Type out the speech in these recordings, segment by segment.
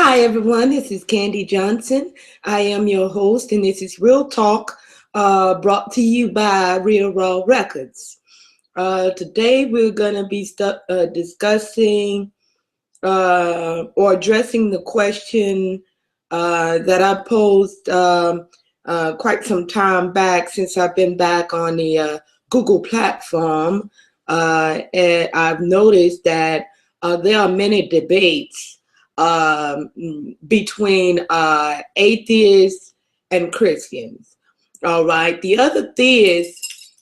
Hi, everyone. This is Candy Johnson. I am your host, and this is Real Talk, brought to you by Real Raw Records. Today, we're going to be discussing or addressing the question that I posed quite some time back since I've been back on the Google platform. And I've noticed that there are many debates between atheists and Christians. All right. The other theists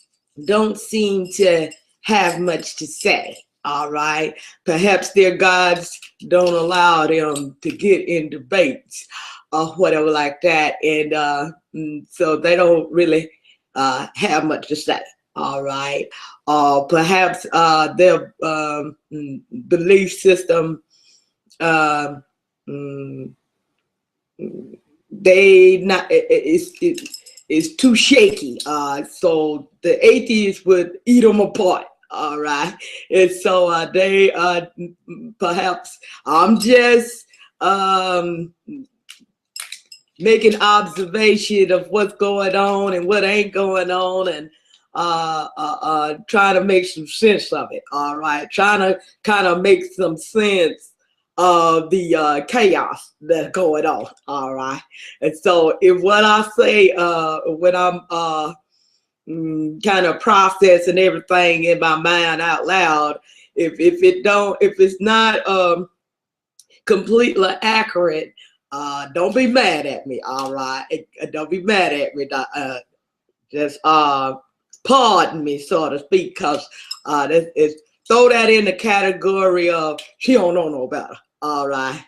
don't seem to have much to say. All right. Perhaps their gods don't allow them to get in debates or whatever like that. And so they don't really have much to say. All right. Perhaps their belief system they not it's too shaky. So the atheists would eat them apart. All right, and so they perhaps I'm just making observation of what's going on and what ain't going on, and trying to make some sense of it. All right, trying to kind of make some sense of the chaos that's going on. All right, and so if what I say when I'm kind of processing everything in my mind out loud, if it's not completely accurate, don't be mad at me. All right, don't be mad at me. Just pardon me, so to speak, because it's throw that in the category of she don't know no better. All right.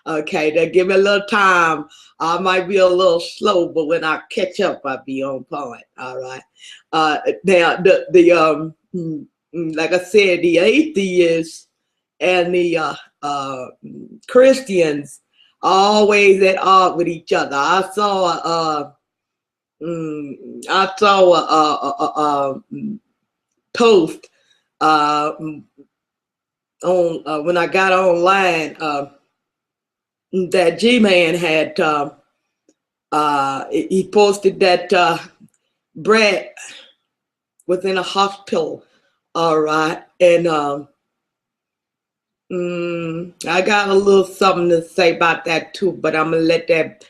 Okay, then give me a little time. I might be a little slow, but when I catch up, I'll be on point. All right. Now like I said, the atheists and the Christians always at odds with each other. I saw a post on when I got online that G-Man had he posted that Brett was in a hospital. All right, and I got a little something to say about that too, but I'm gonna let that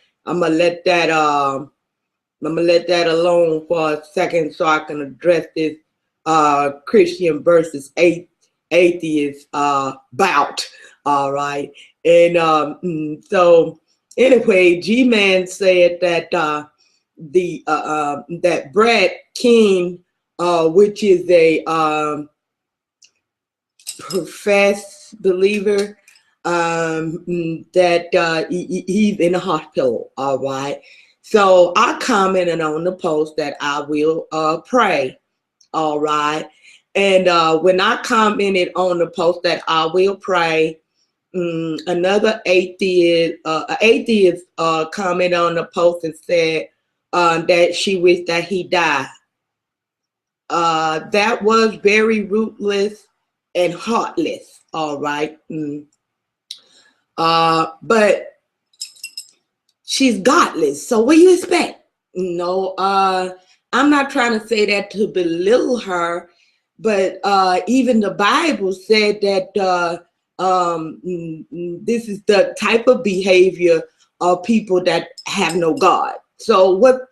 alone for a second so I can address this Christian versus atheist bout. All right. And so anyway, G-Man said that that Brett King, which is a professed believer, that he's in a hospital. All right. So I commented on the post that I will pray. All right. And when I commented on the post that I will pray, another atheist commented on the post and said that she wished that he died. That was very ruthless and heartless. All right. But she's godless. So what do you expect? No, I'm not trying to say that to belittle her, but even the Bible said that this is the type of behavior of people that have no God. So what,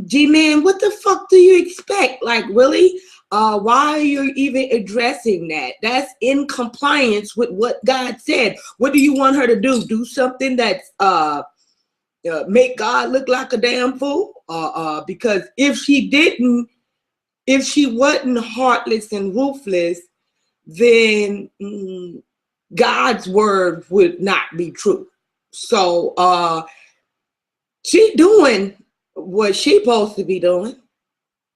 G-Man, what the fuck do you expect? Like, really? Why are you even addressing that? That's in compliance with what God said. What do you want her to do? Do something that's make God look like a damn fool? Because if she wasn't heartless and ruthless, then God's word would not be true. So she doing what she supposed to be doing.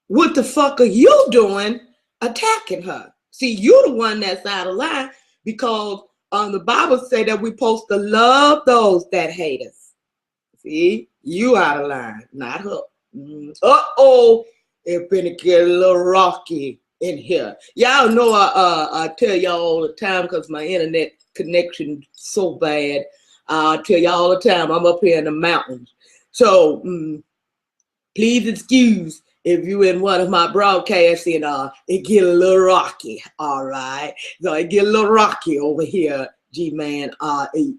What the fuck are you doing attacking her? See, you're the one that's out of line, because the Bible said that we're supposed to love those that hate us. See, you out of line, not her. Uh-oh, it's gonna get a little rocky in here. Y'all know I tell y'all all the time, because my internet connection so bad. I tell you all the time, I'm up here in the mountains. So please excuse if you in one of my broadcasts and it get a little rocky, all right? So it get a little rocky over here, G-Man.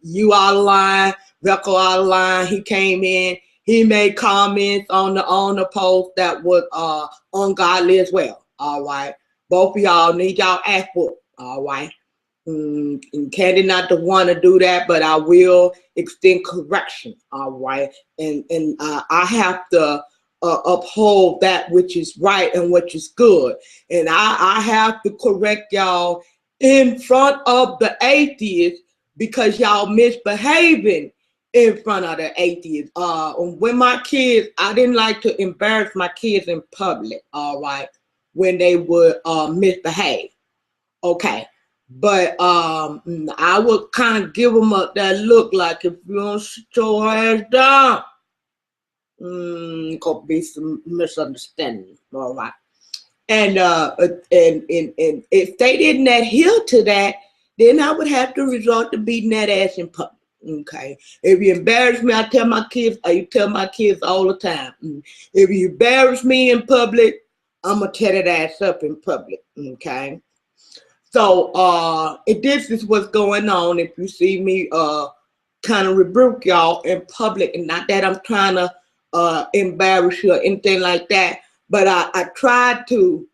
You out of line, Veco out of line. He came in, he made comments on the post that was ungodly as well, all right? Both of y'all need y'all act book, all right? And Candy not the one to do that, but I will extend correction, all right? And I have to uphold that which is right and which is good. And I have to correct y'all in front of the atheists because y'all misbehaving in front of the atheists. When my kids, I didn't like to embarrass my kids in public, all right, when they would misbehave. Okay. But I would kind of give them that look like, if you don't sit your ass down, could be some misunderstanding, all right? And if they didn't adhere to that, then I would have to resort to beating that ass in public. Okay. If you embarrass me, I tell my kids, I tell my kids all the time, if you embarrass me in public, I'm gonna tear that ass up in public. Okay. So this is what's going on. If you see me kind of rebuke y'all in public, and not that I'm trying to embarrass you or anything like that, but I tried to,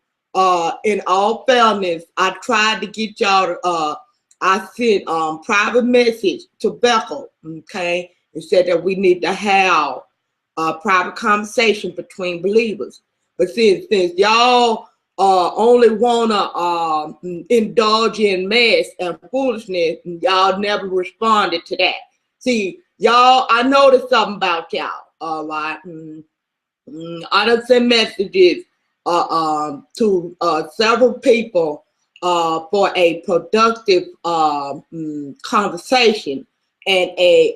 in all fairness, I tried to get y'all to, I sent private message to Bethel, okay, and said that we need to have a private conversation between believers. But since y'all only wanna indulge in mess and foolishness, y'all never responded to that. See, y'all, I noticed something about y'all. All right, I done sent messages to several people for a productive conversation and a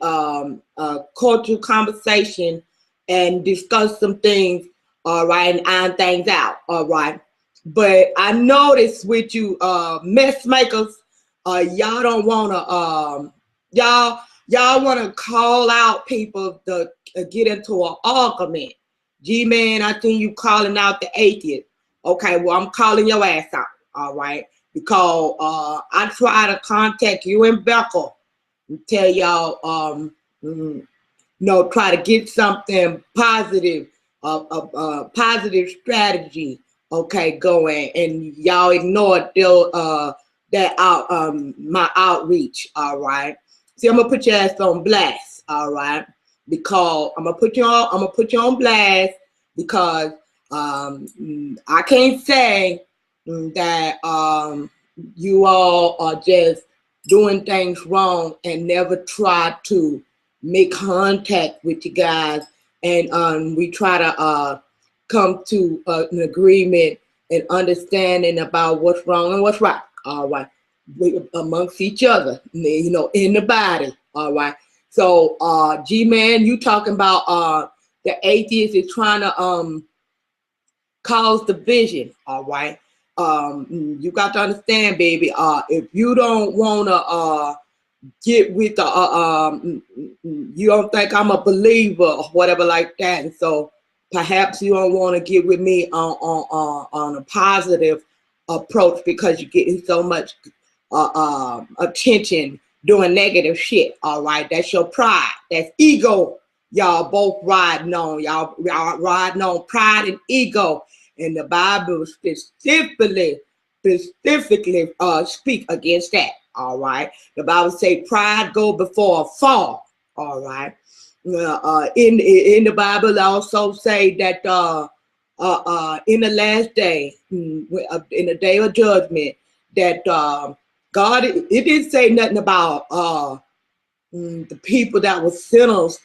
cultural conversation and discuss some things. All right, and iron things out. All right. But I noticed with you mess makers, y'all don't want to y'all want to call out people to get into an argument. G-Man, I think you calling out the atheist. Okay, well, I'm calling your ass out, all right? Because I try to contact you and Becca and tell y'all, no, try to get something positive, positive strategy, okay, going, and y'all ignored my outreach, all right? See, I'm gonna put your ass on blast, all right? Because I'm gonna put you on blast because I can't say that you all are just doing things wrong and never try to make contact with you guys, and we try to come to an agreement and understanding about what's wrong and what's right, all right, amongst each other, you know, in the body, all right. So G-Man, you talking about the atheist is trying to cause division, all right. You got to understand, baby, if you don't want to get with the you don't think I'm a believer or whatever like that, and so perhaps you don't want to get with me on a positive approach because you're getting so much attention doing negative shit, all right? That's your pride. That's ego. Y'all both riding on. Y'all riding on pride and ego. And the Bible specifically speak against that, all right? The Bible say pride go before a fall, all right? In the Bible also say that in the last day, in the day of judgment, that God, it didn't say nothing about the people that were sinners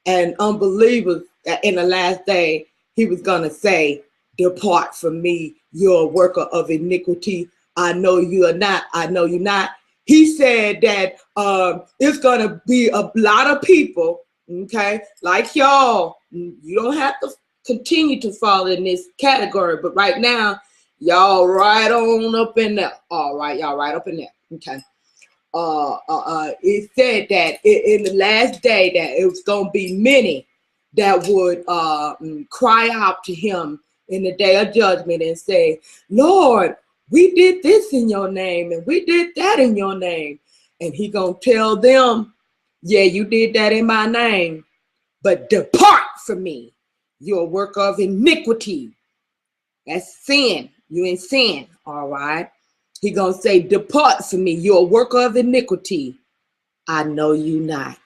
and unbelievers, that in the last day, he was going to say, depart from me, you're a worker of iniquity. I know you are not. I know you're not. He said that it's going to be a lot of people, okay, like y'all. You don't have to continue to fall in this category, but right now, y'all right on up in there. All right, y'all right up in there. Okay. it said that in the last day that it was going to be many that would cry out to him in the day of judgment and say, Lord, we did this in your name and we did that in your name. And he going to tell them, yeah, you did that in my name, but depart from me. You're a worker of iniquity. That's sin. You in sin, all right? He going to say, depart from me. You're a worker of iniquity. I know you not.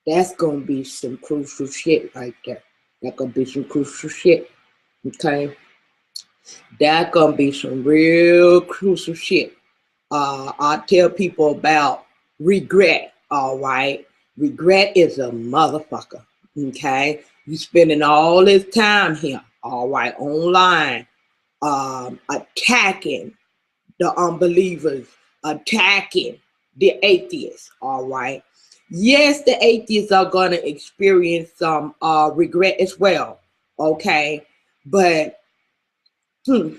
That's going to be some crucial shit right there. That's going to be some crucial shit, okay? That's going to be some real crucial shit. I tell people about regret, all right? Regret is a motherfucker, okay? You spending all this time here, all right, online, attacking the unbelievers, attacking the atheists, all right? Yes, the atheists are going to experience some regret as well, okay? But they're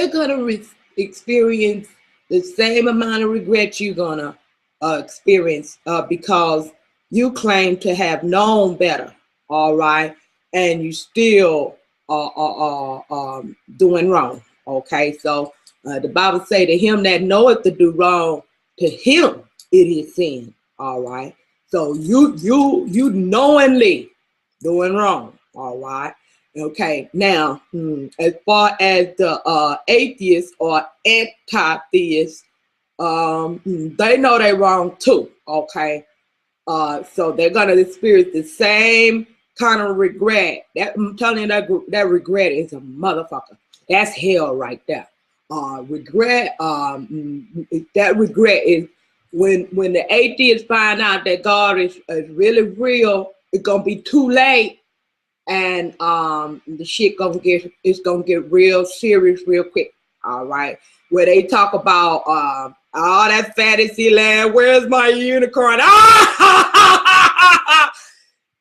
going to experience the same amount of regret you're going to experience because you claim to have known better, all right? And you still are doing wrong, okay? So the Bible say to him that knoweth to do wrong, to him it is sin, all right? So you knowingly doing wrong, all right? Okay, now, as far as the atheists or anti-theists, they know they're wrong too, okay? So they're going to experience the same kind of regret. That, I'm telling you, that regret is a motherfucker. That's hell right there. Regret, that regret is when the atheists find out that God is really real, it's going to be too late. And the shit it's gonna get real serious real quick, all right? Where they talk about all that fantasy land, where's my unicorn?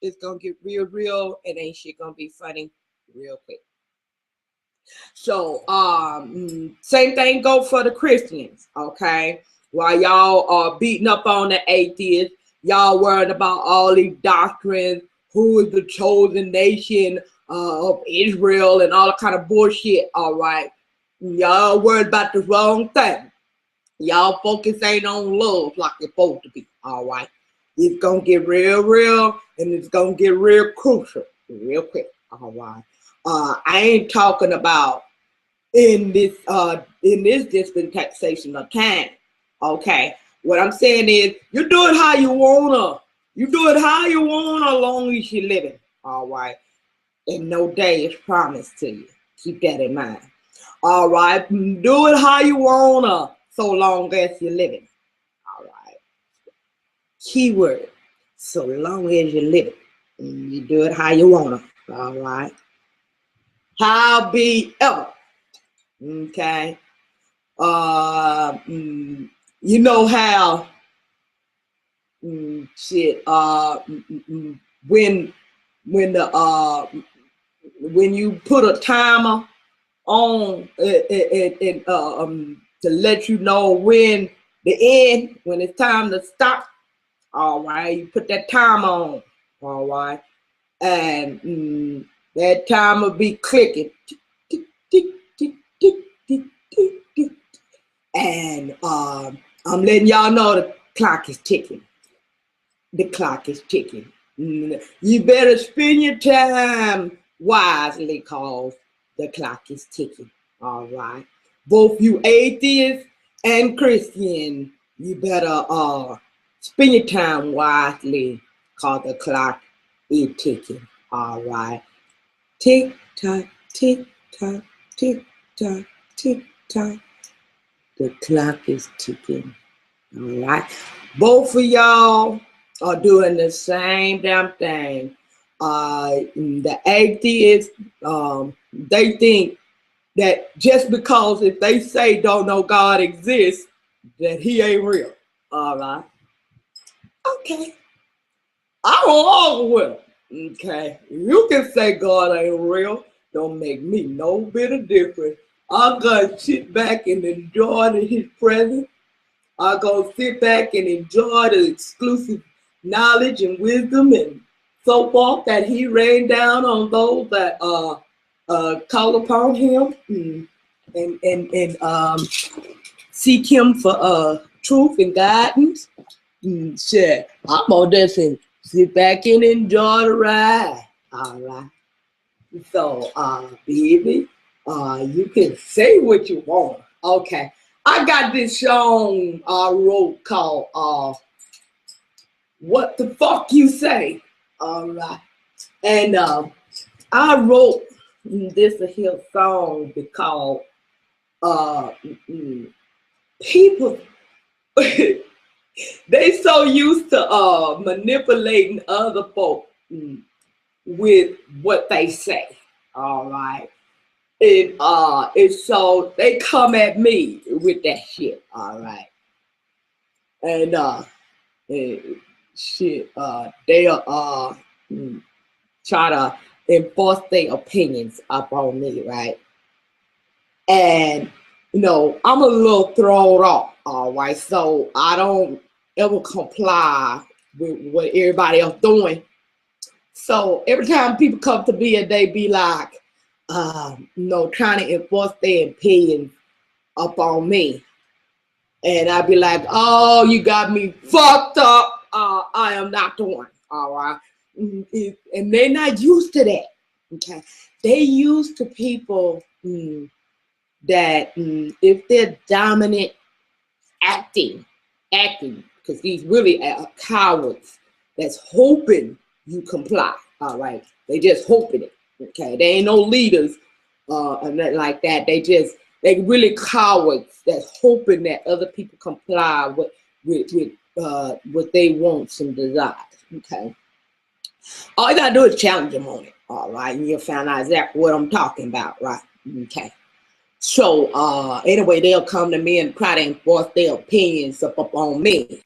It's gonna get real, and ain't shit gonna be funny real quick. So same thing go for the Christians, okay? While y'all are beating up on the atheists, y'all worried about all these doctrines, who is the chosen nation of Israel and all that kind of bullshit, all right? Y'all worried about the wrong thing. Y'all focus ain't on love like it's supposed to be, all right? It's going to get real, and it's going to get real crucial real quick, all right? I ain't talking about in this dispensation of time, okay? What I'm saying is, you do it how you wanna. You do it how you want, as long as you're living, all right? And no day is promised to you. Keep that in mind, all right? Do it how you wanna, so long as you're living, all right? Keyword, so long as you're living. You do it how you wanna, all right? However, okay? You know how when you put a timer on to let you know when it's time to stop, all right, you put that timer on, all right, and that timer be clicking tick, tick, tick, tick, tick, tick, tick, and I'm letting y'all know the clock is ticking. The clock is ticking. You better spend your time wisely, cause the clock is ticking. All right. Both you atheists and Christian, you better spend your time wisely, cause the clock is ticking. All right. Tick tock, tick tock, tick tock, tick tock. The clock is ticking. All right. Both of y'all are doing the same damn thing. The atheists, they think that just because if they say don't know God exists, that he ain't real. All right. Okay. I don't argue with him. Okay. You can say God ain't real. Don't make me no bit of difference. I'm gonna sit back and enjoy his presence are going to sit back and enjoy the exclusive knowledge and wisdom and so forth that he rained down on those that call upon him and seek him for truth and guidance. Shit, I'm gonna just sit back and enjoy the ride. All right. So, baby, you can say what you want. Okay. I got this song I wrote called What the Fuck You Say. All right. And I wrote this here song because people they so used to manipulating other folk with what they say. All right. And so they come at me with that shit. All right. And shit, they'll try to enforce their opinions upon me, right? And you know, I'm a little thrown off, all right. So I don't ever comply with what everybody else doing. So every time people come to me and they be like, you know, trying to enforce their opinions upon me. And I'd be like, oh, you got me fucked up. I am not the one. All right. And they're not used to that. Okay. They used to people that if they're dominant acting, because these really are cowards that's hoping you comply. All right. They just hoping it. Okay, they ain't no leaders or nothing like that. They really cowards that's hoping that other people comply with what they want and desires. Okay, all you gotta do is challenge them on it. All right, and you'll find out exactly what I'm talking about. Right? Okay. So anyway, they'll come to me and try to enforce their opinions up on me.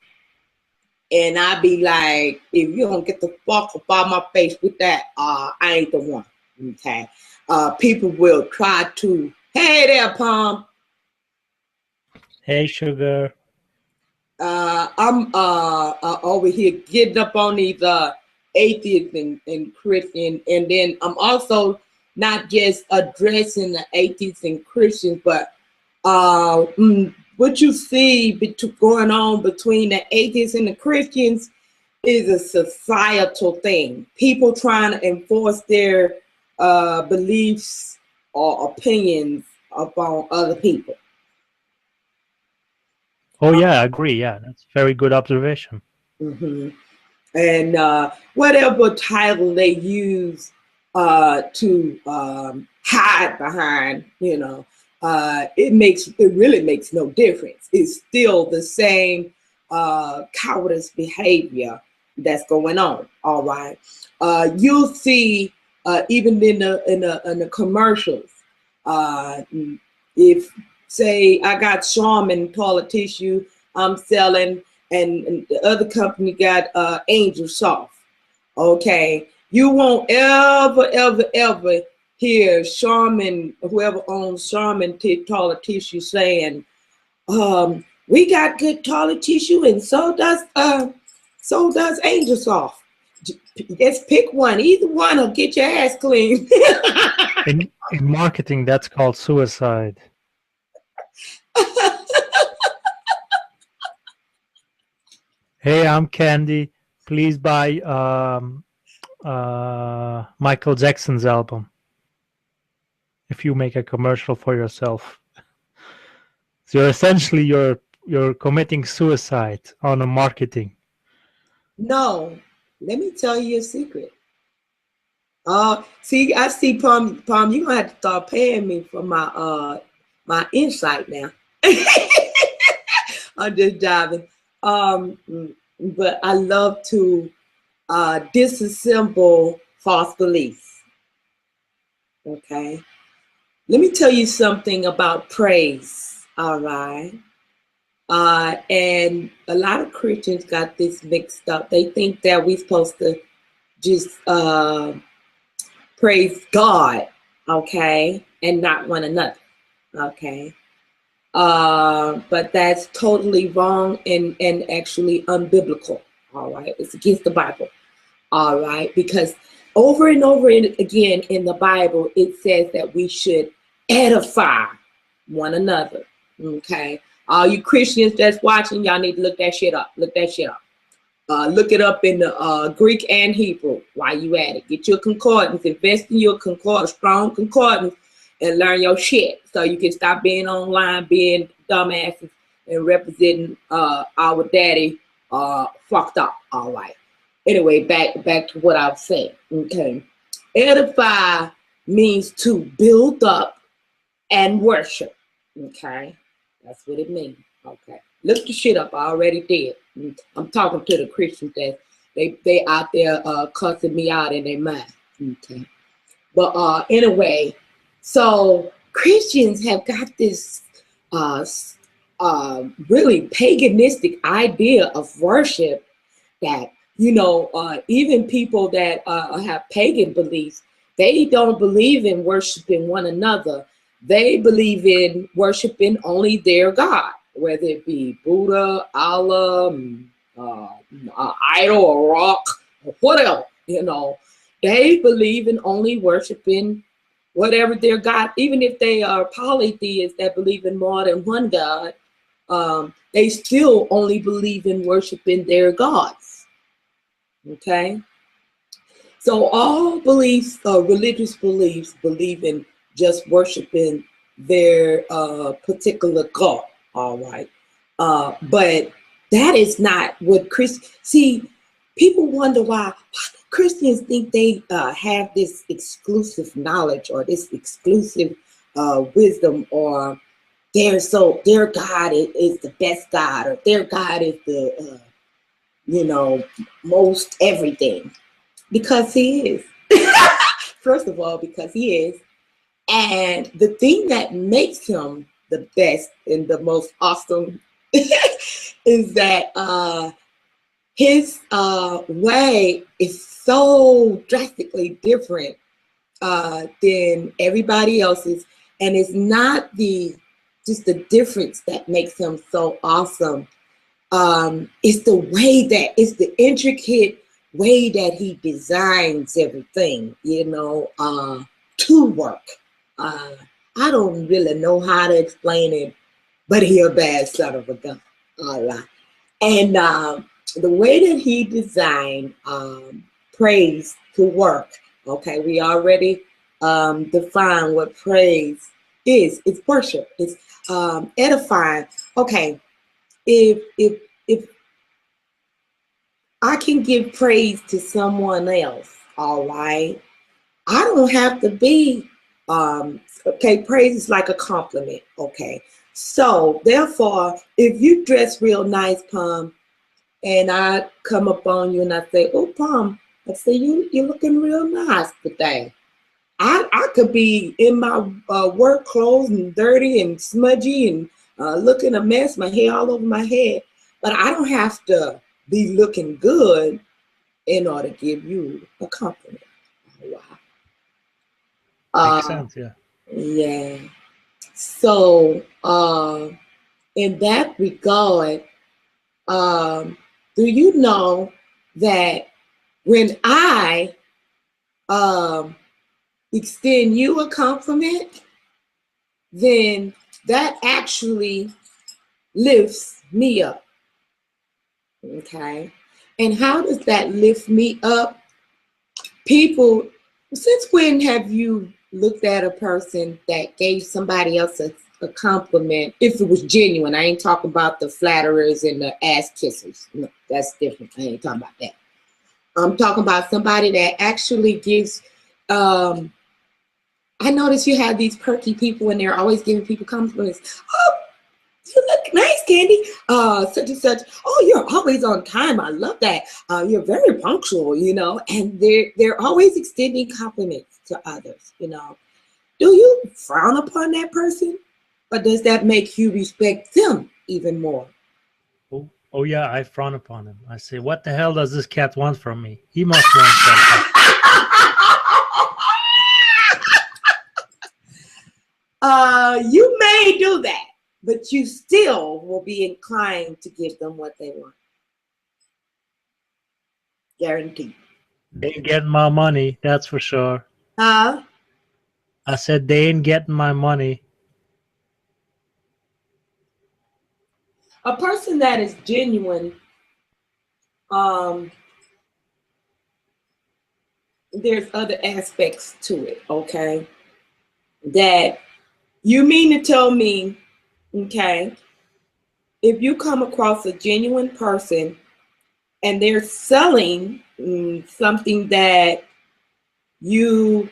And I be like, if you don't get the fuck up out my face with that, I ain't the one. Okay. People will try to, hey there, Palm. Hey, Sugar. I'm over here getting up on these atheists and Christians, and then I'm also not just addressing the atheists and Christians, but what you see going on between the atheists and the Christians is a societal thing. People trying to enforce their beliefs or opinions upon other people. Oh yeah, I agree. Yeah, that's a very good observation. And whatever title they use to hide behind, you know, it really makes no difference. It's still the same cowardice behavior that's going on. All right, you'll see even in the commercials. If say I got Charmin toilet tissue I'm selling, and the other company got Angel Soft. Okay, you won't ever hear Charmin, whoever owns Charmin toilet tissue, saying, "We got good toilet tissue, and so does Angel Soft. Just pick one. Either one will get your ass clean." In marketing, that's called suicide. Hey, I'm Candy. Please buy Michael Jackson's album if you make a commercial for yourself. So you're committing suicide on a marketing. No, let me tell you a secret. See, I see, Palm. You're gonna have to start paying me for my my insight now. I'm just diving. But I love to disassemble false beliefs. Okay. Let me tell you something about praise. All right. And a lot of Christians got this mixed up. They think that we're supposed to just praise God, okay, and not one another, okay. But that's totally wrong and actually unbiblical. All right, it's against the Bible. All right, because over and over again in the Bible, it says that we should edify one another. Okay, all you Christians that's watching, y'all need to look that shit up. Look that shit up. Look it up in the Greek and Hebrew while you at it. Get your concordance, invest in your strong concordance, and learn your shit so you can stop being online, being dumbasses, and representing our daddy fucked up. All right. Anyway, back to what I was saying. Okay. Edify means to build up and worship. Okay. That's what it means. Okay. Look the shit up. I already did. I'm talking to the Christians that they out there cussing me out in their mind. Okay. But anyway, so Christians have got this really paganistic idea of worship that, even people that have pagan beliefs, they don't believe in worshiping one another. They believe in worshiping only their God, whether it be Buddha, Allah, idol, or rock, or whatever. They believe in only worshiping whatever their God, even if they are polytheists that believe in more than one God, they still only believe in worshiping their gods. Okay? So all beliefs, religious beliefs, believe in just worshiping their particular God. All right. But that is not what see, people wonder why Christians think they have this exclusive knowledge or this exclusive wisdom, or their God is the best God, or their God is the most everything, because he is. First of all, because he is. And the thing that makes him the best and the most awesome is that his way is so drastically different than everybody else's. And it's not just the difference that makes him so awesome. It's the intricate way that he designs everything, to work. I don't really know how to explain it, but he a bad son of a gun. All right. And the way that he designed praise to work, okay, we already defined what praise is. It's worship. It's edifying. Okay, if I can give praise to someone else, all right, I don't have to be okay. Praise is like a compliment. Okay, so therefore, if you dress real nice, Palm, and I come up on you and I say, "Oh, Palm," I say, "You're looking real nice today." I could be in my work clothes and dirty and smudgy and looking a mess, my hair all over my head, but I don't have to be looking good in order to give you a compliment. Wow. Makes sense, yeah. Yeah. So in that regard, do you know that when I extend you a compliment, then that actually lifts me up? Okay. And how does that lift me up? People, since when have you looked at a person that gave somebody else a compliment, if it was genuine? I ain't talking about the flatterers and the ass kissers. No, that's different. I ain't talking about that. I'm talking about somebody that actually gives, I notice you have these perky people and they're always giving people compliments. Oh, you look nice, Candy. Such and such. Oh, you're always on time. I love that. You're very punctual, and they're always extending compliments to others, Do you frown upon that person? Or does that make you respect them even more? Oh yeah, I frown upon him. I say, what the hell does this cat want from me? He must want something. You may do that. but you still will be inclined to give them what they want. Guaranteed. They ain't getting my money, that's for sure. Huh? I said they ain't getting my money. A person that is genuine, there's other aspects to it, okay? That you mean to tell me, okay, if you come across a genuine person and they're selling something that you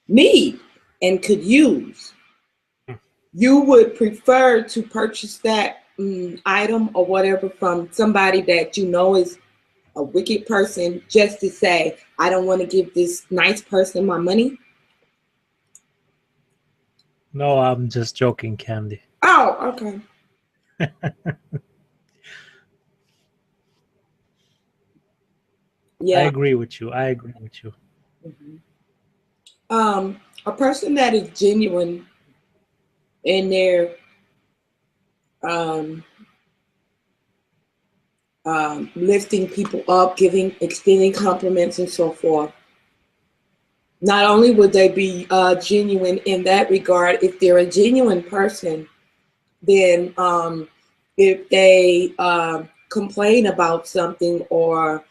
need and could use, you would prefer to purchase that item or whatever from somebody that you know is a wicked person just to say, I don't want to give this nice person my money? No, I'm just joking, Candy. Oh, okay. Yeah. I agree with you. Mm-hmm. A person that is genuine in their lifting people up, extending compliments and so forth. Not only would they be genuine in that regard, if they're a genuine person, then if they complain about something or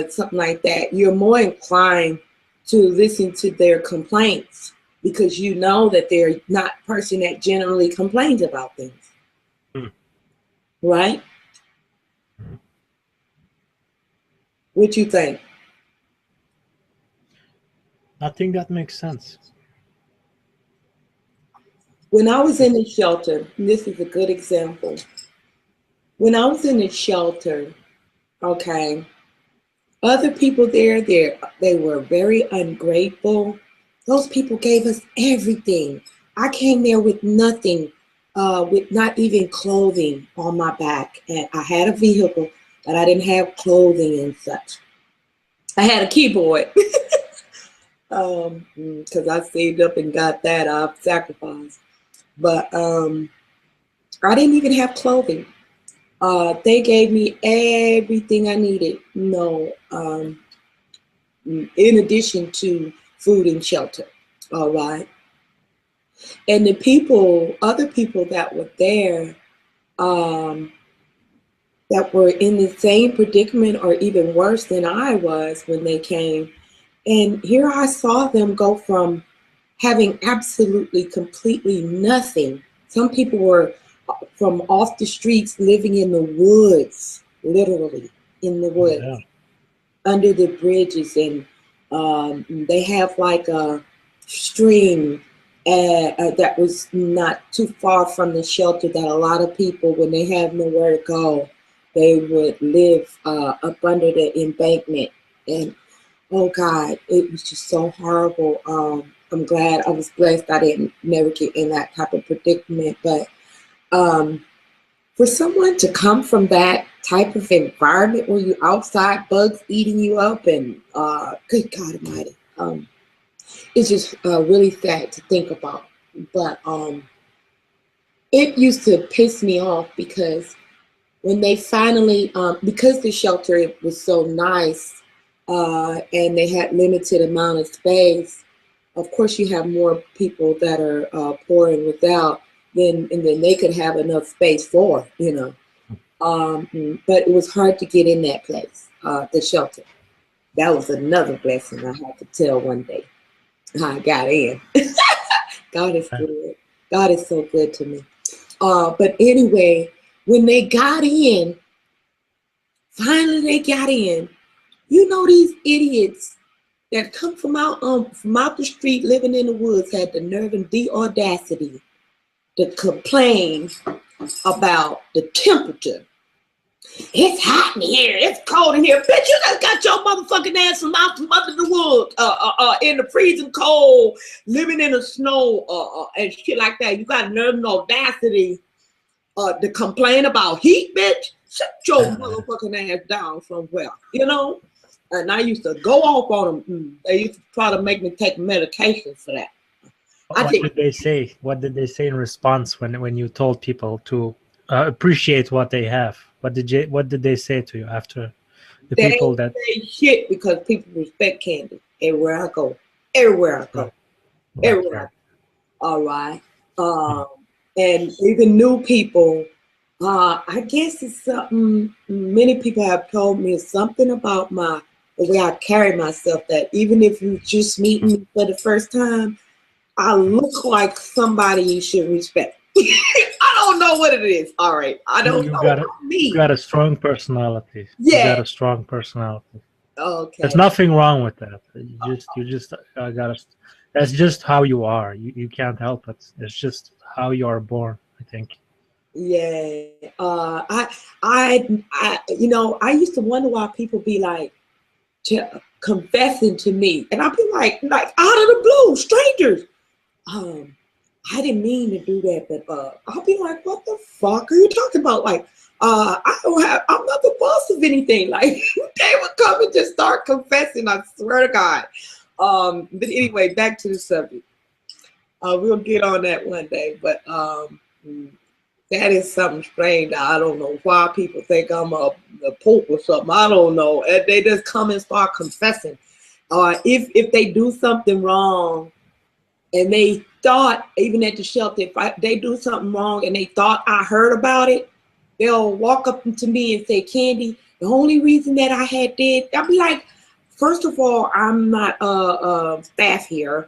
something like that, you're more inclined to listen to their complaints because you know that they're not a person that generally complains about things. Right? What you think? I think that makes sense. When I was in the shelter, and this is a good example. When I was in the shelter, okay, other people there, they were very ungrateful. Those people gave us everything. I came there with nothing, with not even clothing on my back. And I had a vehicle, but I didn't have clothing and such. I had a keyboard because I saved up and got that. I've sacrificed. But I didn't even have clothing. They gave me everything I needed. In addition to food and shelter. All right. And the other people that were there, that were in the same predicament or even worse than I was when they came. And here I saw them go from having absolutely, completely nothing. Some people were from off the streets, living in the woods, literally in the woods, under the bridges. And they have like a stream that was not too far from the shelter that a lot of people, when they have nowhere to go, they would live up under the embankment. And oh God, it was just so horrible. I'm glad I was blessed I didn't never get in that type of predicament. But for someone to come from that type of environment where you outside, bugs eating you up, and good God Almighty, it's just really sad to think about. But it used to piss me off because when they finally, because the shelter was so nice and they had limited amount of space, of course you have more people that are poor and without, and then they could have enough space for, but it was hard to get in that place, the shelter. That was another blessing I had to tell one day how I got in. God is good. God is so good to me. But anyway, when they got in, finally they got in, these idiots that come from out the street, living in the woods, had the nerve and the audacity to complain about the temperature. It's hot in here. It's cold in here. Bitch, you just got your motherfucking ass from out from under the woods, in the freezing cold, living in the snow, and shit like that. You got nerve and audacity to complain about heat, bitch. Shut your motherfucking ass down somewhere, And I used to go off on them. They used to try to make me take medication for that. I What think did they say? What did they say in response when you told people to appreciate what they have? What did they say to you after the they people ain't that? say shit because people respect Candy everywhere I go. Everywhere I go. Right, right, Everywhere. right. All right. Yeah. And even new people, I guess it's something many people have told me it's something about the way I carry myself that even if you just meet me for the first time, I look like somebody you should respect. I don't know what it is. All right. I don't You know. got you Me. got a strong personality. You Yeah. got a strong personality. There's Okay. nothing wrong with that. You just gotta. That's just how you are. You can't help it. It's just how you are born, I think. Yeah. I used to wonder why people be like confessing to me, and I'd be like out of the blue, strangers. Um, I didn't mean to do that, but I'll be like, what the fuck are you talking about? Like, I'm not the boss of anything. Like, they would come and just start confessing. I swear to God. But anyway, back to the subject. We'll get on that one day, but that is something strange. I don't know why people think I'm a pope or something. I don't know. They just come and start confessing. If they do something wrong, and they thought, even at the shelter, if they do something wrong and they thought I heard about it, they'll walk up to me and say, Candy, the only reason that I had did, I'll be like, first of all, I'm not staff here.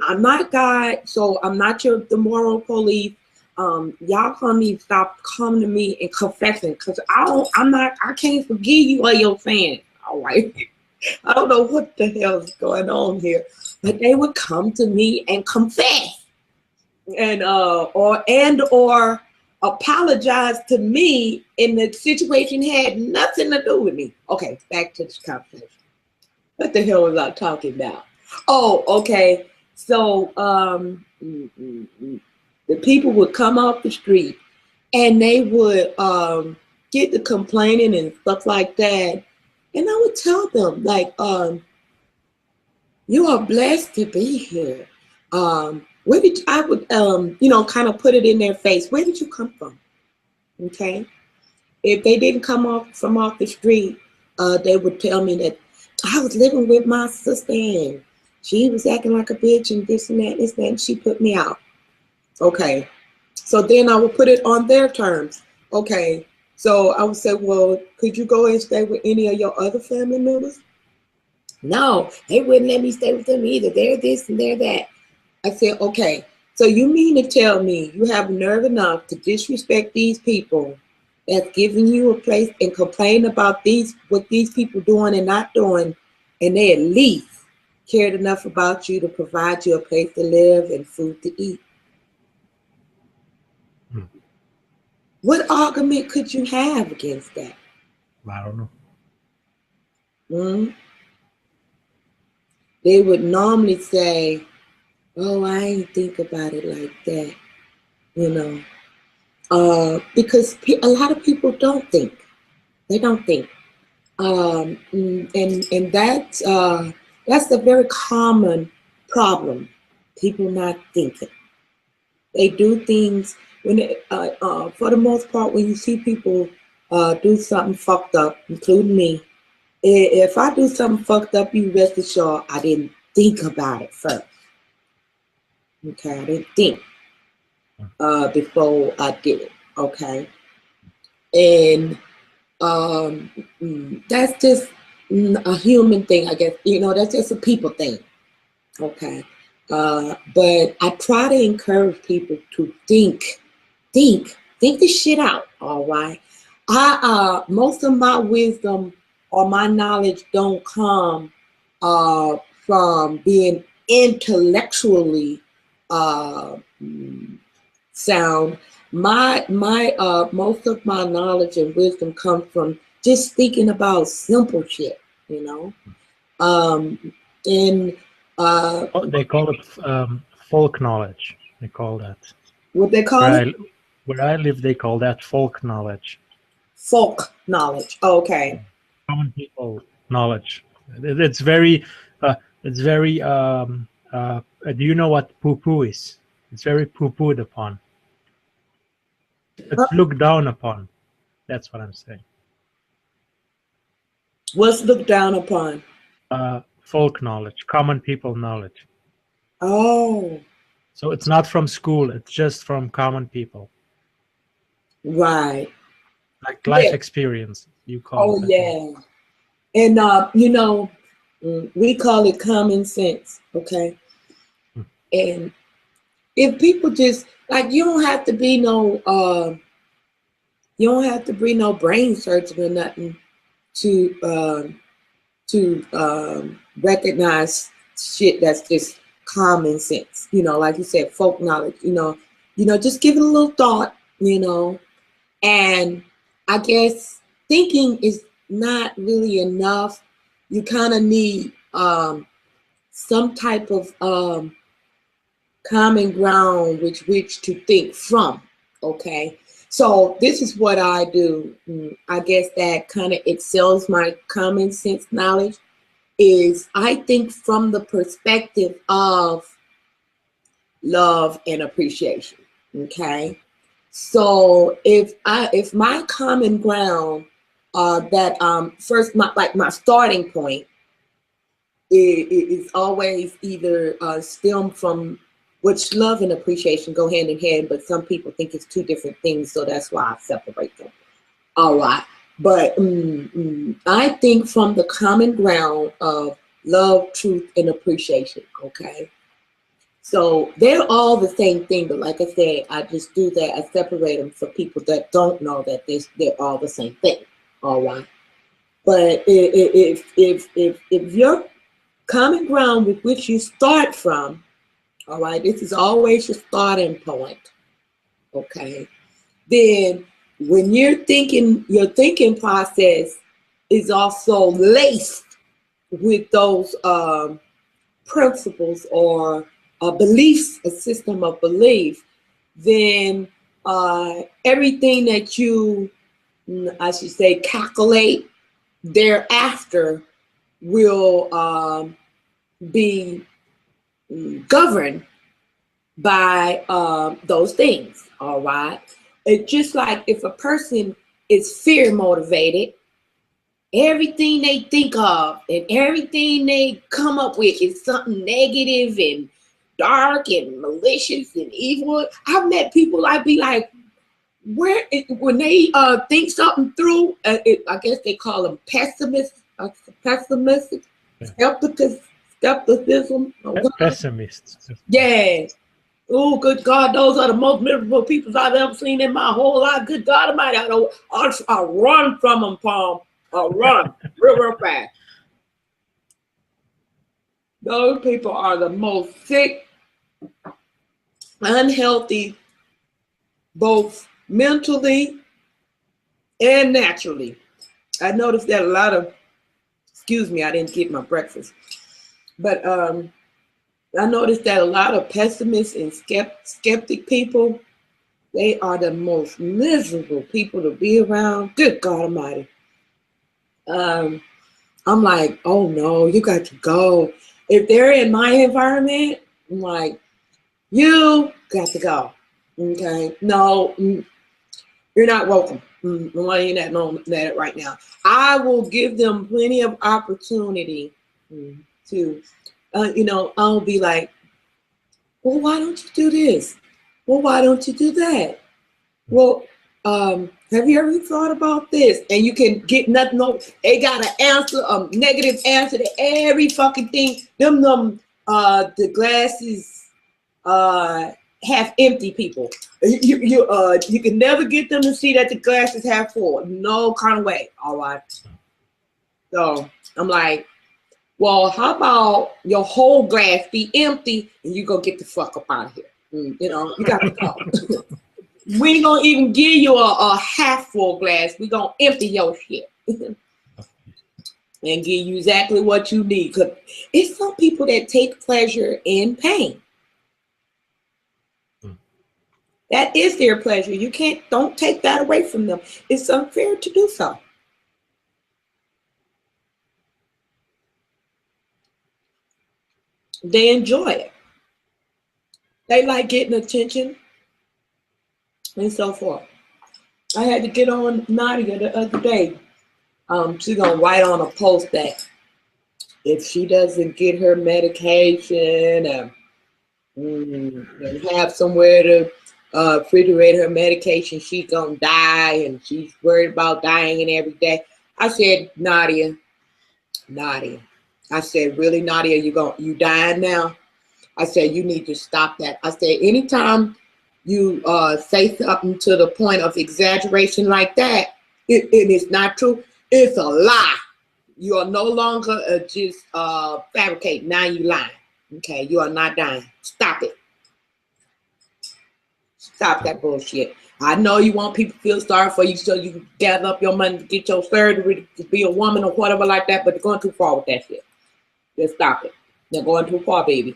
I'm not a guide, so I'm not the moral police. Y'all gonna need to stop coming to me and confessing, because I can't forgive you or your fans. All right. I don't know what the hell is going on here, but they would come to me and confess, and or apologize to me, and the situation had nothing to do with me. Okay, back to this conversation. What the hell was I talking about? Oh, okay. So the people would come off the street, and they would get to complaining and stuff like that, and I would tell them like, you are blessed to be here. Where did I would kind of put it in their face? Where did you come from? Okay. If they didn't come off the street, they would tell me that I was living with my sister and she was acting like a bitch and this and that, and she put me out. Okay. So then I would put it on their terms. Okay. So I would say, well, could you go and stay with any of your other family members? No, they wouldn't let me stay with them either. They're this and they're that. I said, okay, so you mean to tell me you have nerve enough to disrespect these people that's giving you a place and complain about what these people doing and not doing, and they at least cared enough about you to provide you a place to live and food to eat? What argument could you have against that? I don't know. Hmm? They would normally say, oh, I ain't think about it like that, you know, because a lot of people don't think. They don't think, and that's a very common problem. People not thinking. They do things for the most part, when you see people do something fucked up, including me. If I do something fucked up, you rest assured I didn't think about it first. Okay, I didn't think before I did it. Okay, and that's just a human thing, I guess. That's just a people thing. Okay, but I try to encourage people to think this shit out. All right, most of my wisdom or my knowledge don't come from being intellectually sound. My most of my knowledge and wisdom comes from just thinking about simple shit, you know. And Oh, they call it folk knowledge. They call that. what they call Where it, I live, they call that folk knowledge. folk knowledge. Okay. Common people knowledge. It's very Do you know what poo-poo is? It's very poo-pooed upon. It's looked down upon. That's what I'm saying. What's looked down upon? Folk knowledge, common people knowledge. Oh, So it's not from school, it's just from common people. right. Like life Yeah. experience, you call Oh, it. yeah. And, you know, we call it common sense, okay? And if people just, like, you don't have to be no brain surgeon or nothing to recognize shit that's just common sense. You know, like you said, folk knowledge. Just give it a little thought. And I guess thinking is not really enough. You kind of need some type of common ground which to think from. Okay, so this is what I do. I guess that kind of excels my common sense knowledge is I think from the perspective of love and appreciation. Okay, so if my common ground that first my starting point is always either stem from, which love and appreciation go hand in hand, but some people think it's two different things, so that's why I separate them. All right, but I think from the common ground of love, truth, and appreciation. Okay, so they're all the same thing, but like I said, I just do that. I separate them for people that don't know that they're all the same thing. All right, but if your common ground with which you start from, all right, this is always your starting point, okay, then when you're thinking, your thinking process is also laced with those principles or beliefs, a system of belief, then everything that you, I should say, calculate thereafter will be governed by those things. All right. It's just like if a person is fear motivated, everything they think of and everything they come up with is something negative and dark and malicious and evil. I've met people, I'd be like, when they think something through, I guess they call them pessimists, pessimistic, skepticism. Pessimists. Yeah. Oh, good God, those are the most miserable people I've ever seen in my whole life. Good God Almighty, I run from them, Palm. I run real fast. Those people are the most sick, unhealthy, both mentally and naturally. I noticed that a lot of, excuse me, I didn't get my breakfast, but I noticed that a lot of pessimists and skeptic people, they are the most miserable people to be around. Good God Almighty. I'm like, oh no, you got to go. If they're in my environment, I'm like, you got to go. Okay, no, you're not welcome. I'm letting you know that right now. I will give them plenty of opportunity to, I'll be like, well, why don't you do this? Well, why don't you do that? Well, have you ever thought about this? And you can get nothing. No, they got an answer, a negative answer to every fucking thing. The glasses half empty people. You can never get them to see that the glass is half full. No kind of way. All right. So I'm like, well, how about your whole glass be empty and you go get the fuck up out of here? You got to go. We ain't gonna even give you a half full glass. We gonna empty your shit and give you exactly what you need. Cause it's some people that take pleasure in pain. That is their pleasure. Don't take that away from them. It's unfair to do so. They enjoy it. They like getting attention and so forth. I had to get on Nadia the other day. She's gonna write on a post that if she doesn't get her medication and have somewhere to refrigerate her medication, she's gonna die, and she's worried about dying and every day. I said, Nadia, I said, really, Nadia, you dying now? I said, you need to stop that. I said, anytime you say something to the point of exaggeration like that, it is not true. It's a lie. You are no longer just fabricating. Now you lying. Okay, you are not dying. Stop it. Stop that bullshit. I know you want people to feel sorry for you so you can gather up your money to get your surgery to be a woman or whatever like that, but you're going too far with that shit. Just stop it. You're going too far, baby.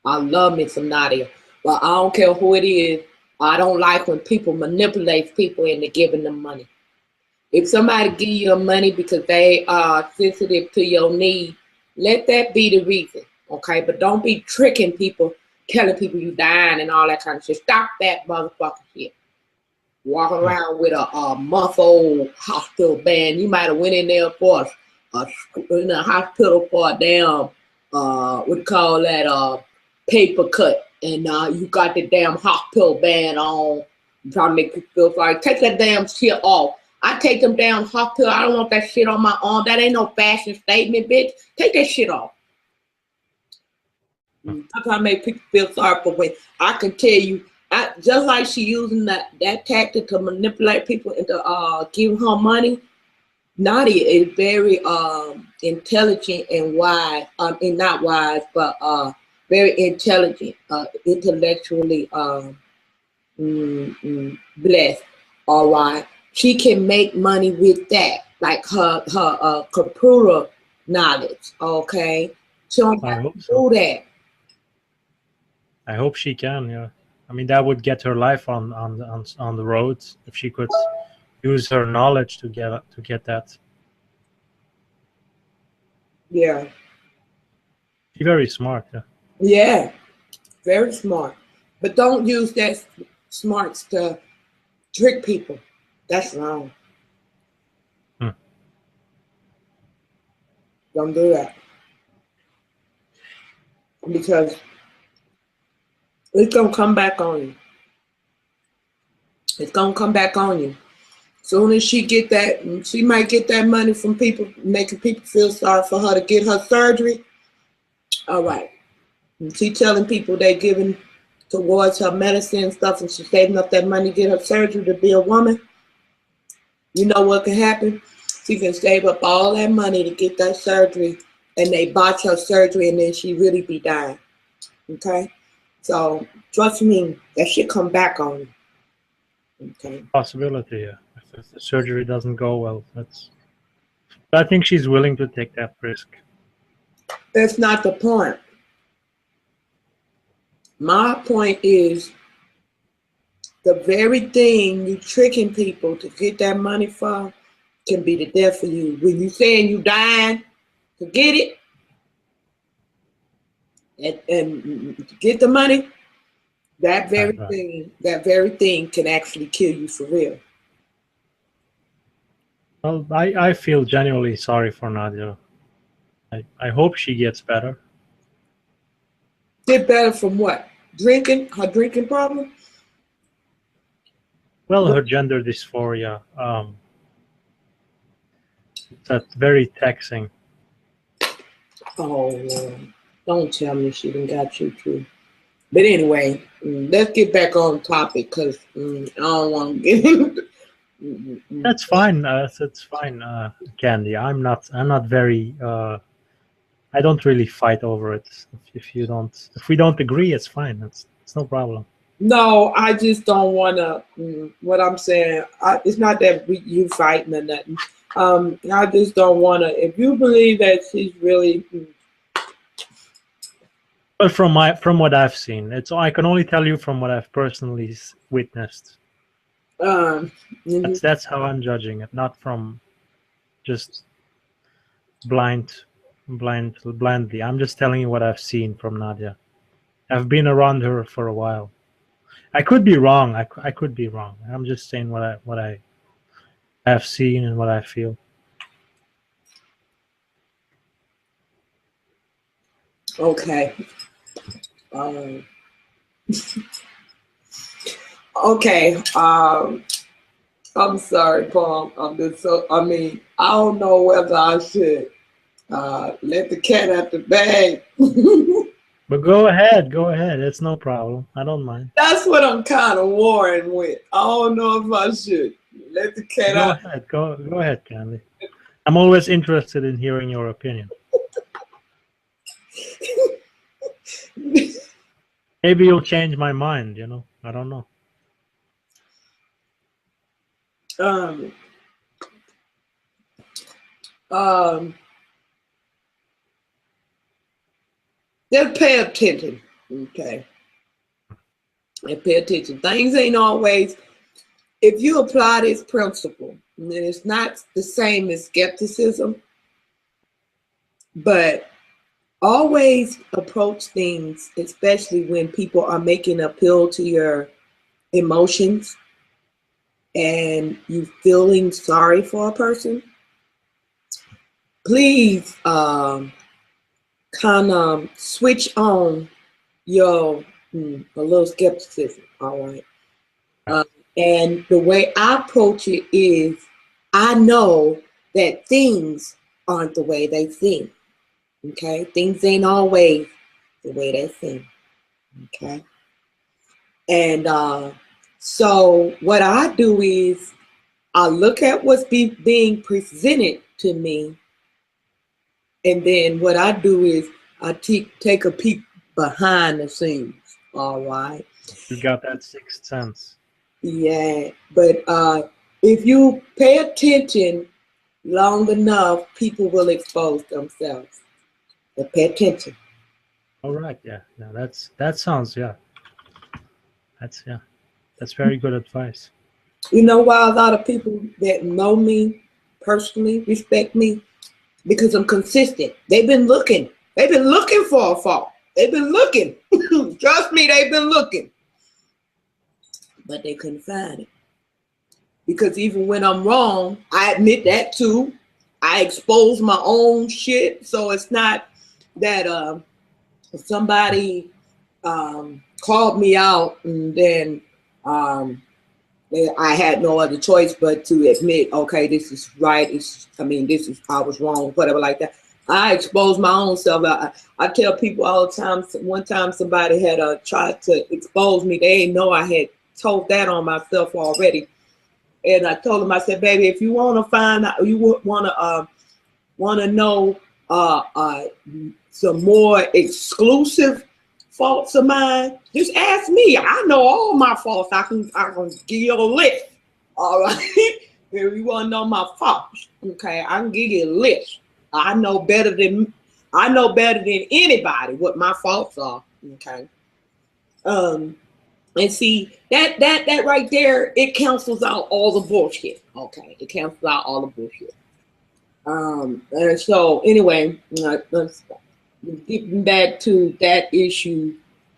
I love me some Nadia, but I don't care who it is. I don't like when people manipulate people into giving them money. If somebody give you money because they are sensitive to your need, let that be the reason, okay? But don't be tricking people, telling people you dying and all that kind of shit. Stop that motherfucking shit. Walking around with a month-old hospital band. You might have went in there for in the hospital for a damn, what do you call that, paper cut, and you got the damn hospital band on. I'm trying to make people feel sorry. Take that damn shit off. I take them down hospital. I don't want that shit on my arm. That ain't no fashion statement, bitch. Take that shit off. I'm trying to make people feel sorry for when I can tell you, just like she using that tactic to manipulate people into giving her money. Nadia is very intelligent and wise, and not wise, but very intelligent, intellectually blessed. All right, she can make money with that, like her computer knowledge. Okay, she don't have to do that. I hope she can. Yeah, I mean that would get her life on the roads if she could use her knowledge to get that. Yeah. She's very smart. Yeah. Yeah, very smart. But don't use that smarts to trick people. That's wrong. Don't do that. Because it's going to come back on you. It's going to come back on you. Soon as she get that, she might get that money from people, making people feel sorry for her to get her surgery. All right. And she telling people they're giving towards her medicine and stuff, and she's saving up that money to get her surgery to be a woman. You know what can happen? She can save up all that money to get that surgery, and they botch her surgery, and then she really be dying. Okay? So, trust me, that shit come back on you. Okay? Possibility, yeah. If the surgery doesn't go well, that's... But I think she's willing to take that risk. That's not the point. My point is, the very thing you tricking people to get that money for can be the death for you. When you saying you dying to get it and to get the money, that very thing can actually kill you for real. Well, I feel genuinely sorry for Nadia. I hope she gets better. Get better from what? Drinking? Her drinking problem? Well, her gender dysphoria. That's very taxing. Oh, Lord. Don't tell me she done got you too. But anyway, let's get back on topic because I don't want to get into. That's fine. That's fine, Candy. I'm not very. I don't really fight over it. If we don't agree, it's fine. It's no problem. No, I just don't want to. What I'm saying, it's not that you fighting or nothing. I just don't want to. If you believe that she's really. But from what I've seen, I can only tell you from what I've personally witnessed. That's how I'm judging it, not from just blindly. I'm just telling you what I've seen from Nadia. I've been around her for a while. I could be wrong. I could be wrong. I'm just saying what I have seen and what I feel. Okay. Okay. I'm sorry, Paul. I don't know whether I should let the cat out the bag. But go ahead, go ahead. It's no problem. I don't mind. That's what I'm kind of warring with. I don't know if I should let the cat Go out. ahead. Go ahead, Candy. I'm always interested in hearing your opinion. Maybe you'll change my mind, you know. I don't know. um, um, just pay attention, okay? And pay attention. Things ain't always, if you apply this principle, and it's not the same as skepticism, but always approach things, especially when people are making an appeal to your emotions and you feeling sorry for a person. Please kind of switch on your a little skepticism, all right? And the way I approach it is I know that things aren't the way they seem, okay? Things ain't always the way they seem, okay? And so what I do is I look at what's being presented to me, and then what I do is I take a peek behind the scenes, all right? You got that sixth sense. Yeah, but if you pay attention long enough, people will expose themselves. But pay attention. All right, yeah. That sounds That's very good advice. You know why a lot of people that know me personally respect me? Because I'm consistent. They've been looking. They've been looking for a fault. They've been looking. Trust me, they've been looking. But they couldn't find it. Because even when I'm wrong, I admit that too. I expose my own shit. So it's not that somebody called me out and then I had no other choice but to admit, okay, this is right. This is, I was wrong, whatever like that. I expose my own self. I tell people all the time, one time somebody had tried to expose me. They didn't know I had told that on myself already. And I told them, I said, baby, if you want to find out, you want to know some more exclusive faults of mine, just ask me. I know all my faults. I can give you a list. All right. If you want to know my faults, okay, I can give you a list. I know better than anybody what my faults are. Okay. And see that right there, it cancels out all the bullshit. Okay, it cancels out all the bullshit. And so anyway, let's getting back to that issue.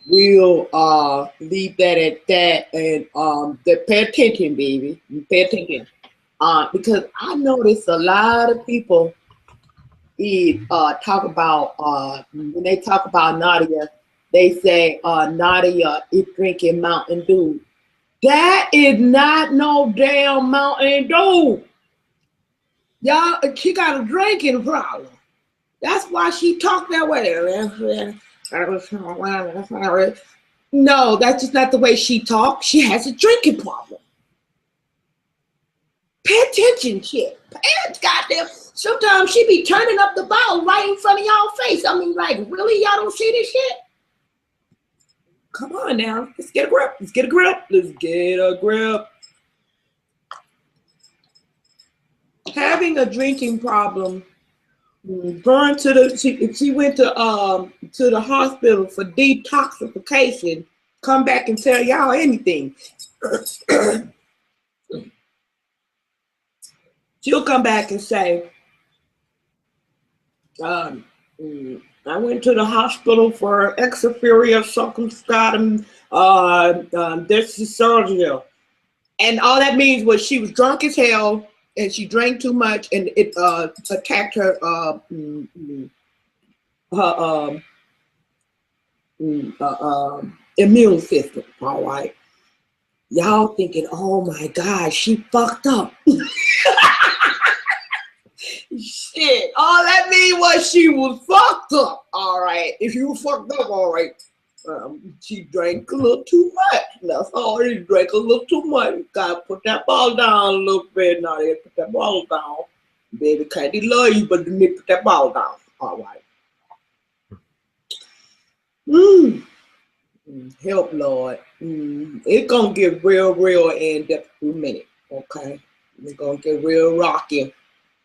We'll leave that at that, and pay attention, baby. Pay attention, because I notice a lot of people talk about when they talk about Nadia, they say Nadia is drinking Mountain Dew. That is not no damn Mountain Dew. Y'all, she got a drinking problem. That's why she talked that way. No, that's just not the way she talks. She has a drinking problem. Pay attention, shit. Goddamn. Sometimes she be turning up the bottle right in front of y'all face. I mean, like, really? Y'all don't see this shit? Come on now. Let's get a grip. Let's get a grip. Let's get a grip. Having a drinking problem, going to she went to the hospital for detoxification, come back and tell y'all anything. She'll come back and say, I went to the hospital for extraferia circumscribing dysphagia. And all that means was she was drunk as hell and she drank too much and it attacked her her immune system. All right. Y'all thinking, oh my God, she fucked up. Shit, all that mean was she was fucked up. All right. If you were fucked up, all right. She drank a little too much. That's all. She drank a little too much. You gotta put that ball down a little bit. Now they put that ball down. Baby, Candy love you, but you need to put that ball down. All right. Help, Lord. It's gonna get real in depth in a minute. Okay. It's gonna get real rocky.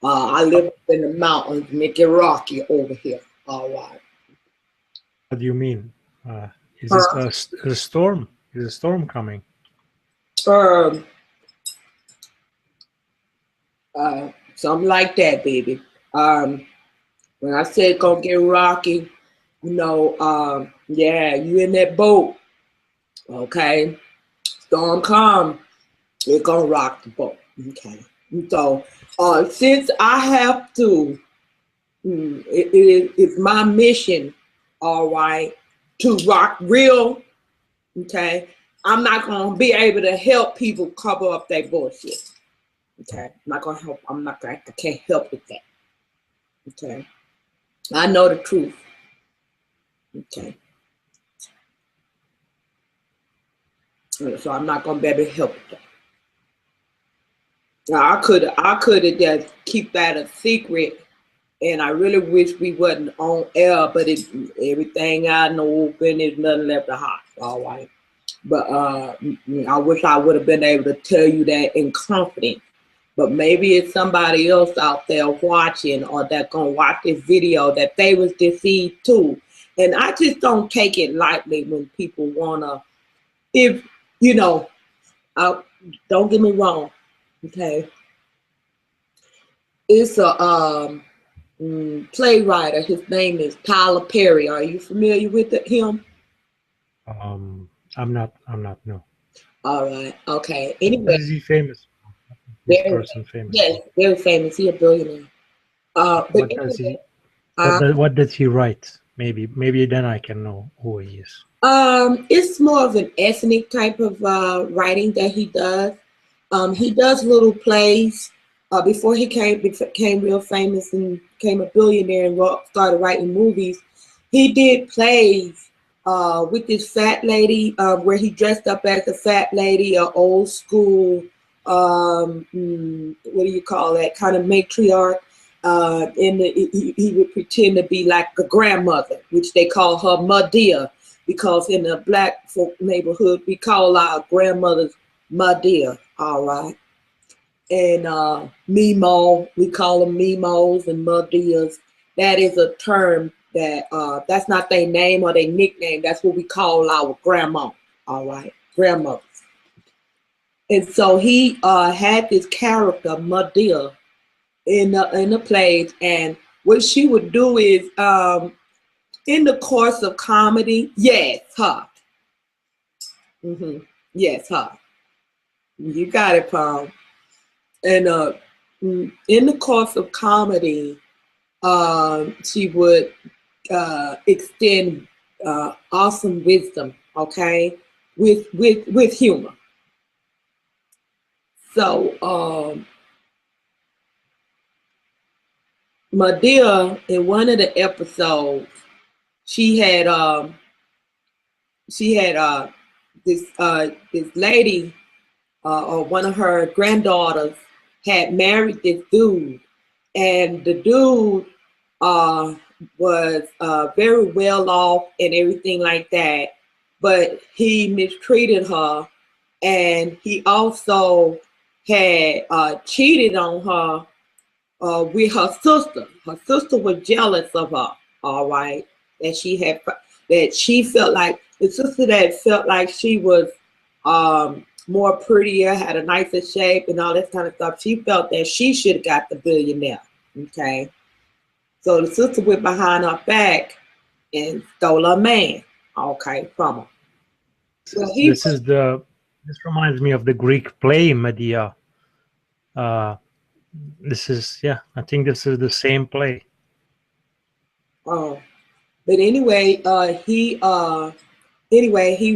I live up in the mountains, make it rocky over here. All right. What do you mean? Is this a storm? Is a storm coming? Something like that, baby. When I said gonna get rocky, you know, yeah, you in that boat. Okay. Storm come, it's gonna rock the boat. Okay. So since I have to, it's my mission, all right, to rock real, okay, I'm not going to be able to help people cover up their bullshit, okay, I'm not going to help, I can't help with that, okay, I know the truth, okay, so I'm not going to be able to help with that. Now, I could have just keep that a secret, and I really wish we wasn't on air, but everything I know open, there's nothing left to hide, all right. But I wish I would have been able to tell you that in confidence. But maybe it's somebody else out there watching or that gonna watch this video that they was deceived too. And I just don't take it lightly when people wanna, if you know, don't get me wrong. Okay, it's a playwright. His name is Tyler Perry. Are you familiar with him? I'm not. No. All right. Okay. Anyway, Is he famous? Person famous? Yes, very famous. He a billionaire. What does he? What does he write? Maybe then I can know who he is. It's more of an ethnic type of writing that he does. He does little plays. Before he became real famous and became a billionaire and started writing movies, he did plays with this fat lady where he dressed up as a fat lady, an old school, what do you call that, kind of matriarch. He would pretend to be like a grandmother, which they call her Madea, because in the black folk neighborhood, we call our grandmothers Madea, all right? And Mimo, we call them Mimos and Madeas. That is a term that, that's not their name or their nickname. That's what we call our grandma, all right? Grandmothers. And so he had this character, Madea, in the plays. And what she would do is, in the course of comedy, yes, her. Yes, her. You got it, Paul. And in the course of comedy, she would extend awesome wisdom, okay, with humor. So Madea, in one of the episodes, she had this lady or one of her granddaughters had married this dude, and the dude was very well off and everything like that, but he mistreated her, and he also had cheated on her with her sister. Her sister was jealous of her, all right, that she felt like, the sister that felt like she was more prettier, had a nicer shape and all that kind of stuff. She felt that she should have got the billionaire, okay? So the sister went behind her back and stole a man, okay, from her. Well, This reminds me of the Greek play Medea. This is, yeah, I think this is the same play. But anyway, he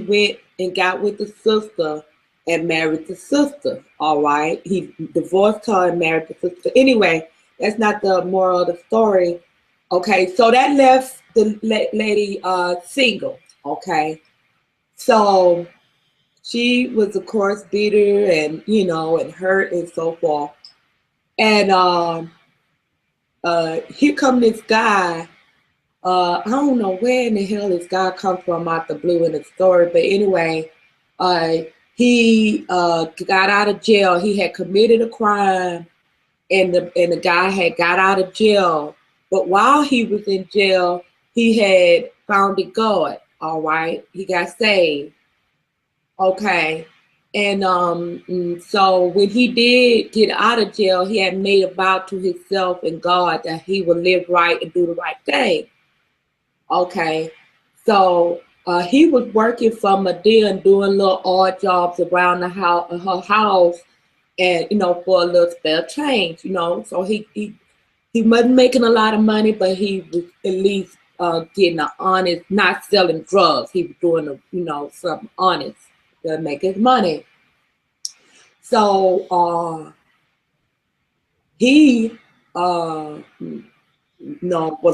went and got with the sister and married the sister. All right, he divorced her and married the sister. Anyway, that's not the moral of the story. Okay, so that left the lady single. Okay, so she was of course bitter and and hurt and so forth. And here come this guy. I don't know where in the hell this guy come from out the blue in the story, but anyway, he got out of jail. He had committed a crime, and the guy had got out of jail. But while he was in jail, he had found God. All right, he got saved. Okay, and so when he did get out of jail, he had made a vow to himself and God that he would live right and do the right thing. Okay, so he was working for Medea and doing little odd jobs around the house, her house, and for a little spare change. So he wasn't making a lot of money, but he was at least getting an honest, not selling drugs. He was doing something honest to make his money. So he was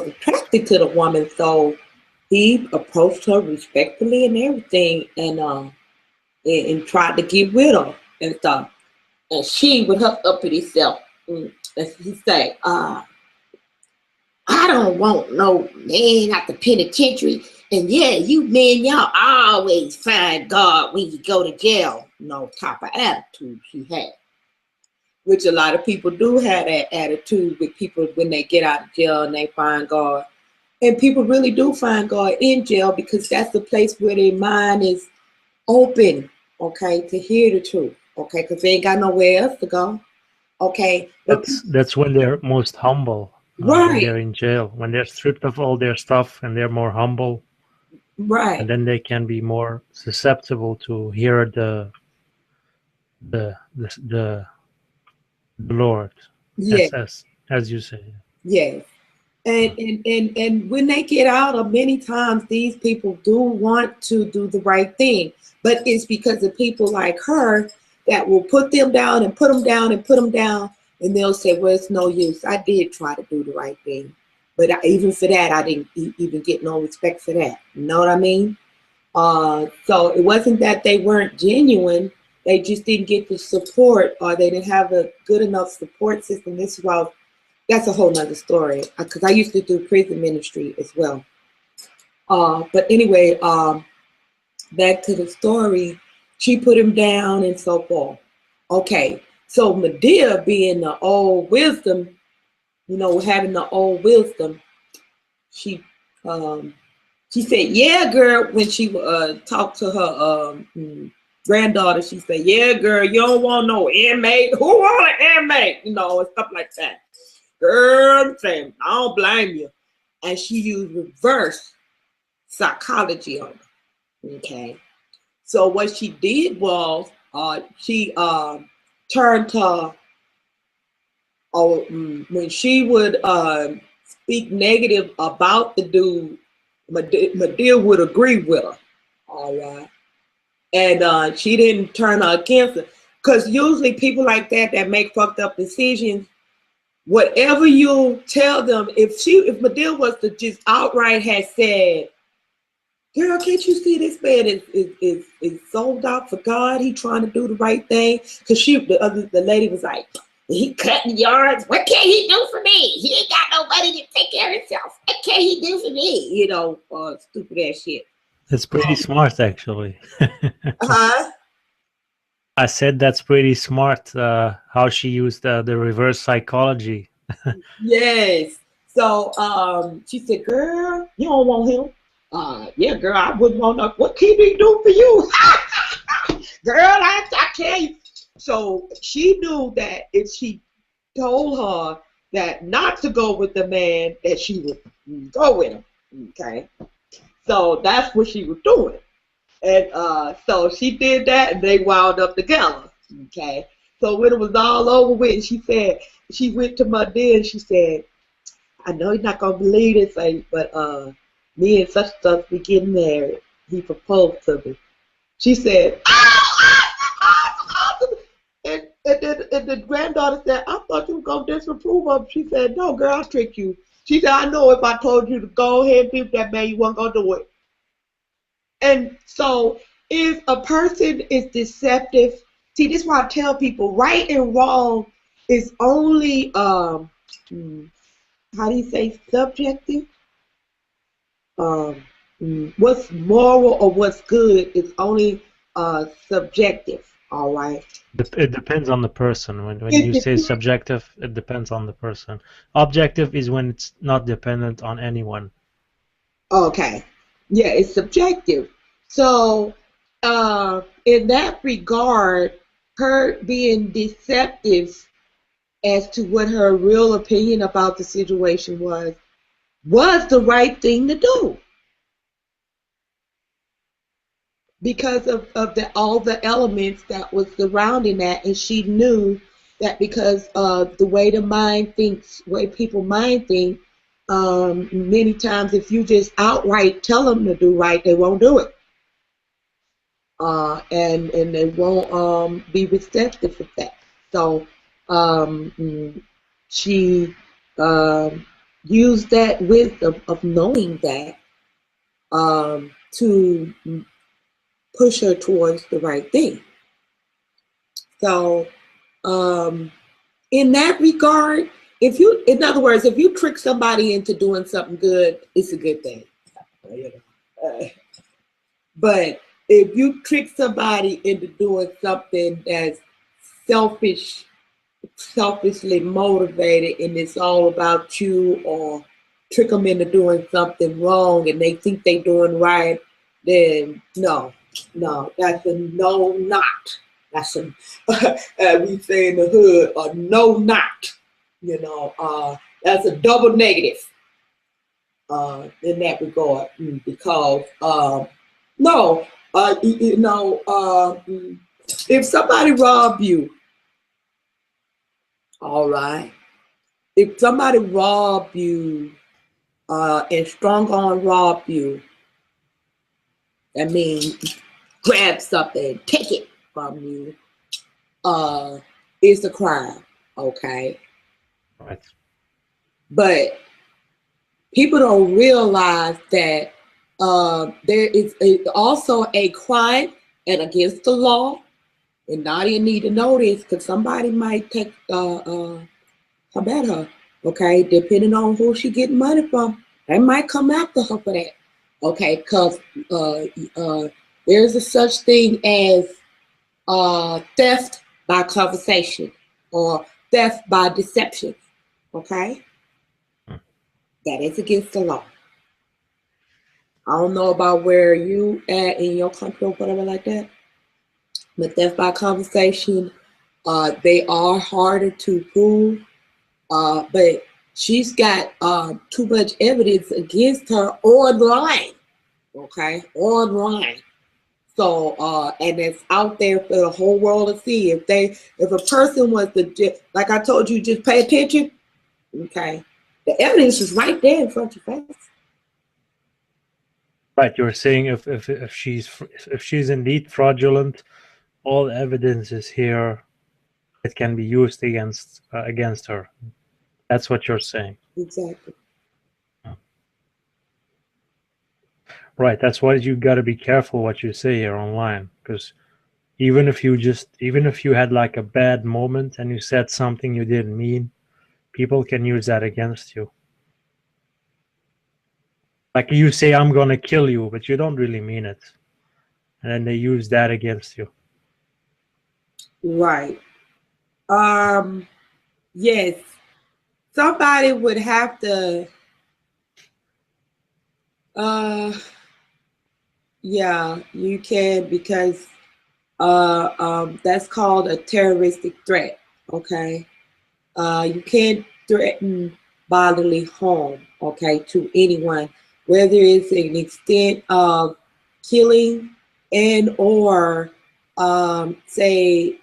attracted to the woman, so he approached her respectfully and everything, and tried to get with her and stuff. And she, with her uppity self, as he say, I don't want no man at the penitentiary. And yeah, you men, y'all always find God when you go to jail. No type of attitude she had. Which a lot of people do have that attitude with people when they get out of jail and they find God. And people really do find God in jail because that's the place where their mind is open, okay, to hear the truth, okay, because they ain't got nowhere else to go, okay. That's when they're most humble, right? When they're in jail, when they're stripped of all their stuff and they're more humble, right? And then they can be more susceptible to hear the Lord, yes, as you say. Yes. And when they get out, many times these people do want to do the right thing, but it's because of people like her that will put them down and put them down and put them down, and they'll say, well, it's no use. I did try to do the right thing, but even for that, I didn't even get no respect for that. You know what I mean? So it wasn't that they weren't genuine. They just didn't get the support, or they didn't have a good enough support system. This is why. That's a whole nother story, because I used to do prison ministry as well. But anyway, back to the story, she put him down and so forth. Okay, so Medea, being the old wisdom, having the old wisdom, she said, yeah, girl, when she talked to her granddaughter, she said, yeah, girl, you don't want no inmate. Who want an inmate? And stuff like that. Girl, I don't blame you. And she used reverse psychology on her. Okay. So what she did was she turned her, when she would speak negative about the dude, Medea would agree with her. All right. And she didn't turn her against her. Because usually people like that make fucked up decisions, whatever you tell them, if Medea was to just outright had said, girl, can't you see this man is sold out for God? He trying to do the right thing. Because the lady was like, he cutting yards. What can he do for me? He ain't got nobody to take care of himself. What can he do for me? Stupid ass shit. That's pretty smart, actually. Huh? I said that's pretty smart, how she used the reverse psychology. Yes. So she said, girl, you don't want him? Yeah, girl, I wouldn't want no. What can he do for you? Girl, I tell you. So she knew that if she told her that not to go with the man, that she would go with him. Okay. So that's what she was doing. And so she did that, and they wound up together. Okay. So when it was all over with, she said, she went to my dad and she said, I know you're not gonna believe this, but me and such stuff we getting married. He proposed to me. She said, oh, awesome. And the granddaughter said, I thought you were gonna disapprove of him. She said, no, girl, I tricked you. She said, I know if I told you to go ahead and be with that man, you weren't gonna do it. And so if a person is deceptive, see, this is why I tell people right and wrong is only how do you say subjective? What's moral or what's good is only subjective. All right. It depends on the person. When you say subjective, it depends on the person. Objective is when it's not dependent on anyone. Okay. Yeah, it's subjective. So in that regard, her being deceptive as to what her real opinion about the situation was the right thing to do. Because of all the elements that was surrounding that, and she knew that because of the way the mind thinks, way people mind think, many times if you just outright tell them to do right, they won't do it, and they won't be receptive of that. So she used that wisdom of knowing that to push her towards the right thing. So in that regard, in other words, if you trick somebody into doing something good, it's a good thing. But if you trick somebody into doing something that's selfishly motivated and it's all about you, or trick them into doing something wrong and they think they're doing right, then no, that's a no not. That's a, as we say in the hood, a no not. That's a double negative in that regard, because if somebody rob you, all right, if somebody rob you and strong arm rob you, that means grab something, take it from you, it's a crime, okay? Right. But people don't realize that there is also a crime and against the law. And Nadia need to know this because somebody might take come at her, okay? Depending on who she getting money from, they might come after her for that, okay? Because there's a such thing as theft by conversation or theft by deception, okay? That is against the law. I don't know about where you at in your country or whatever like that, but theft by conversation, they are harder to prove, but she's got too much evidence against her online, okay, online. So, and it's out there for the whole world to see. If a person was to, like I told you, just pay attention, okay, the evidence is right there in front of your face. Right, you're saying if she's indeed fraudulent, all evidence is here. It can be used against her. That's what you're saying. Exactly. Right. That's why you got to be careful what you say here online, because even if you had like a bad moment and you said something you didn't mean, people can use that against you. Like you say, I'm gonna kill you, but you don't really mean it, and then they use that against you. Right. Yes. Somebody would have to. Yeah, you can, because that's called a terroristic threat. Okay. You can't threaten bodily harm, okay, to anyone whether it's an extent of killing and or say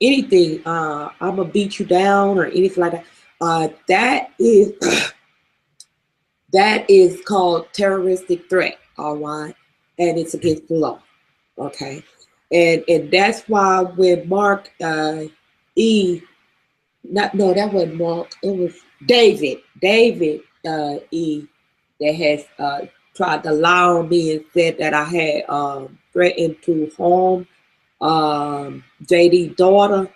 anything, I'm gonna beat you down or anything like that. That is that is called terroristic threat, all right, and it's against the law, okay, and that's why when Mark E. Not no, that wasn't Mark. It was David. David E. that has tried to lie on me and said that I had threatened to harm JD's daughter.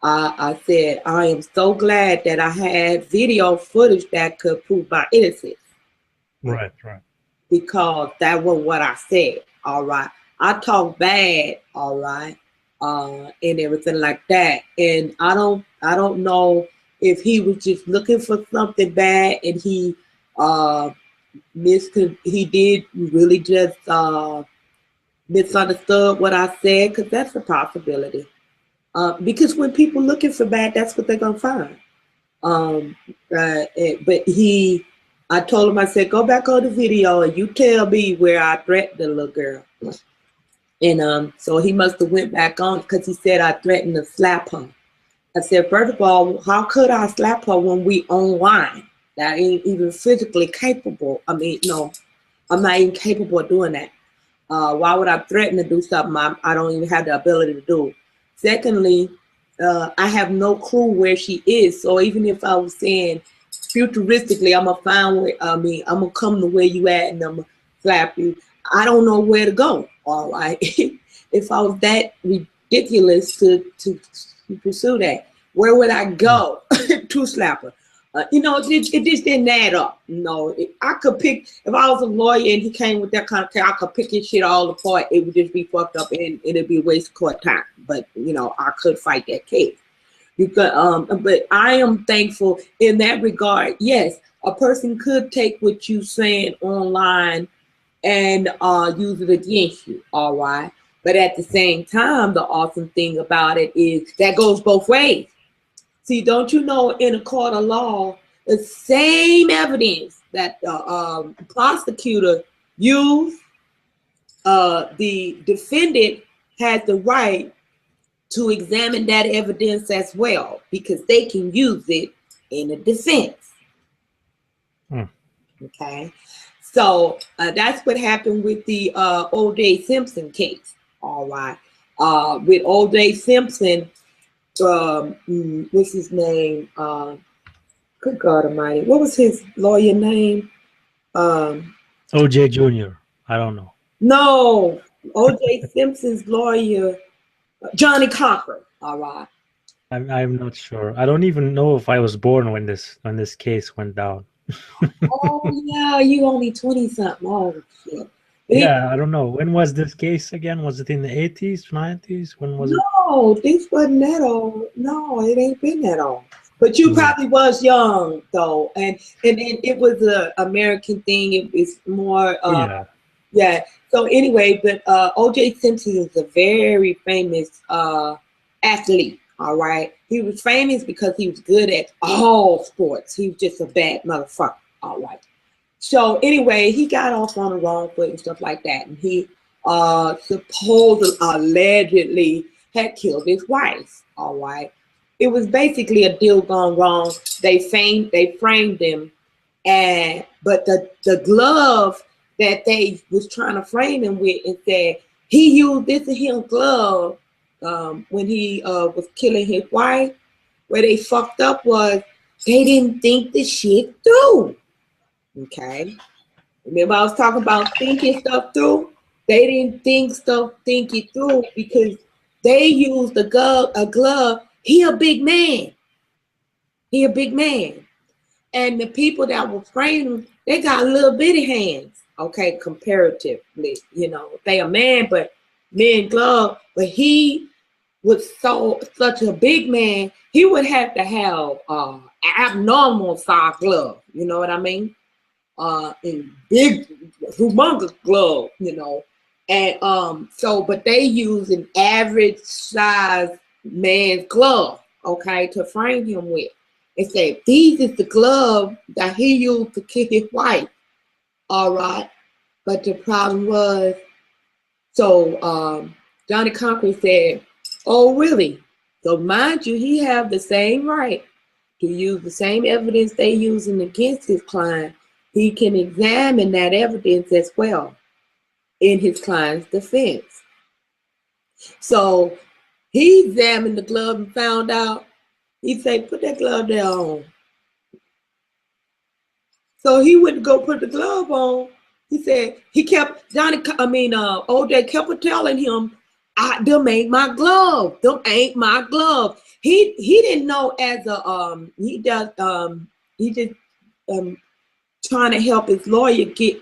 I said I am so glad that I had video footage that could prove my innocence. Right, right. Because that was what I said. All right, I talk bad. All right, and everything like that. And I don't know if he was just looking for something bad and he he did really just misunderstood what I said, because that's a possibility. Because when people looking for bad, that's what they're gonna find. But I told him, I said, go back on the video and you tell me where I threatened the little girl. And so he must have went back on because he said I threatened to slap her. I said, first of all, how could I slap her when we online? That ain't even physically capable. I mean, no, I'm not even capable of doing that. Why would I threaten to do something I don't even have the ability to do? Secondly, I have no clue where she is. So even if I was saying futuristically, I'm gonna find where, I'm gonna come to where you at and I'm gonna slap you, I don't know where to go. All right. If I was that ridiculous to pursue that, where would I go to slap her? It just didn't add up. I could pick, if I was a lawyer and he came with that kind of care, I could pick his shit all apart. It would just be fucked up and it'd be a waste of court time. But I could fight that case. But I am thankful in that regard. Yes, a person could take what you saying online and use it against you. All right. But at the same time, the awesome thing about it is that goes both ways. See, don't you know, in a court of law, the same evidence that the prosecutor used, the defendant has the right to examine that evidence as well, because they can use it in a defense. Okay, so that's what happened with the O.J. Simpson case. All right, with O.J. Simpson. What's his name? Good God Almighty! What was his lawyer name? OJ Jr. I don't know. No, O.J. Simpson's lawyer, Johnny Cochran. All right. I'm not sure. I don't even know if I was born when this case went down. Oh yeah, you only 20-something. Oh shit. Yeah, I don't know. When was this case again? Was it in the 80s, 90s? When was it? No, this wasn't that old. No, it ain't been that old. But you probably was young though, and it was a American thing. It was more. Yeah. So anyway, but O.J. Simpson is a very famous athlete. All right, he was famous because he was good at all sports. He was just a bad motherfucker. All right. So anyway, he got off on the wrong foot and stuff like that, and he supposedly, allegedly had killed his wife. All right, it was basically a deal gone wrong. They framed him, but the glove that they was trying to frame him with, and said he used this and him glove when he was killing his wife. Where they fucked up was they didn't think the shit through. Okay. Remember I was talking about thinking stuff through? They didn't think it through because they used a glove. He a big man. And the people that were framing, they got little bitty hands. Okay, comparatively, they a man, but men glove. But he was such a big man, he would have to have abnormal size glove. You know what I mean? In big, humongous glove, and but they use an average size man's glove, okay, to frame him with, and said, these is the glove that he used to kill his wife. All right. But the problem was, so Johnny Concrete said, oh, really? So mind you, he have the same right to use the same evidence they using against his client. He can examine that evidence as well in his client's defense. So he examined the glove and found out, he said, put that glove there on. So he went to go put the glove on. He said, OJ kept telling him, them ain't my glove. Them ain't my glove. He didn't know as a he just trying to help his lawyer get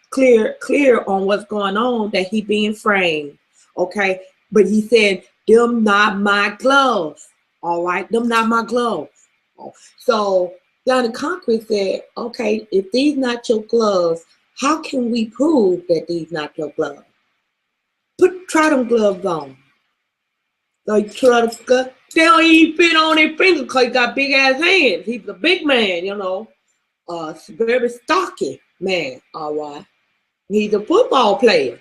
clear on what's going on, that he being framed. Okay. But he said, them not my gloves. All right, them not my gloves. So Johnny Concrete said, okay, if these not your gloves, how can we prove that these not your gloves? Try them gloves on. So you try to, they don't even fit on their fingers because he got big ass hands. He's a big man, you know, very stocky man. All right, he's a football player.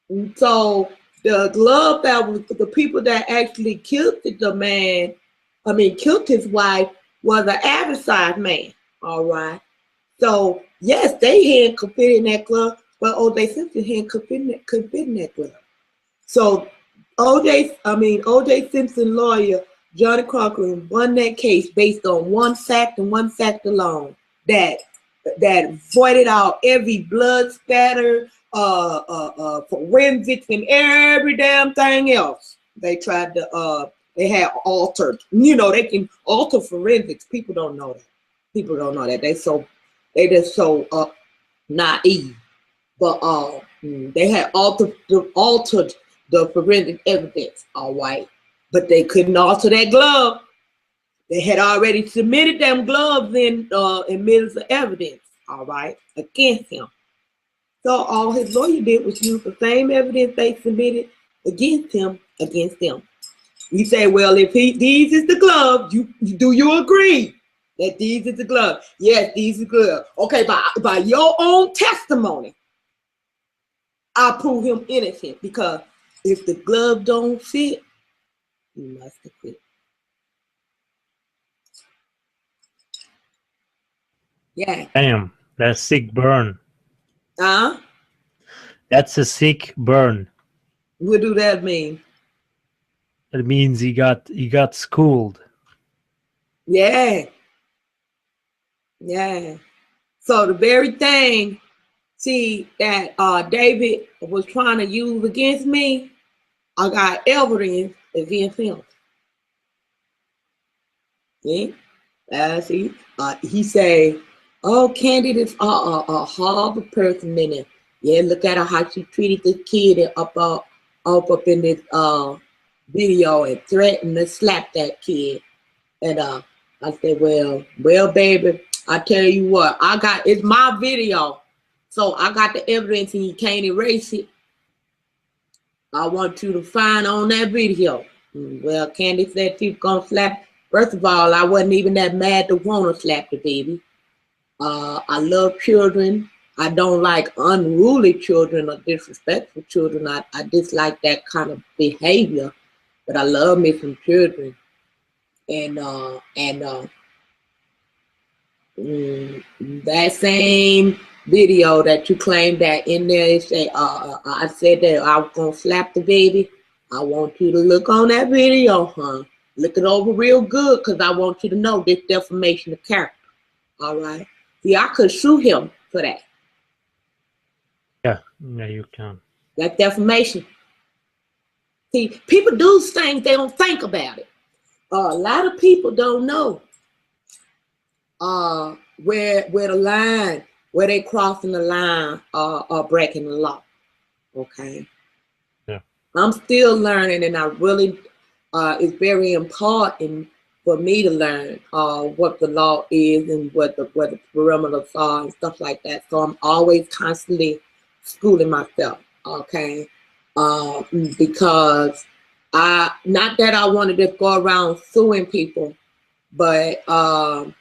And so the glove that was the people that actually killed killed his wife, was an average size man. All right. So yes, they hand could fit in that glove, but O.J. Simpson hand could fit in that glove. So O.J. Simpson lawyer Johnny Cochran won that case based on one fact and one fact alone, that voided out every blood spatter, forensics, and every damn thing else. They tried to they had altered. You know, they can alter forensics. People don't know that. People don't know that. They just so naive. But they had altered the forensic evidence, all right. But they couldn't alter that glove. They had already submitted them gloves in minutes of evidence, all right, against him. So all his lawyer did was use the same evidence they submitted against him, against them. You say, well, if these is the gloves, do you agree that these is the gloves? Yes, these is gloves. Okay, by your own testimony, I prove him innocent, because if the glove don't fit, you must acquit. Yeah. Damn, that's sick burn. Huh? That's a sick burn. What do that mean? It means he got schooled. Yeah. Yeah. So the very thing, see, that David was trying to use against me, I got evidence against him. Yeah. See, he say, oh, Candy is a horrible person in it. Yeah, look at her, how she treated this kid up in this video, and threatened to slap that kid. And I said, well, baby, I tell you what, it's my video, so I got the evidence and you can't erase it. I want you to find on that video. Well, Candy said she was gonna slap. First of all, I wasn't even that mad to want to slap the baby. I love children. I don't like unruly children or disrespectful children. I dislike that kind of behavior, but I love me some children. And that same video that you claimed that in there, it say, I said that I was gonna slap the baby. I want you to look on that video, huh? Look it over real good, because I want you to know this defamation of character. All right. See, I could sue him for that. Yeah, you can. That defamation. See, people do things, they don't think about it. A lot of people don't know where the line, where they crossing the line or breaking the law. Okay. Yeah. I'm still learning, and I really it's very important for me to learn what the law is and what the perimeters are and stuff like that. So I'm always constantly schooling myself. Okay. Because not that I want to just go around suing people, But I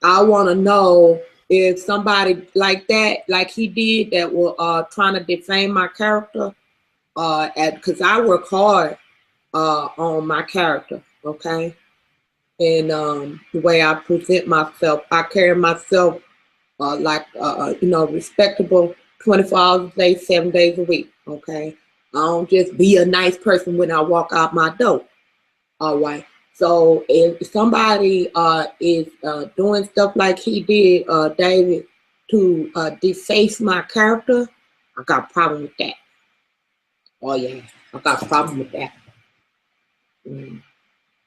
want to know if somebody like that, like he did, that were trying to defame my character, because I work hard on my character, okay? And the way I present myself, I carry myself like, respectable 24 hours a day, 7 days a week, okay? I don't just be a nice person when I walk out my door, all right? So if somebody is doing stuff like he did, David, to deface my character, I got a problem with that. Oh yeah, I got a problem with that.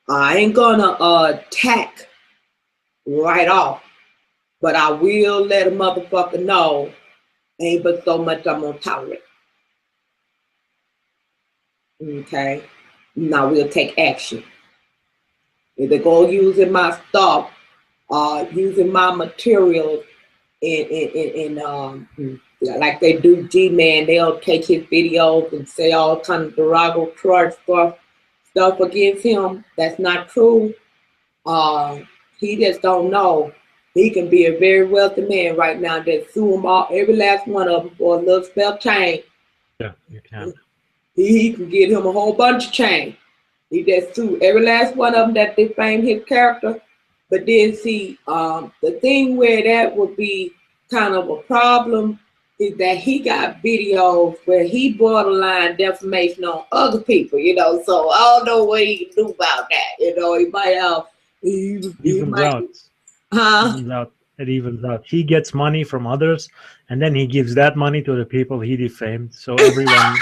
I ain't gonna attack right off, but I will let a motherfucker know ain't but so much I'm gonna tolerate. Okay, now we'll take action. If they go using my stuff, using my materials, like they do G-Man, they'll take his videos and say all kind of derogatory stuff against him. That's not true. He just don't know. He can be a very wealthy man right now that sue them all, every last one of them, for a little spell chain. Yeah, you can. He can get him a whole bunch of chain. He just sue every last one of them that defame his character. But then see, the thing where that would be kind of a problem is that he got videos where he borderline defamation on other people, so I don't know what he can do about that. He might have, Evens out. Evens out. It evens out. He gets money from others, and then he gives that money to the people he defamed. So everyone,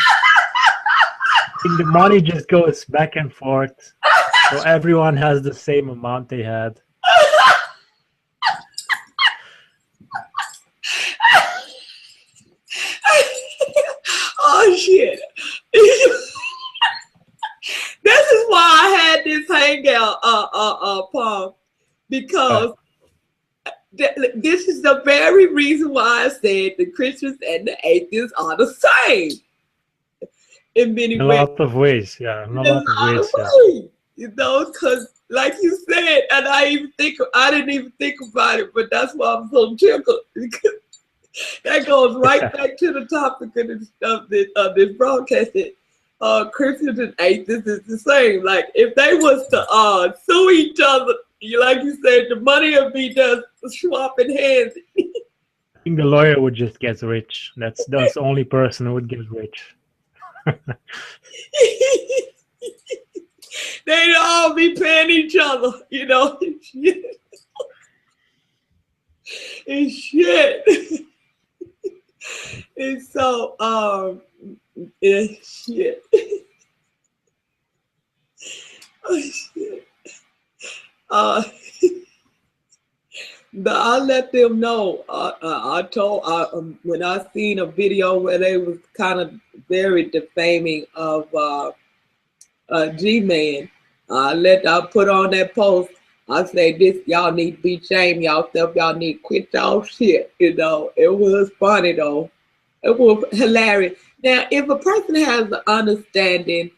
the money just goes back and forth. So everyone has the same amount they had. Oh shit. This is why I had this hangout, Paul, because this is the very reason why I said the Christians and the atheists are the same. In many ways. A lot of ways, yeah. In a lot of ways, yeah. Because like you said, and I didn't even think about it, but that's why I'm so tickled. That goes right back to the topic of this broadcast. Christians and atheists is the same. Like if they was to sue each other, like you said, the money would be just swapping hands. I think the lawyer would just get rich. That's the only person who would get rich. They'd all be paying each other, and shit. And so, shit. Oh shit. But I let them know. I told when I seen a video where they was kind of very defaming of G-Man. I put on that post. I say this, y'all need to be ashamed yourself. Y'all need to quit y'all shit. It was funny though. It was hilarious. Now, if a person has an understanding,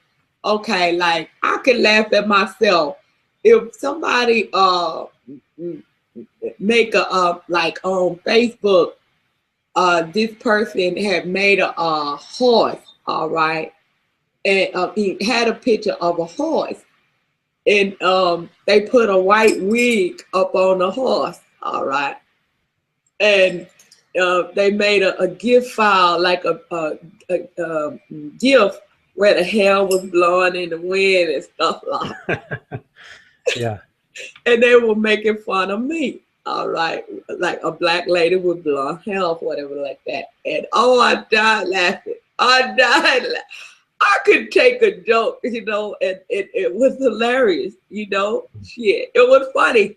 okay, like I can laugh at myself. If somebody make a like on Facebook, this person had made a horse, all right, and he had a picture of a horse, and they put a white wig up on the horse, all right, and they made a gift file, like a gift where the hair was blowing in the wind and stuff like that. Yeah. And they were making fun of me, all right, like a black lady with blonde hair or whatever like that. And I died laughing. I could take a joke, and it was hilarious, shit. It was funny.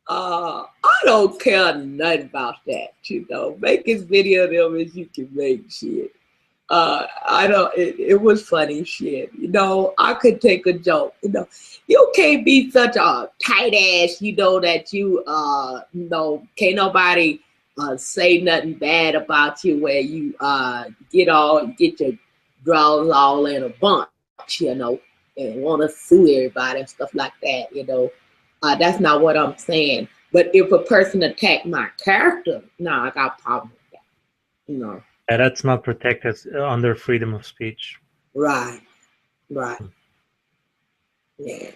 I don't care nothing about that, Make as many of them as you can make, shit. It was funny shit. I could take a joke. You can't be such a tight ass, that you, can't nobody say nothing bad about you where you get your draws all in a bunch, and want to sue everybody and stuff like that, That's not what I'm saying. But if a person attacked my character, I got a problem with that. Yeah, that's not protected under freedom of speech. Right. Yeah.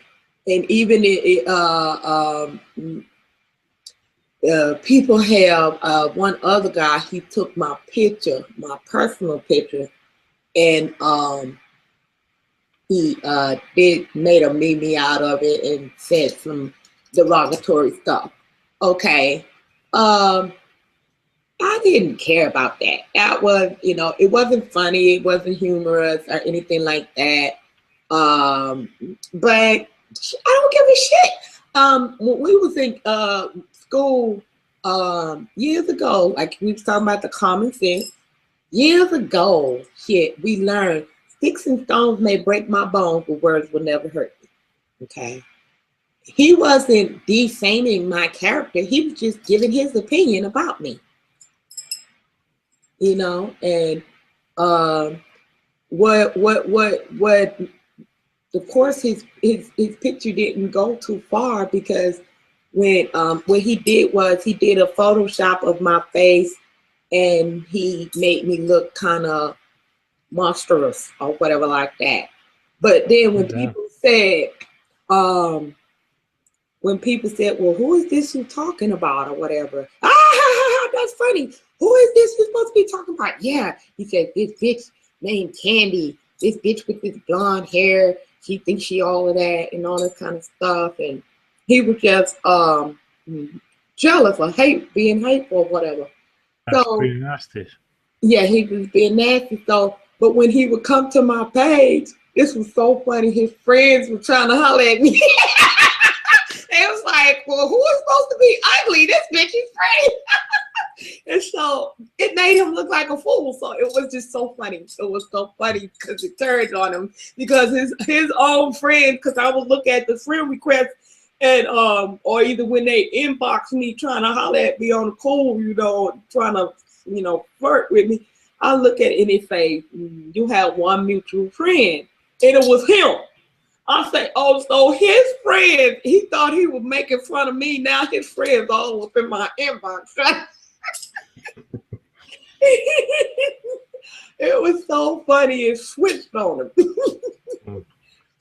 And even people have one other guy. He took my picture, my personal picture, and he made a meme out of it and said some derogatory stuff. Okay. I didn't care about that. That was, it wasn't funny, it wasn't humorous or anything like that. But I don't give a shit. When we was in school years ago, like we was talking about the common sense, years ago, we learned sticks and stones may break my bones, but words will never hurt me. Okay. He wasn't defaming my character, he was just giving his opinion about me. And what of course his picture didn't go too far, because when what he did was he did a Photoshop of my face and he made me look kind of monstrous or whatever like that. But then when people said well, who is this you talking about or whatever, that's funny, who is this you're supposed to be talking about? Yeah, he said, this bitch named Candy, this bitch with this blonde hair, she thinks she all of that and all that kind of stuff. And he was just jealous or being hateful or whatever. That's pretty nasty. Yeah, he was being nasty. So, but when he would come to my page, this was so funny, his friends were trying to holler at me. They was like, well, who is supposed to be ugly? This bitch is pretty. And so it made him look like a fool. So it was just so funny. It was so funny because it turned on him, because his own friend, because I would look at the friend request and or either when they inbox me trying to holler at me on the cool, trying to flirt with me, I look at it and it say, you have one mutual friend, and it was him. I say, oh, so his friend, he thought he was making fun of me. Now his friends all up in my inbox. It was so funny, it switched on him.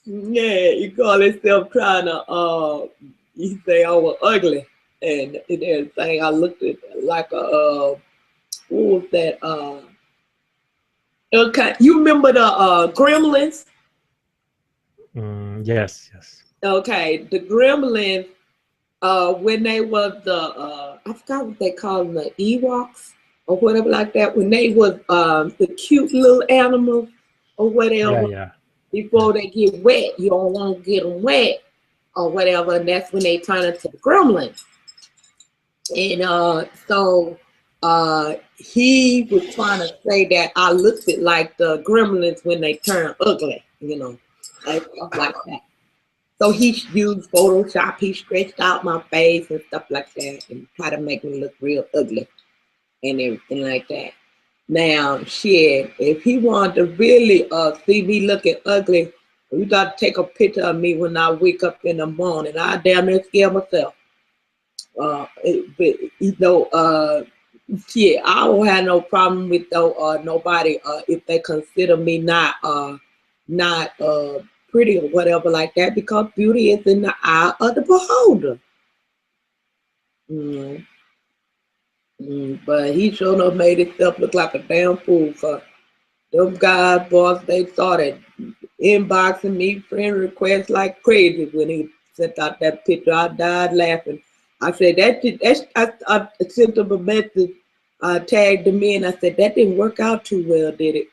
Yeah, he called himself trying to he say I was ugly, and everything. I looked at like a what was that? Okay, you remember the Gremlins? Yes. Okay, the Gremlins, when they was I forgot what they called them, the Ewoks or whatever like that, when they was the cute little animals or whatever. Yeah. Before they get wet, you don't want to get them wet or whatever, and that's when they turn into the Gremlins. And so he was trying to say that I looked at like the Gremlins when they turn ugly, like stuff like that. So he used Photoshop, he stretched out my face and stuff like that and try to make me look real ugly and everything like that. Now, shit, if he wanted to really see me looking ugly, you got to take a picture of me when I wake up in the morning. I damn near scare myself. Shit, I don't have no problem with nobody if they consider me not pretty or whatever like that, because beauty is in the eye of the beholder. But he sure enough made himself look like a damn fool. For them guys, boss, they started inboxing me friend requests like crazy when he sent out that picture. I died laughing. I said I sent him a message, tagged him in. I said that didn't work out too well, did it?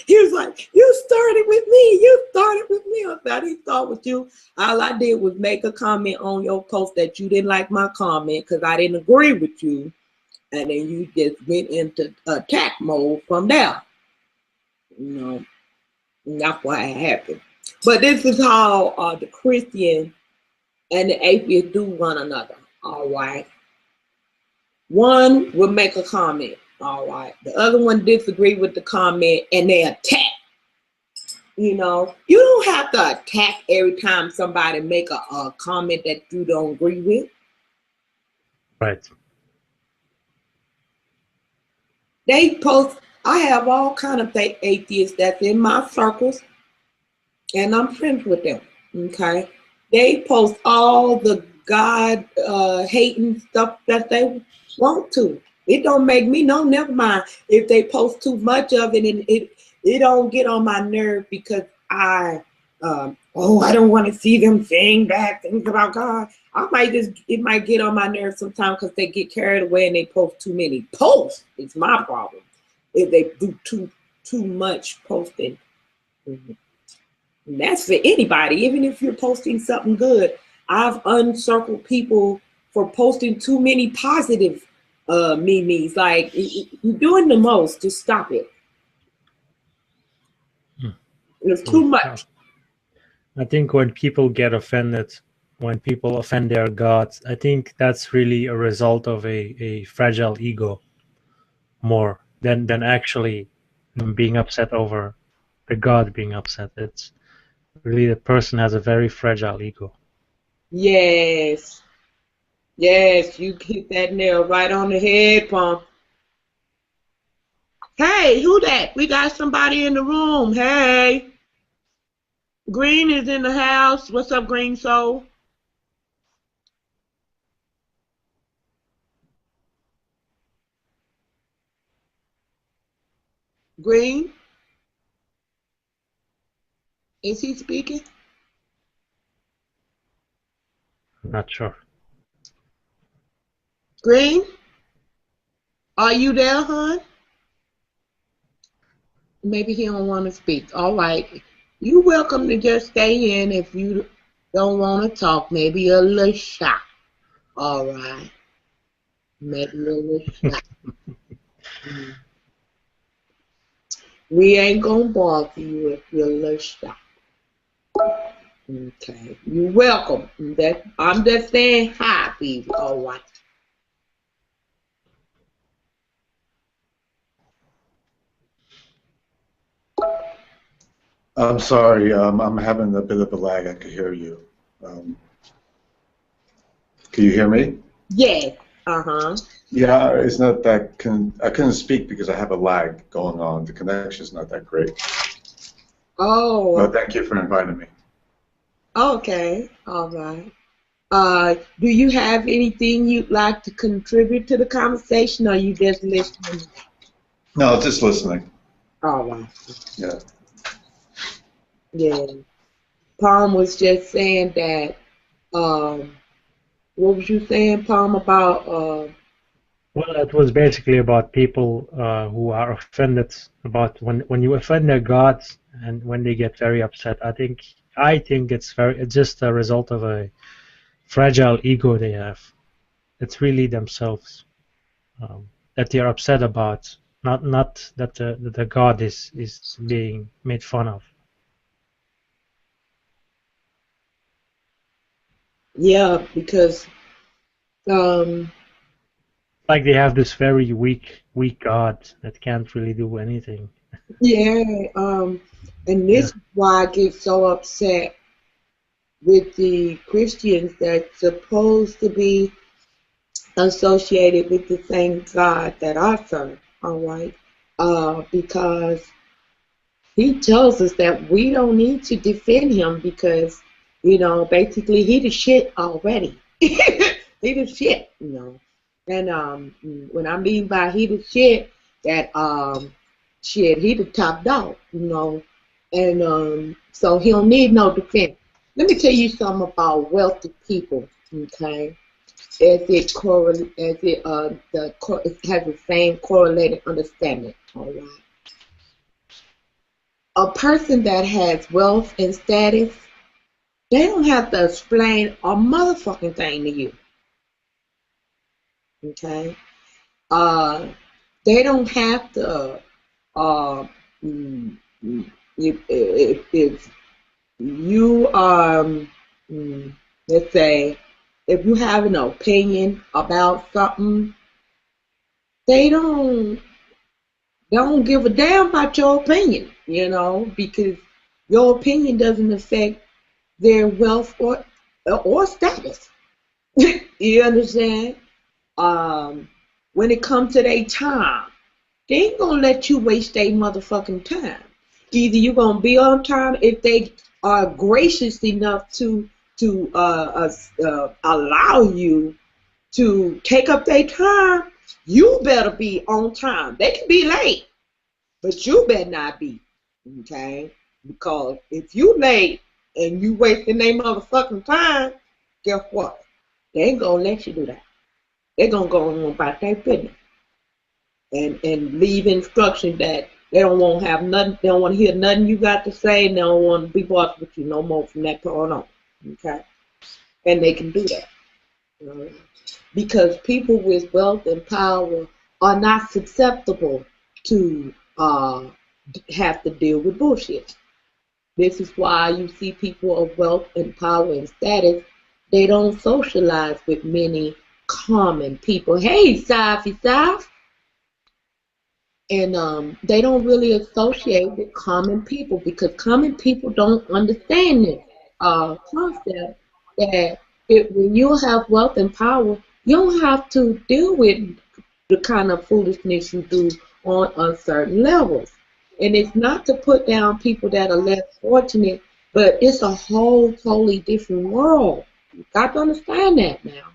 He was like, you started with me. I said, I didn't start with you. All I did was make a comment on your post that you didn't like my comment because I didn't agree with you. And then you just went into attack mode from there. That's why it happened. But this is how the Christian and the atheist do one another. All right. One will make a comment. All right. The other one disagree with the comment and they attack. You know, you don't have to attack every time somebody make a comment that you don't agree with. Right. They post. I have all kind of atheists that's in my circles, and I'm friends with them. Okay, they post all the God hating stuff that they want to. It don't make me no. Never mind if they post too much of it, and it don't get on my nerve because I I don't want to see them saying bad things about God. It might get on my nerves sometimes because they get carried away and they post too many posts. It's my problem if they do too much posting. And that's for anybody, even if you're posting something good. I've uncircled people for posting too many positive memes. Like, you're doing the most. Just stop it. It's too much. I think when people get offended, when people offend their gods, I think that's really a result of a fragile ego more than actually them being upset over the god being upset. It's really the person has a very fragile ego. Yes. Yes, you hit that nail right on the head, Pump. Hey, who that? We got somebody in the room. Hey. Green is in the house. What's up, Green Soul? Green? Is he speaking? I'm not sure. Green? Are you there, hon? Maybe he don't want to speak. All right. You're welcome to just stay in if you don't want to talk. Maybe a little shy. All right. Maybe a little shy. We ain't going to bother you if you're a little shy. Okay. You're welcome. I'm just saying hi, baby. All right. I'm sorry, I'm having a bit of a lag. I could hear you. Can you hear me? Yes. Uh-huh. Yeah, it's not that. I couldn't speak because I have a lag going on. The connection's not that great. Oh. But thank you for inviting me. Okay. All right. Do you have anything you'd like to contribute to the conversation, or you just listening? No, just listening. All right. Yeah. Yeah. Palm was just saying that. What was you saying, Palm, about? Well, it was basically about people who are offended about when you offend their gods and when they get very upset. I think it's just a result of a fragile ego they have. It's really themselves that they are upset about, not that the god is being made fun of. Yeah, because like they have this very weak god that can't really do anything. Yeah, and this is why I get so upset with the Christians that's supposed to be associated with the same God that I serve, all right? Because he tells us that we don't need to defend him because, basically he the shit already. He the shit, And when I mean by he the shit, that shit, he the top dog, And so he don't need no defense. Let me tell you something about wealthy people, okay? It has the same correlated understanding, all right? A person that has wealth and status, they don't have to explain a motherfucking thing to you, okay? They don't have to. If you let's say, if you have an opinion about something, they don't give a damn about your opinion, because Your opinion doesn't affect their wealth or status. You understand? When it comes to their time, they ain't gonna let you waste their motherfucking time. Either you gonna be on time if they are gracious enough to allow you to take up their time. You better be on time. They can be late, but you better not be. Okay? Because if you late and you wasting their motherfucking time, guess what? They ain't gonna let you do that. They're gonna go on about their business and leave instructions that they don't want to have nothing. They don't want to hear nothing you got to say. And they don't want to be boss with you no more from that point on. Okay, and they can do that because people with wealth and power are not susceptible to have to deal with bullshit. This is why you see people of wealth and power and status. They don't socialize with many common people. Hey, Safi. And they don't really associate with common people because common people don't understand this concept that when you have wealth and power, you don't have to deal with the kind of foolishness you do on uncertain levels. And it's not to put down people that are less fortunate, but it's a whole totally different world. You got to understand that now.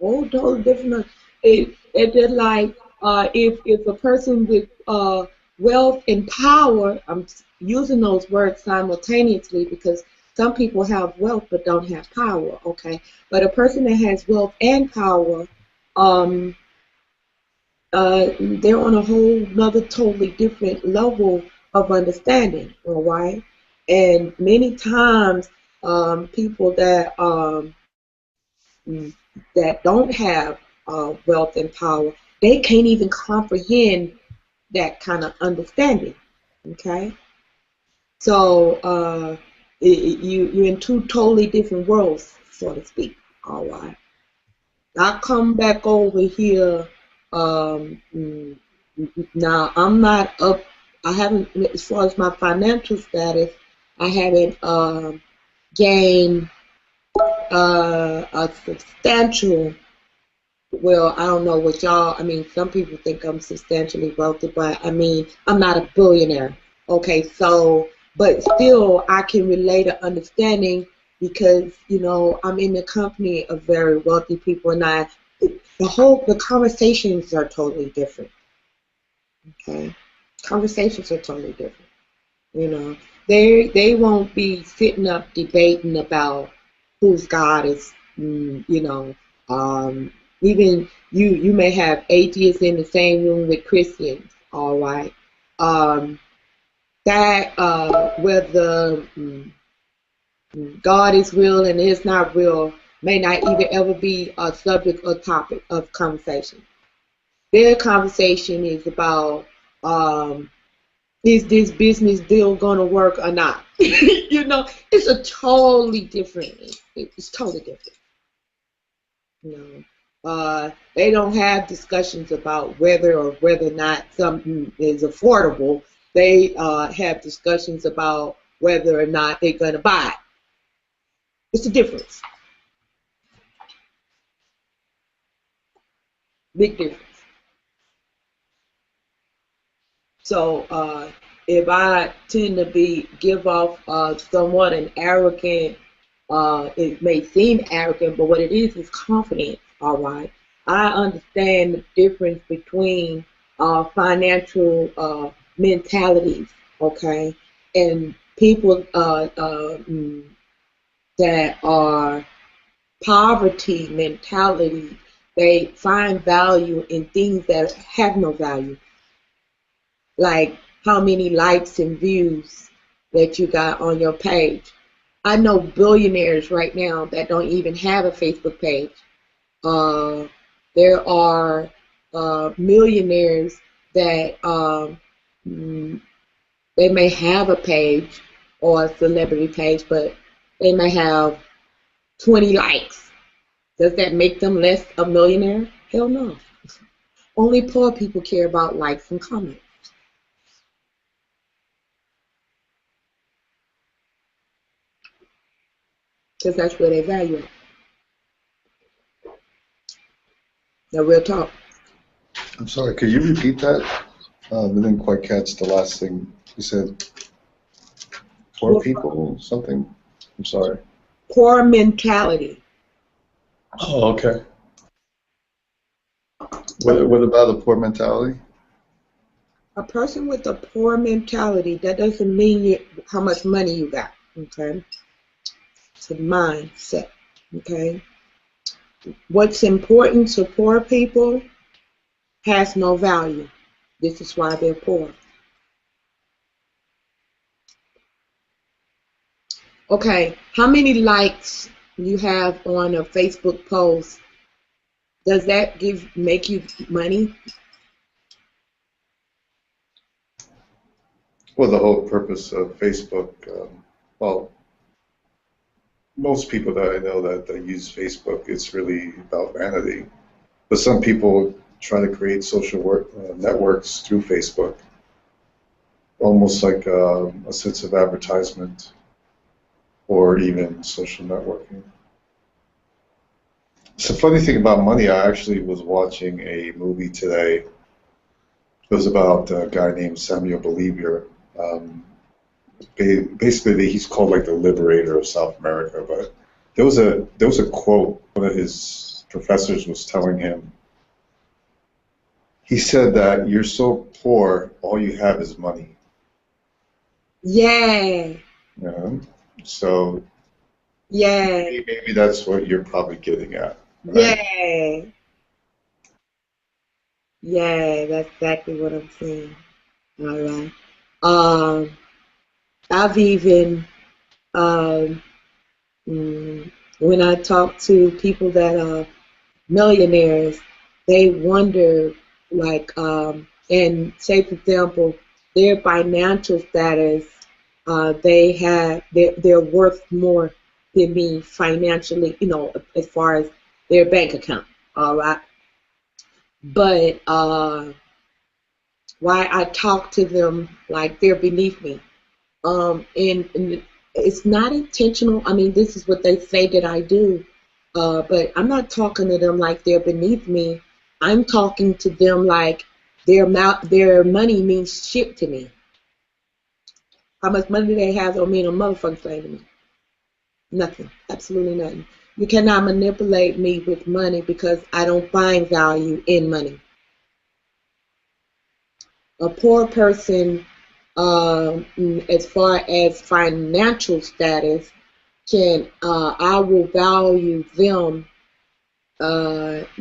Whole totally different. It's just like if a person with wealth and power, I'm using those words simultaneously because some people have wealth but don't have power, okay? But a person that has wealth and power, they're on a whole another totally different level of understanding, all right? And many times people that don't have wealth and power, they can't even comprehend that kind of understanding, okay? So you're in two totally different worlds, so to speak, all right? I come back over here, now I'm not up, I haven't, as far as my financial status, I haven't gained a substantial, well, I don't know what y'all, I mean, some people think I'm substantially wealthy, but I mean, I'm not a billionaire. Okay, so, but still, I can relate an understanding because, you know, I'm in the company of very wealthy people and the conversations are totally different. Okay, conversations are totally different. You know, they won't be sitting up debating about whose God is, you know, even you may have atheists in the same room with Christians, all right. Whether God is real and is not real may not even ever be a subject or topic of conversation. Their conversation is about is this business deal gonna work or not? You know, it's a totally different. It's totally different. You know, they don't have discussions about whether or not something is affordable. They have discussions about whether or not they're gonna buy it. It's a difference. Big difference. So if I tend to give off somewhat an arrogant, it may seem arrogant, but what it is confidence. All right, I understand the difference between financial mentalities. Okay, and people that are poverty mentality, they find value in things that have no value. Like how many likes and views that you got on your page. I know billionaires right now that don't even have a Facebook page. There are millionaires that they may have a page or a celebrity page, but they may have 20 likes. Does that make them less a millionaire? Hell no. Only poor people care about likes and comments. because that's where they value it. Now, real talk. I'm sorry, could you repeat that? I didn't quite catch the last thing you said. Poor people, something? I'm sorry. Poor mentality. Oh, okay. What about a poor mentality? A person with a poor mentality, that doesn't mean how much money you got, okay? It's a mindset, okay? What's important to poor people has no value. This is why they're poor. Okay, how many likes you have on a Facebook post? Does that make you money? Well, the whole purpose of Facebook, well, most people that I know that use Facebook, it's really about vanity. But some people try to create social networks through Facebook, almost like a sense of advertisement or even social networking. It's a funny thing about money. I actually was watching a movie today. It was about a guy named Samuel Bolivar. Basically, he's called like the liberator of South America. But there was a quote one of his professors was telling him. He said that you're so poor, all you have is money. Yeah. Yeah. So. Yeah. Maybe that's what you're probably getting at. Right? Yeah. Yeah, that's exactly what I'm saying. All right. I've even when I talk to people that are millionaires, they wonder, like, and say, for example, their financial status, they're worth more than me financially, as far as their bank account, all right? But why I talk to them like they're beneath me. And it's not intentional. I mean, this is what they say that I do, but I'm not talking to them like they're beneath me. I'm talking to them like their money means shit to me. How much money they have don't mean a motherfucking thing to me. Nothing. Absolutely nothing. You cannot manipulate me with money because I don't find value in money. A poor person, as far as financial status, I will value them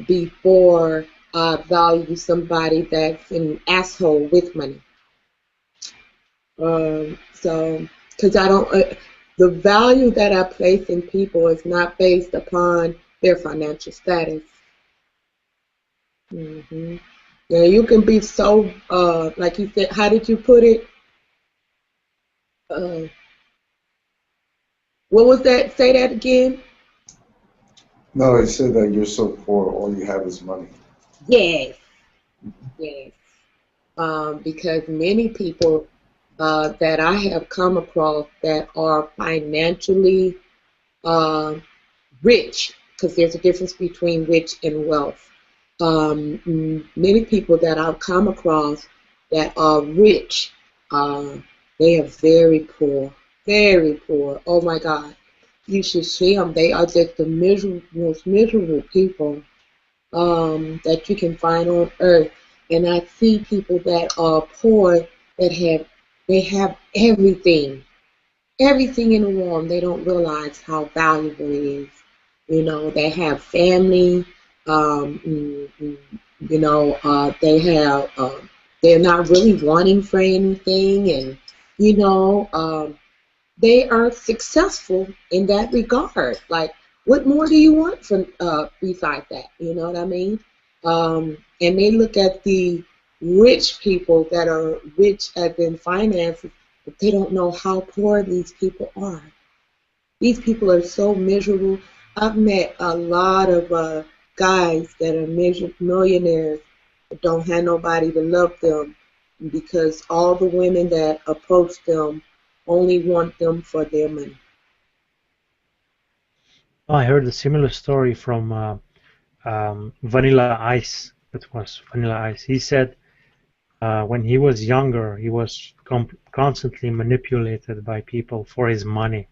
before I value somebody that's an asshole with money. Because I don't, the value that I place in people is not based upon their financial status. Mm-hmm. Yeah, you can be so, like you said, how did you put it? What was that? Say that again. No, it said that you're so poor, all you have is money. Yes, yes. Because many people that I have come across that are financially rich, because there's a difference between rich and wealth. Many people that I've come across that are rich, they are very poor, very poor. Oh my God. You should see them. They are just the most miserable people that you can find on earth. And I see people that are poor that have everything in the world. They don't realize how valuable it is. They have family. They have. They're not really wanting for anything, and they are successful in that regard. Like, what more do you want from besides that? You know what I mean? And they look at the rich people that are rich as in finances, but they don't know how poor these people are. These people are so miserable. I've met a lot of guys that are millionaires but don't have nobody to love them because all the women that approach them only want them for their money. Oh, I heard a similar story from Vanilla Ice. That was Vanilla Ice. He said when he was younger, he was constantly manipulated by people for his money.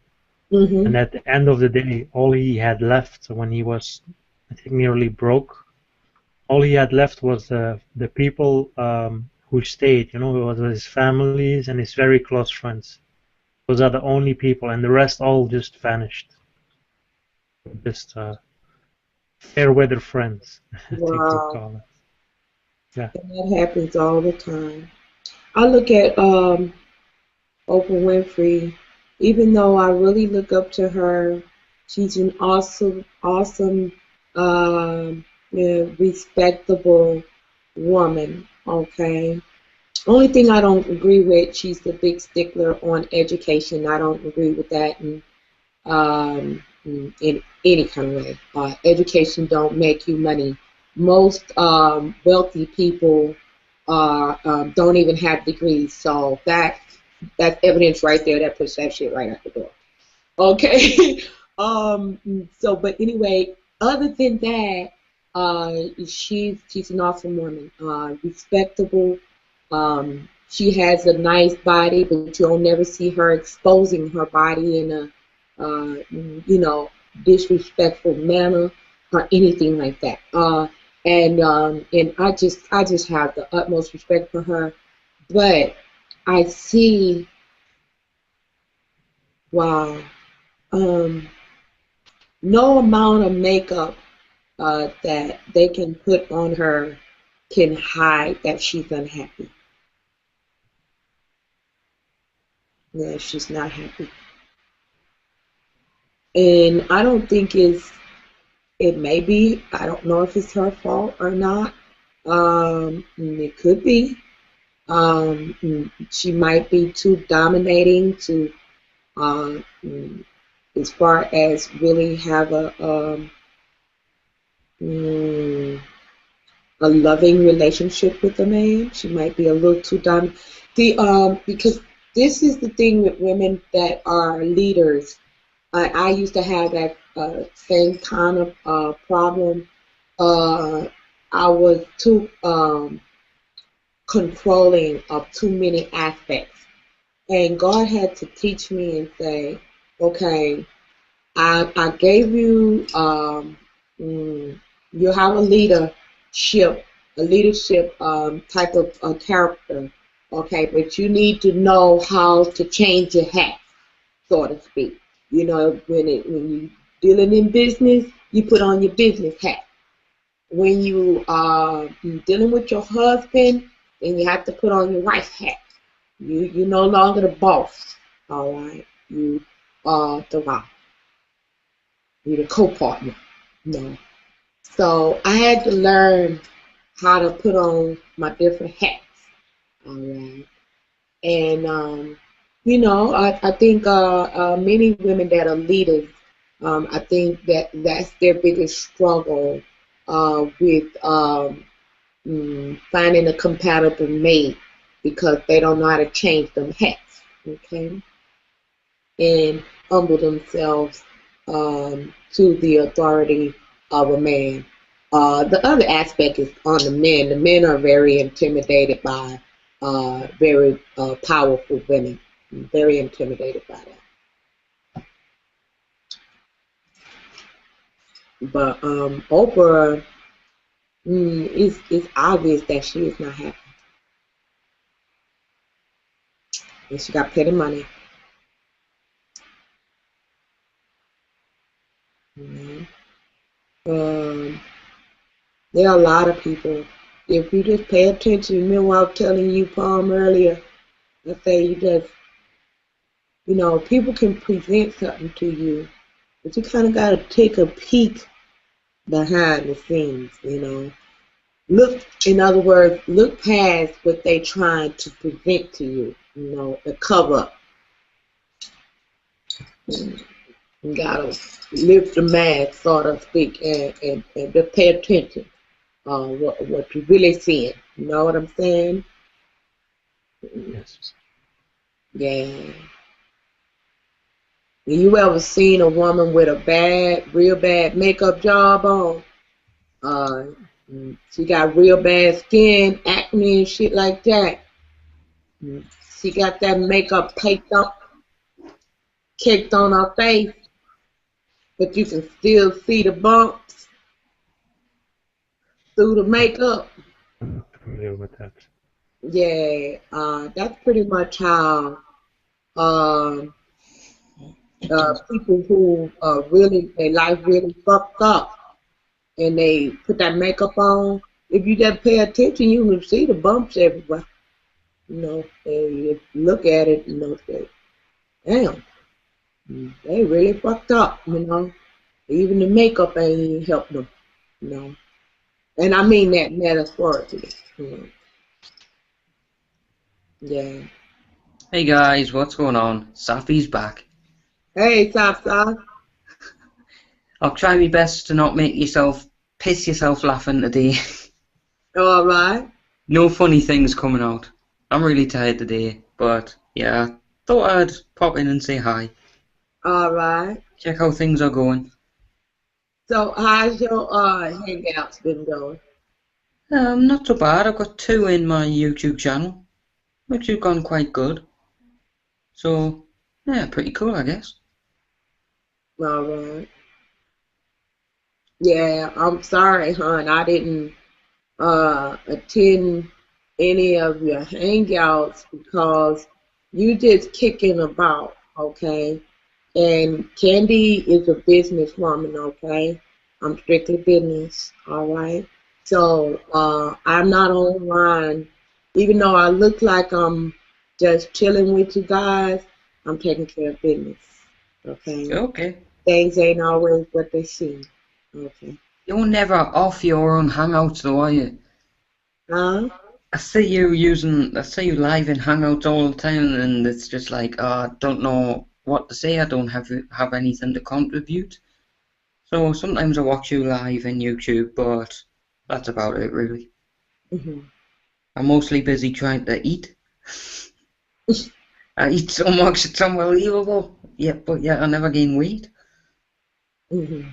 Mm-hmm. And at the end of the day, all he had left when he was, I think, nearly broke, all he had left was the people who stayed, it was his families and his very close friends. Those are the only people, and the rest all just vanished. Just fair weather friends, I think we'll Wow. call it. Yeah. And that happens all the time. I look at Oprah Winfrey, even though I really look up to her, she's an awesome, respectable woman. Okay. Only thing I don't agree with, she's the big stickler on education. I don't agree with that in any kind of way. Education don't make you money. Most wealthy people don't even have degrees, so that's evidence right there that puts that shit right out the door. Okay. But anyway, other than that, she's an awesome woman, respectable. She has a nice body, but you'll never see her exposing her body in a you know, disrespectful manner or anything like that. And I just have the utmost respect for her. But I see, wow, um, no amount of makeup that they can put on her can hide that she's unhappy. Yeah, she's not happy. And I don't think it may be, I don't know if it's her fault or not. It could be. She might be too dominating to, uh, mm, as far as really have mm, a loving relationship with a man. She might be a little too dominant. Because this is the thing with women that are leaders. I used to have that same kind of problem. Uh, I was too controlling of too many aspects. And God had to teach me and say, okay, I gave you, you have a leadership type of character, okay, but you need to know how to change your hat, so to speak. You know, when you dealing in business, you put on your business hat. When you are dealing with your husband, then you have to put on your wife hat. You're no longer the boss, all right. You are the wife. You're the co-partner. No. So I had to learn how to put on my different hats, all right. And I think many women that are leaders, I think that's their biggest struggle with finding a compatible mate because they don't know how to change them hats, okay, and humble themselves to the authority of a man. The other aspect is on the men. The men are very intimidated by very powerful women. Very intimidated by that. But Oprah, it's obvious that she is not happy. And she got plenty of money. Mhm. Um, there are a lot of people. If you just pay attention, remember what I was telling you, Palm, earlier. I say you just, people can present something to you, but you kind of got to take a peek behind the scenes. Look, in other words, look past what they trying to present to you, the cover up. You gotta lift the mask, so to speak, and just pay attention what you really seeing. You know what I'm saying? Yes. Yeah. You ever seen a woman with a bad, real bad makeup job on? Uh, she got real bad skin, acne and shit like that. She got that makeup caked on her face, but you can still see the bumps through the makeup. I'm not familiar with that. Yeah, that's pretty much how um, people who really, their life really fucked up and they put that makeup on. If you just pay attention, you will see the bumps everywhere. You know, and if you look at it, you know, say, damn, they really fucked up, you know. Even the makeup ain't even helped them, you know. And I mean that metaphorically, you know. Yeah. Hey guys, what's going on? Safi's back. Hey, Saf. I'll try my best to not make piss yourself laughing today. All right. No funny things coming out. I'm really tired today, but yeah, thought I'd pop in and say hi. All right. Check how things are going. So how's your hangouts been going? Not so bad. I've got 2 in my YouTube channel, which have gone quite good. So, yeah, pretty cool, I guess. All right. Yeah, I'm sorry, hon. I didn't attend any of your hangouts because you just kicking about, okay? And Candy is a businesswoman, okay? I'm strictly business, all right? So I'm not online. Even though I look like I'm just chilling with you guys, I'm taking care of business, okay? Okay. Things ain't always what they seem, okay? You're never off your own hangouts though, are you? Huh? I see you live in hangouts all the time, and it's just like, I don't know what to say. I don't have anything to contribute. So sometimes I watch you live in YouTube, but that's about it, really. Mm-hmm. I'm mostly busy trying to eat. I eat so much, it's unbelievable. Yeah, but yeah, I never gain weight. Mm-hmm.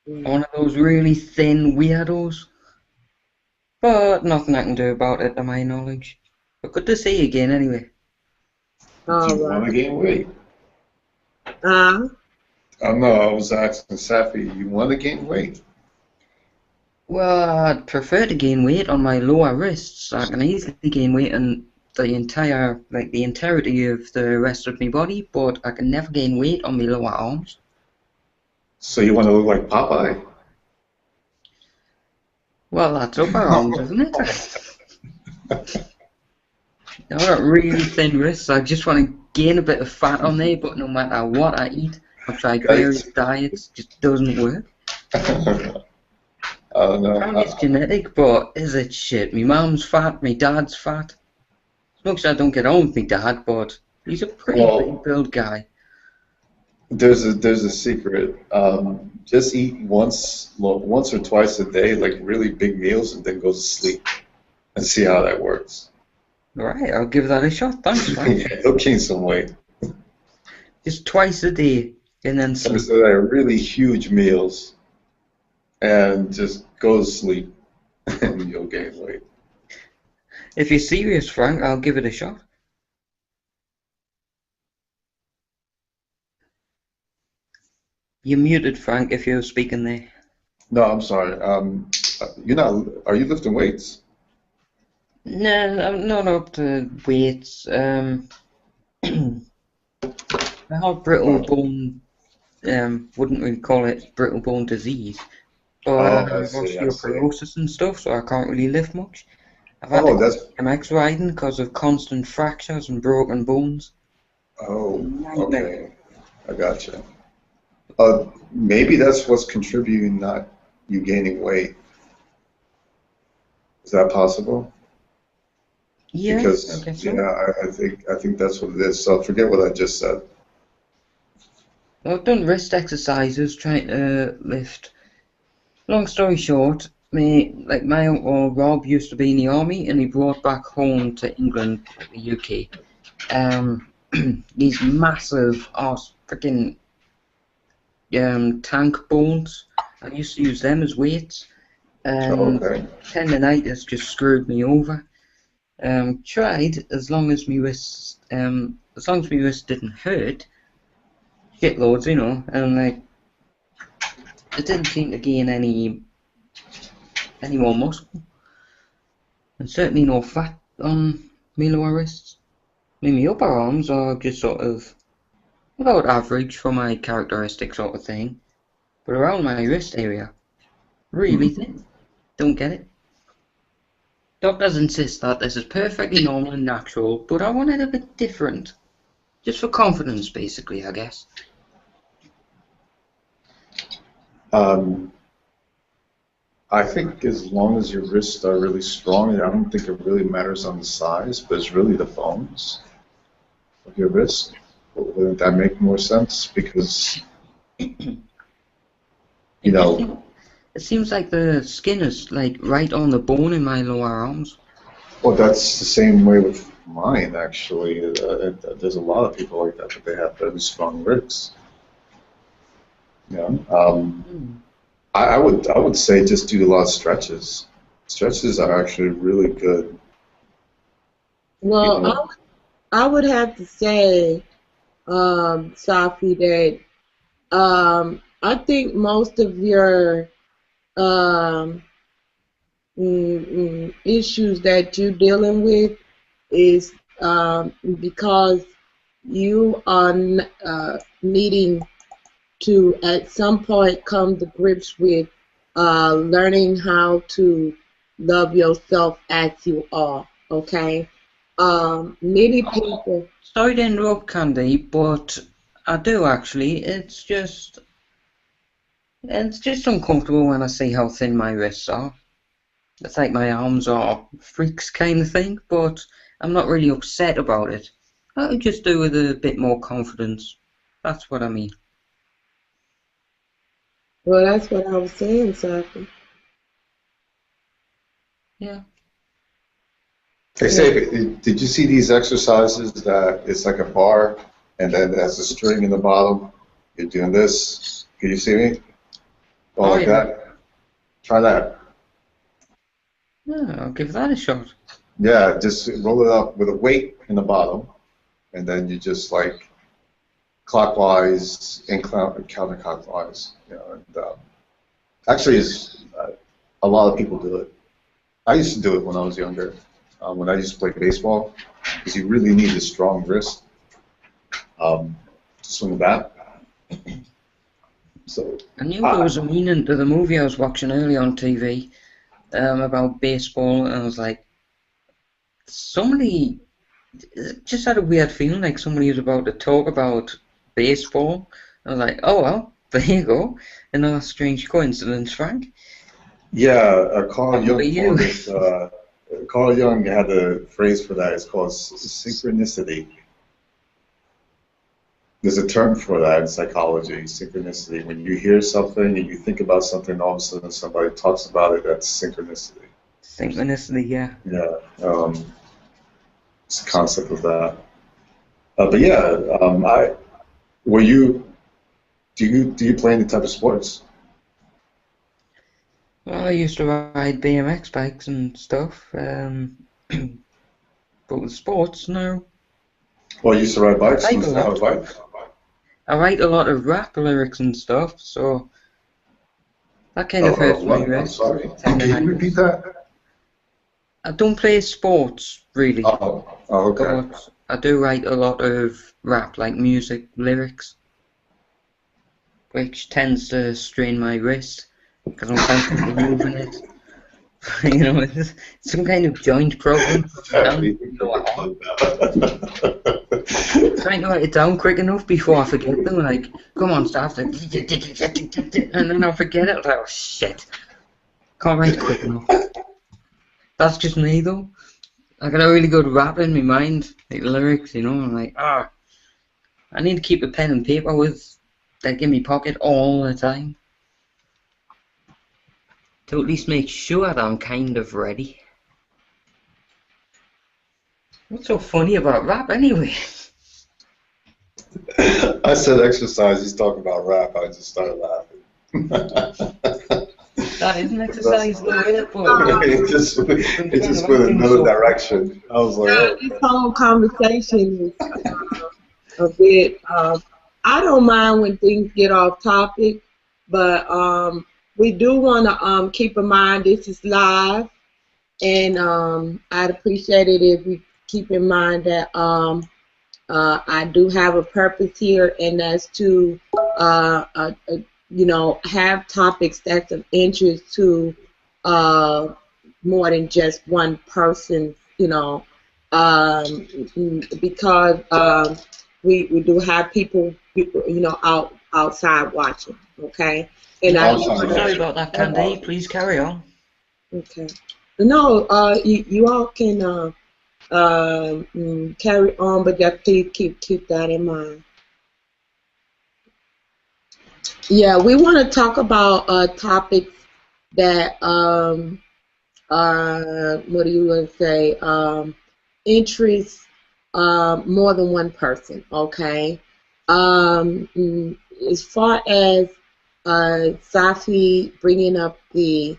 I'm one of those really thin weirdos. But nothing I can do about it, to my knowledge. But good to see you again, anyway. All Do you want to right. gain weight? Huh? No, I was asking Safi, you want to gain weight? Well, I'd prefer to gain weight on my lower wrists. I can easily gain weight on the entirety of the rest of my body, but I can never gain weight on my lower arms. So you want to look like Popeye? Well, that's upper arms, isn't it? I've got really thin wrists. I just want to gain a bit of fat on there, but no matter what I eat, I've tried various diets, just doesn't work. I don't know. Apparently it's genetic, but is it shit? My mum's fat, my dad's fat. As much as I don't get on with my dad, but he's a pretty big build guy. There's a secret. Just eat once or twice a day, like really big meals, and then go to sleep, and see how that works. Alright, I'll give that a shot. Thanks, man. Yeah, you'll gain some weight. Just twice a day, and then sleep. So they're really huge meals, and just go to sleep, and you'll gain weight. If you're serious, Frank, I'll give it a shot. You're muted, Frank, if you're speaking there. No, I'm sorry. You're not. Are you lifting weights? No, I'm not up to weights. I have brittle bone. Wouldn't really call it brittle bone disease, but I have osteoporosis and stuff, so I can't really lift much. I've had to go BMX riding because of constant fractures and broken bones. Oh, okay. I gotcha. Maybe that's what's contributing, not you gaining weight. Is that possible? Yeah, Because I guess so. yeah, I think that's what it is. So forget what I just said. I've done wrist exercises trying to lift. Long story short, my uncle Rob used to be in the army, and he brought back home to England, the UK. These massive freaking tank bones. I used to use them as weights, and Okay. tendonitis just screwed me over. Tried as long as my wrist didn't hurt, shitloads, you know, and like it didn't seem to gain any more muscle, and certainly no fat on my lower wrists. I mean, my upper arms are just sort of about average for my characteristic sort of thing, but around my wrist area, really thin. Don't get it. Doctors insist that this is perfectly normal and natural, but I want it a bit different. Just for confidence, basically, I guess. I think as long as your wrists are really strong, I don't think it really matters on the size, but it's really the bones of your wrist. Wouldn't that make more sense? Because, you know, It seems like the skin is like right on the bone in my lower arms. well, that's the same way with mine, actually. There's a lot of people like that, but they have very strong wrists. You know, I would say just do a lot of stretches. Stretches are actually really good. Well, You know? I would have to say, Safi, that I think most of your issues that you're dealing with is because you are needing to at some point come to grips with learning how to love yourself as you are, okay? Many people... Sorry to interrupt, Candy, but I do actually. It's just uncomfortable when I see how thin my wrists are. It's like my arms are freaks kind of thing, but I'm not really upset about it. I could just do with a bit more confidence. That's what I mean. Well, that's what I was saying, Safi. Yeah. They say, did you see these exercises that it's like a bar and then it has a string in the bottom? You're doing this. Can you see me? Oh, like yeah. that? Try that. Yeah, I'll give that a shot. Yeah, just roll it up with a weight in the bottom, and then you just like clockwise and counterclockwise. You know, and, actually, a lot of people do it. I used to do it when I was younger, when I used to play baseball, because you really need a strong wrist to swing the bat. So I knew there was a meaning to the movie I was watching earlier on TV about baseball, and I was like, somebody just had a weird feeling like somebody was about to talk about baseball. I was like, oh well, there you go. Another strange coincidence, Frank. yeah, Carl Jung Carl Jung had a phrase for that. It's called synchronicity. There's a term for that in psychology, synchronicity. When you hear something and you think about something, all of a sudden somebody talks about it, that's synchronicity. Synchronicity, yeah. Yeah, it's the concept of that. But yeah, do you play any type of sports? Well, I used to ride BMX bikes and stuff, but with sports, no. Well, you used to ride bikes. I You used to have a bike? I write a lot of rap lyrics and stuff, so that kind of hurts my I'm wrist. sorry. Can you repeat that? I don't play sports, really. Oh, okay. But I do write a lot of rap, like music lyrics, which tends to strain my wrist because I'm constantly moving it. You know, it's some kind of joint problem. Trying to write it down quick enough before I forget them. Like, come on, start, and then I'll forget it. Like, oh shit, can't write quick enough. That's just me though. I got a really good rap in my mind, like lyrics, you know. I'm like, I need to keep a pen and paper in my pocket all the time to at least make sure that I'm kind of ready. What's so funny about rap anyway? I said exercise. He's talking about rap. I just started laughing. That is an exercise, though, isn't it? it just went another direction. I was like, oh. This whole conversation is a bit. I don't mind when things get off topic, but we do want to keep in mind this is live, and I'd appreciate it if we keep in mind that I do have a purpose here, and that's to have topics that's of interest to more than just one person, because we do have people, outside watching, okay? And sorry about that, Candy. Please carry on. Okay. No, you all can carry on, but just please keep that in mind. Yeah, we want to talk about topics that what do you want to say? Interest more than one person. Okay. As far as Safi bringing up the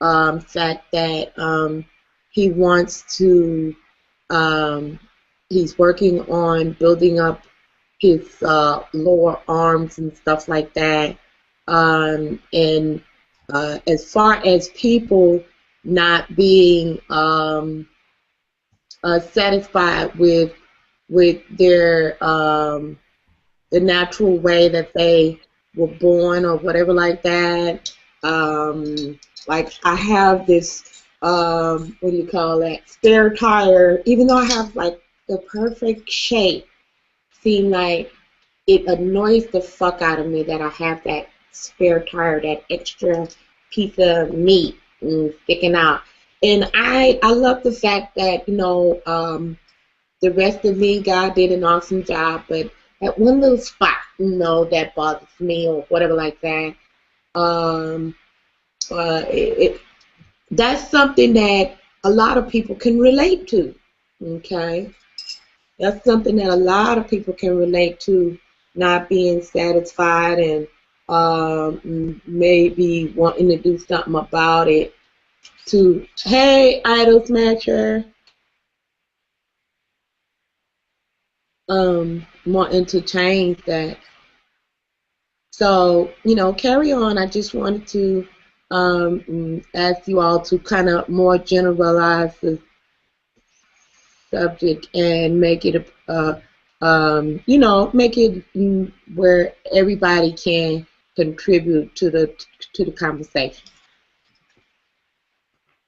fact that he wants to, he's working on building up his lower arms and stuff like that. And as far as people not being satisfied with their the natural way that they were born or whatever like that. Like I have this what do you call that, spare tire, even though I have like the perfect shape, seem like it annoys the fuck out of me that I have that spare tire, that extra piece of meat sticking out. And I love the fact that, the rest of me, God did an awesome job, but that one little spot, that bothers me or whatever like that, that's something that a lot of people can relate to, okay? That's something that a lot of people can relate to, not being satisfied and maybe wanting to do something about it. To, hey, Idol Smasher, wanting to change that. So, carry on. I just wanted to ask you all to kind of more generalize the subject and make it make it where everybody can contribute to the conversation.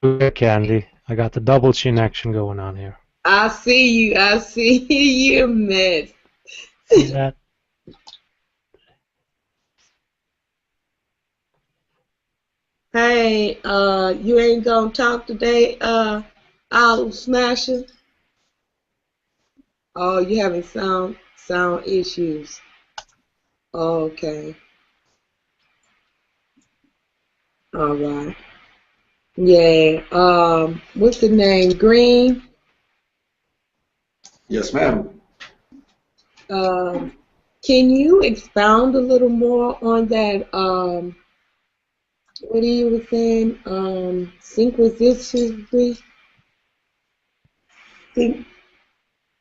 Yeah, Candy, I got the double chin action going on here. I see you, miss. See that? Hey, you ain't gonna talk today, Idol Smasher? Oh, you having sound issues. Okay. All right. Yeah. What's the name? Green? Yes, ma'am. Can you expound a little more on that? What you were saying? Synchronicity.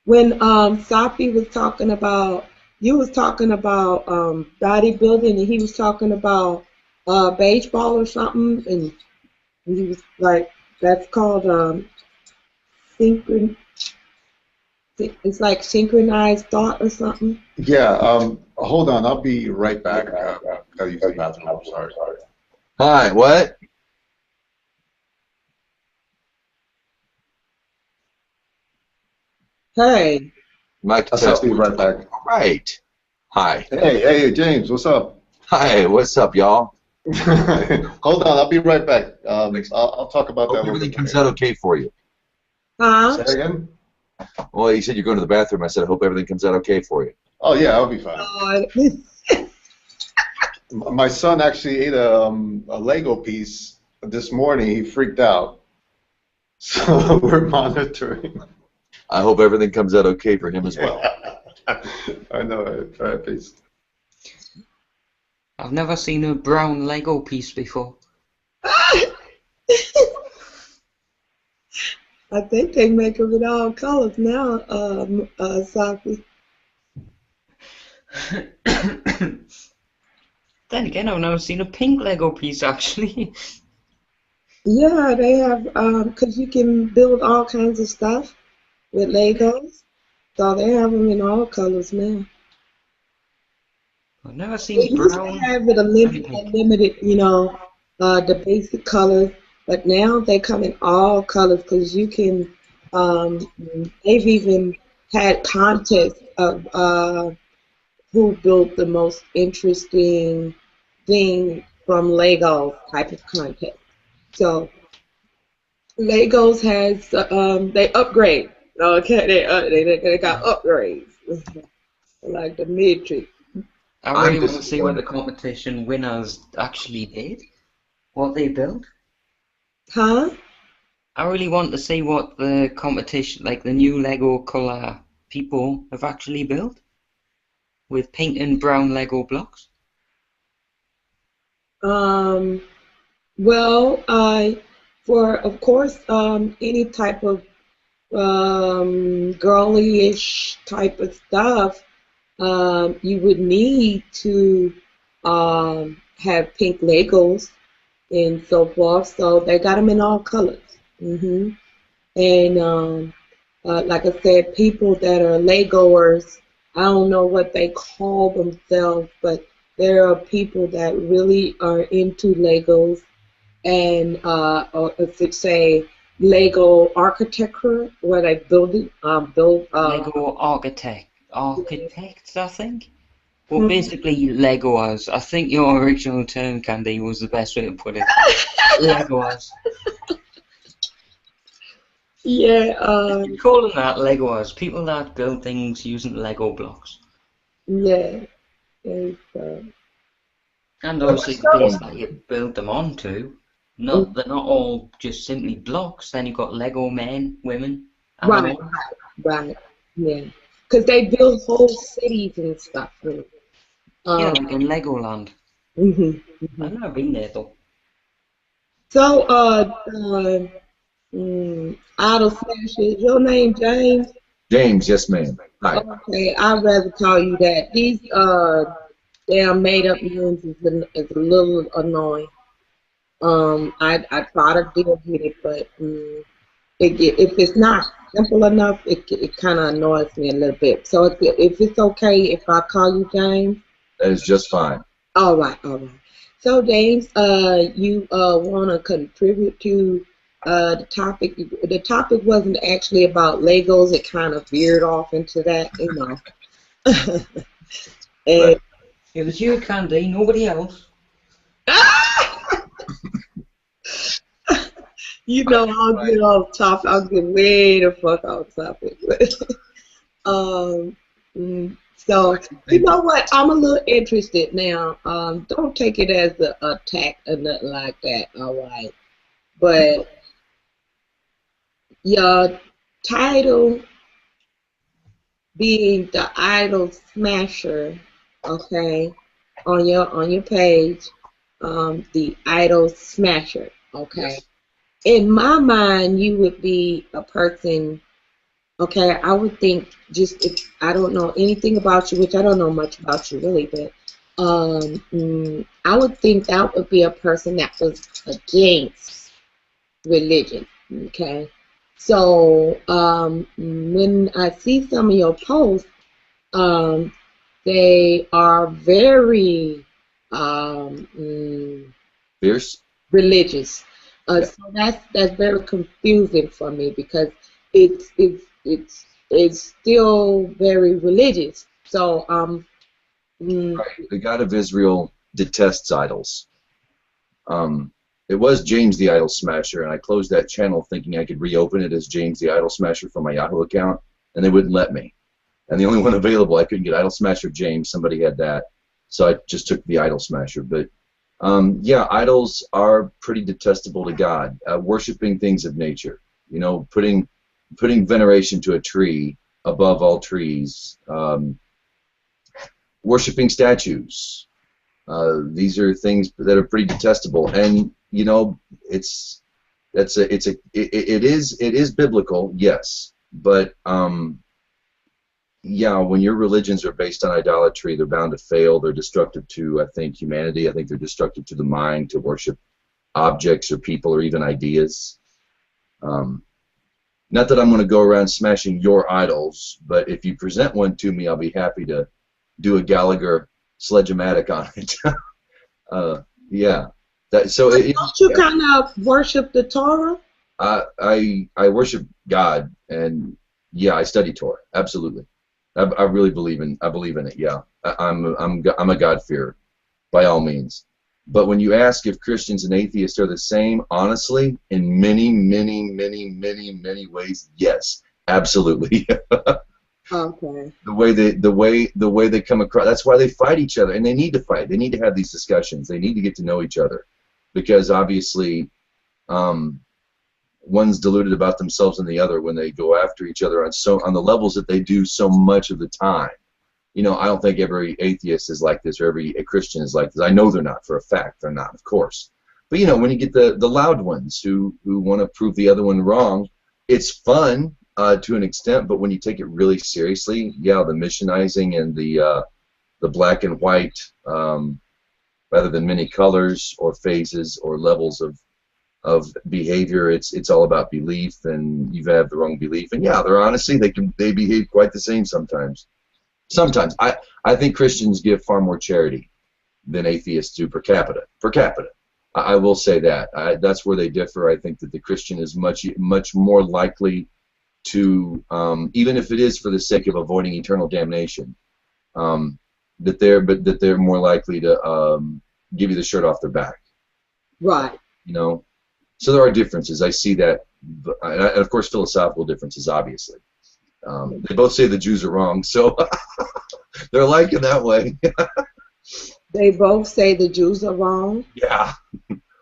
When Safi was talking about, you was talking about bodybuilding, and he was talking about baseball or something, and he was like, that's called it's like synchronized thought or something. Yeah. Hold on. I'll be right back. Gotta use the bathroom. I'm sorry. Hi. What? Hey. Mike, I'll be right back. All right. Hi. Hey, James. What's up? Hi. What's up, y'all? Hold on. I'll be right back. I'll talk about that. Hope everything comes out okay for you. Huh? Say again? Well, you said you're going to the bathroom. I said, I hope everything comes out okay for you. Oh, yeah, I'll be fine. My son actually ate a Lego piece this morning. He freaked out. So we're monitoring. I hope everything comes out okay for him as well. I know, I try to paste. I've never seen a brown Lego piece before. I think they make them in all colors now, Safi. Then again, I've never seen a pink Lego piece actually. Yeah, they have, because you can build all kinds of stuff with Legos. So they have them in all colors now. I've never They seen used to brown have it and pink. limited, the basic colors, but now they come in all colors because you can, they've even had contests of who built the most interesting thing from Lego type of contest. So Legos has they upgrade. Okay, they got upgrades like the Matrix. I I'm really want to see what the disappointed. competition winners actually did, what they built. Huh? I really want to see what the competition, like the new Lego color people have actually built with pink and brown Lego blocks. Well, for of course, any type of girly-ish type of stuff, you would need to have pink Legos and so forth. So they got them in all colors. And like I said, people that are Legoers, I don't know what they call themselves, but there are people that really are into Legos and or if it's say Lego architecture where they build Lego architects, I think. Well, basically Legoers. I think your original term, Candy, was the best way to put it. Legoers. yeah, You call them that, Legoers. People that build things using Lego blocks. yeah. It's, And obviously the base that you build them onto, they're not all just simply blocks. Then you've got Lego men, women, right, animals. right, yeah. Because they build whole cities and stuff. Really. Yeah, like in Legoland. Mhm. I've never been there though. So, Idle Smash, is your name James? James, yes, ma'am. Hi. Okay, I'd rather call you that. These damn made up names is a little annoying. I try to deal with it, but if it's not simple enough, it kind of annoys me a little bit. So if it's okay if I call you James, That is just fine. all right, all right. So James, you want to contribute to the topic? The topic wasn't actually about Legos. It kind of veered off into that, you know. And It was you, Candy, nobody else. you know, I'll get off topic. I'll get way the fuck off topic. So you know what? I'm a little interested now. Don't take it as an attack or nothing like that. All right, but your title being the Idol Smasher, okay, on your page, the Idol Smasher, okay. Yes. In my mind, you would be a person. Okay, I would think just if I don't know anything about you, which I don't know much about you really, but I would think that would be a person that was against religion. Okay, so when I see some of your posts, they are very Fierce? religious. Yeah. So that's very confusing for me because it's still very religious. So Right. The God of Israel detests idols. It was James the Idol Smasher, and I closed that channel thinking I could reopen it as James the Idol Smasher from my Yahoo account, and they wouldn't let me. And the only one available, I couldn't get Idol Smasher James. Somebody had that, so I just took the Idol Smasher. But yeah, idols are pretty detestable to God. Worshipping things of nature, you know, putting veneration to a tree above all trees. Worshipping statues. These are things that are pretty detestable, and you know, it is biblical, yes, but yeah, when your religions are based on idolatry, they're bound to fail. They're destructive to, I think, humanity. I think they're destructive to the mind to worship objects or people or even ideas. Not that I'm going to go around smashing your idols, but if you present one to me, I'll be happy to do a Gallagher sledge-o-matic on it. Yeah. Don't you kind of worship the Torah? I worship God, and yeah, I study Torah. Absolutely, I really believe in it. Yeah, I'm a God-fearer, by all means. But when you ask if Christians and atheists are the same, honestly, in many, many, many, many, many ways, yes, absolutely. Okay. The way they come across, that's why they fight each other, and they need to fight. They need to have these discussions. They need to get to know each other, because obviously, one's deluded about themselves and the other when they go after each other on the levels that they do so much of the time. You know, I don't think every atheist is like this or every Christian is like this. I know they're not, for a fact. They're not, of course. But you know, when you get the loud ones who want to prove the other one wrong, it's fun to an extent. But when you take it really seriously, yeah, the missionizing and the black and white, rather than many colors or phases or levels of behavior, it's all about belief, and you have the wrong belief. And yeah, they're honestly they behave quite the same sometimes. Sometimes I think Christians give far more charity than atheists do per capita. I will say that. That's where they differ. I think that the Christian is much more likely to, even if it is for the sake of avoiding eternal damnation, that they're more likely to give you the shirt off their back. Right. You know, so there are differences. I see that, and of course philosophical differences, obviously. They both say the Jews are wrong, so they're alike in that way. They both say the Jews are wrong? Yeah.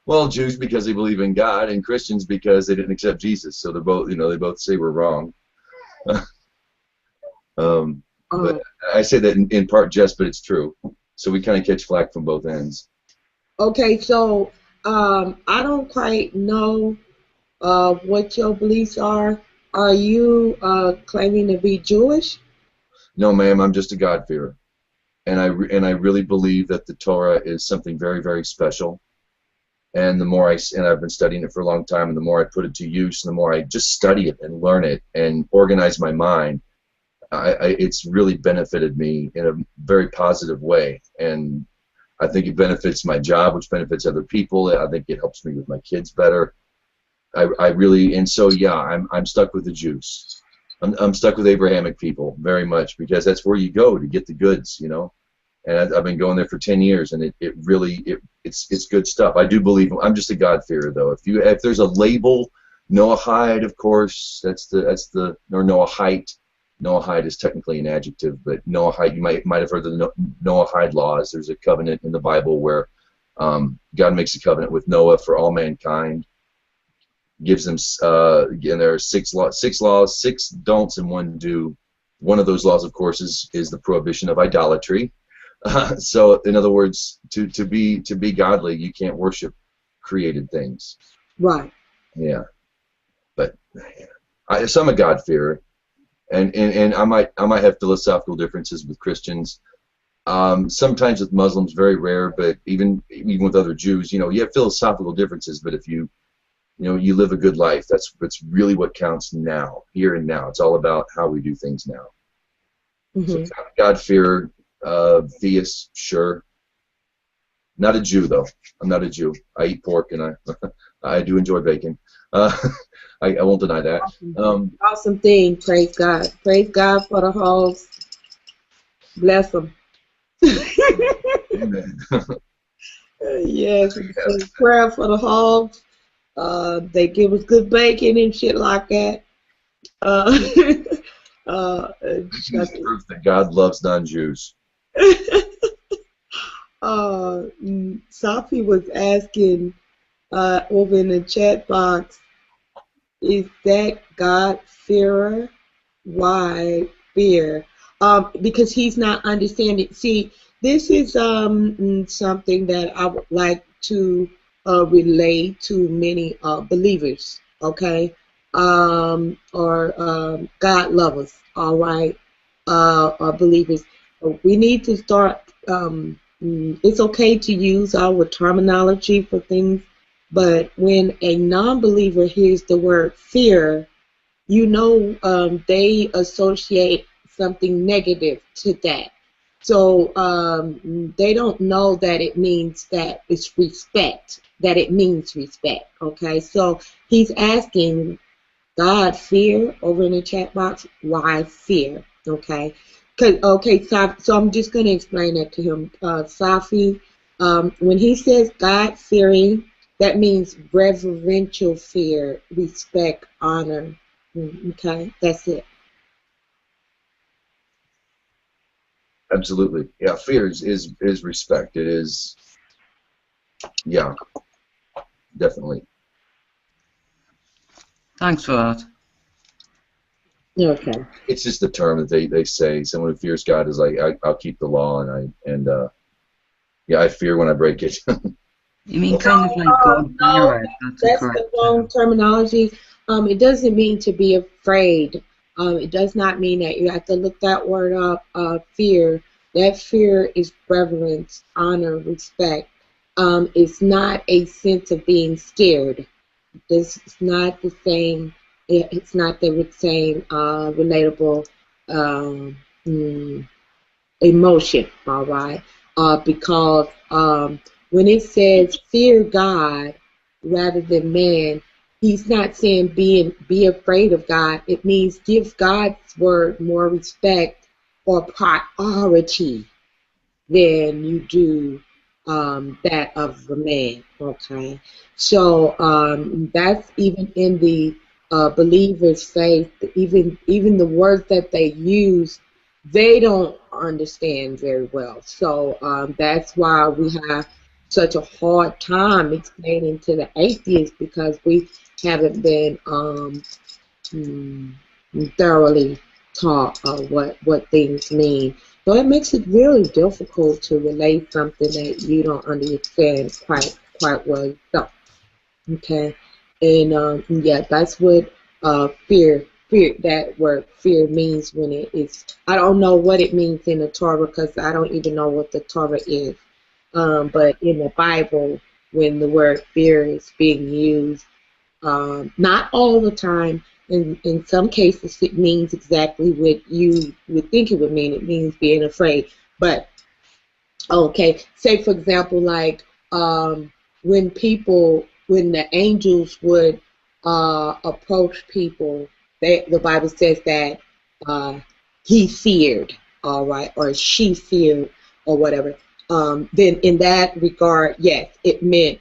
Well, Jews because they believe in God, and Christians because they didn't accept Jesus. So they're both, they both say we're wrong. But I say that in part jest, but it's true. So we kind of catch flack from both ends. Okay, so I don't quite know what your beliefs are. Are you claiming to be Jewish? No, ma'am. I'm just a God-fearer, and I really believe that the Torah is something very, very special. And the more and I've been studying it for a long time, and the more I put it to use, and the more I just study it and learn it and organize my mind, it's really benefited me in a very positive way. And I think it benefits my job, which benefits other people. I think it helps me with my kids better. I really, and so yeah, I'm stuck with the Jews. I'm stuck with Abrahamic people very much, because that's where you go to get the goods, And I've been going there for 10 years, and it's good stuff. I do believe. I'm just a God-fearer, though. If there's a label, Noahide, of course, or Noahite. Noahide is technically an adjective, but Noahide, you might have heard of the Noahide laws. There's a covenant in the Bible where God makes a covenant with Noah for all mankind. Gives them, and there are six laws, 6 don'ts and 1 do. One of those laws, of course, is the prohibition of idolatry. So, in other words, to be godly, you can't worship created things. Right. Yeah. But so I'm a God-fearer, and I might have philosophical differences with Christians. Sometimes with Muslims, very rare, but even with other Jews, you have philosophical differences. But if you live a good life, that's really what counts now, here and now. It's all about how we do things now. Mm-hmm. So God-fearer, theist, sure. Not a Jew, though. I'm not a Jew. I eat pork, and I do enjoy bacon. I won't deny that. Awesome thing. Praise God. Praise God for the hogs. Bless them. Amen. Yes. Prayer for the hogs. They give us good bacon and shit like that. It's proof that God loves non-Jews. Sophie was asking over in the chat box, is that God-fearer? Why fear? Because he's not understanding. See, this is something that I would like to relate to many believers, okay, or God lovers, all right, or believers. We need to start. It's okay to use our terminology for things, but when a non-believer hears the word fear, you know, they associate something negative to that. So they don't know that it means that it's respect, that it means respect. Okay, so he's asking God fear over in the chat box. Why fear? Okay, so I'm just going to explain that to him. Safi, when he says God fearing, that means reverential fear, respect, honor. Okay, that's it. Absolutely. Yeah, fear is respect. It is, yeah, definitely. Thanks for that. Okay. It's just the term that they say. Someone who fears God is like, I'll keep the law, I fear when I break it. You mean kind of like God fearer? That's the wrong terminology. It doesn't mean to be afraid. It does not mean that. You have to look that word up. Fear. That fear is reverence, honor, respect. It's not a sense of being scared. This is not the same. It's not the same relatable emotion. All right. Because when it says fear God rather than man, he's not saying be afraid of God. It means give God's word more respect or priority than you do that of the man. Okay, so that's even in the believer's faith. Even the words that they use, they don't understand very well. So that's why we have such a hard time explaining to the atheists, because we haven't been thoroughly taught what things mean. So it makes it really difficult to relate something that you don't understand quite well yourself. Okay, and yeah, that's what fear. That word fear means when it is. I don't know what it means in the Torah, because I don't even know what the Torah is. But in the Bible, when the word fear is being used, not all the time. In some cases, it means exactly what you would think it would mean. It means being afraid. But okay, say for example, like when the angels would approach people, the Bible says that he feared, all right, or she feared, or whatever. Then in that regard, yes, it meant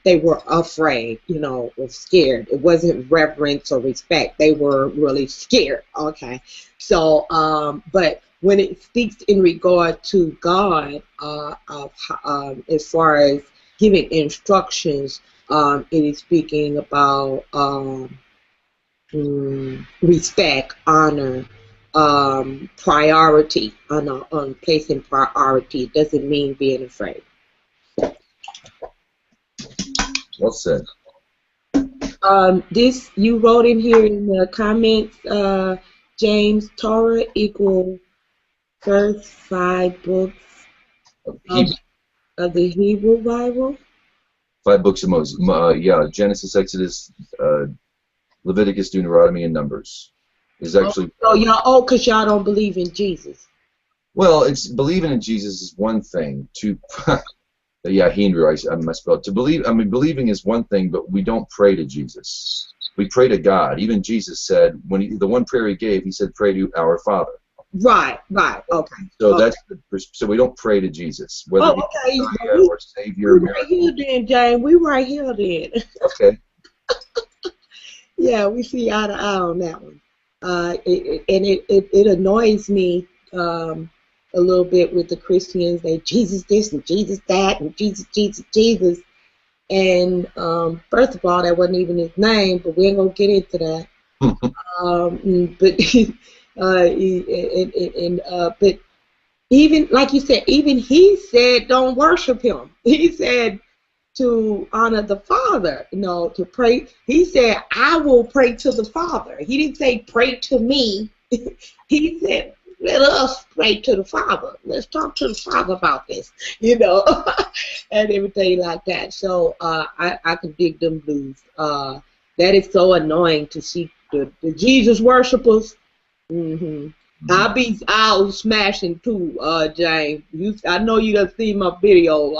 they were afraid, or scared. It wasn't reverence or respect. They were really scared. Okay, so but when it speaks in regard to God, as far as giving instructions, it is speaking about respect, honor, priority, on placing priority. It doesn't mean being afraid. Well said. This you wrote in here in the comments, James, Torah equal first 5 books of the Hebrew Bible. 5 books of Moses. Yeah, Genesis, Exodus, Leviticus, Deuteronomy, and Numbers. Is actually. Because y'all don't believe in Jesus. Well, it's believing in Jesus is one thing. Yeah, Hebrew, I messed up. Believing is one thing, but we don't pray to Jesus. We pray to God. Even Jesus said, the one prayer he gave, he said, pray to our Father. Right, okay. So so we don't pray to Jesus. Whether okay. Messiah or Savior. We right here then, James. We right here then. Okay. Yeah, we see eye to eye on that one. It annoys me a little bit with the Christians. They Jesus this and Jesus that and Jesus. And first of all, that wasn't even his name, but we ain't gonna get into that. But But even like you said, even he said, don't worship him. He said to honor the Father, to pray. He said, I will pray to the Father. He didn't say pray to me. He said, let us pray to the Father. Let's talk to the Father about this, and everything like that. So I can dig them blues. That is so annoying to see the Jesus worshipers. I'll be out smashing too, James. I know you done seen my video.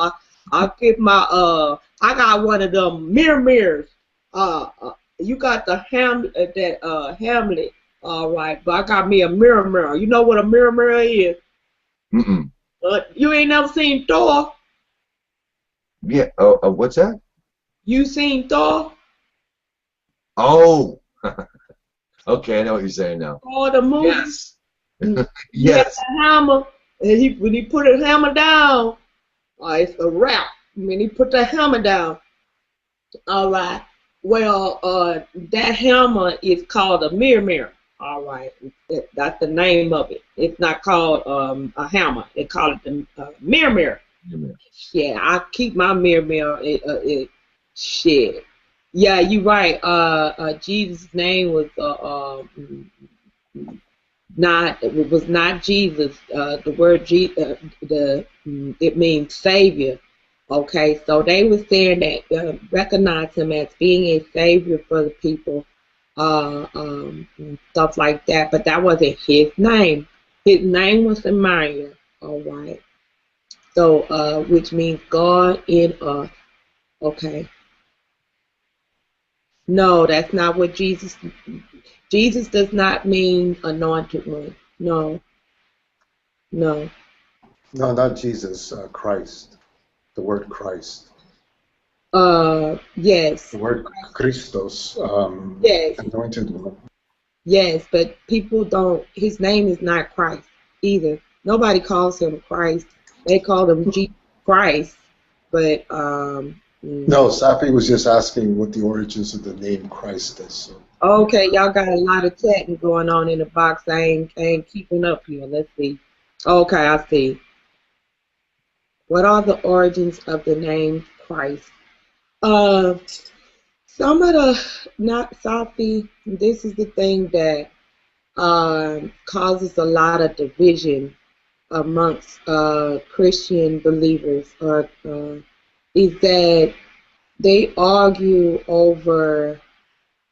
I get my I got one of them mirrors. You got the Hamlet. All right, but I got me a mirror. You know what a mirror is? You ain't never seen Thor? Yeah. What's that? You seen Thor? Oh. Okay, I know what you're saying now. Thor the movie? Yes. Yes. Yes. The hammer, and when he put his hammer down, it's a wrap. When he put the hammer down, all right. Well, that hammer is called a mirror. All right, that's the name of it. It's not called a hammer. They call it the mirror. Yeah, I keep my mirror. Shit. Yeah, you're right. Jesus' name was it was not Jesus. The word it means Savior. Okay, so they were saying that recognize him as being a savior for the people, stuff like that. But that wasn't his name. His name was Emmanuel. All right. So, which means God in us. Okay. No, that's not what Jesus. Jesus does not mean anointed one. No. No. No, not Jesus. Christ. The word Christ. Yes. The word Christos. Yes. Anointed one. Yes, but people don't. His name is not Christ either. Nobody calls him Christ. They call him Jesus Christ. But no, Safi was just asking what the origins of the name Christ is. So. Okay, y'all got a lot of chatting going on in the box. I ain't keeping up here. Let's see. Okay, I see. What are the origins of the name Christ? Some of the, not Safi, this is the thing that causes a lot of division amongst Christian believers, is that they argue over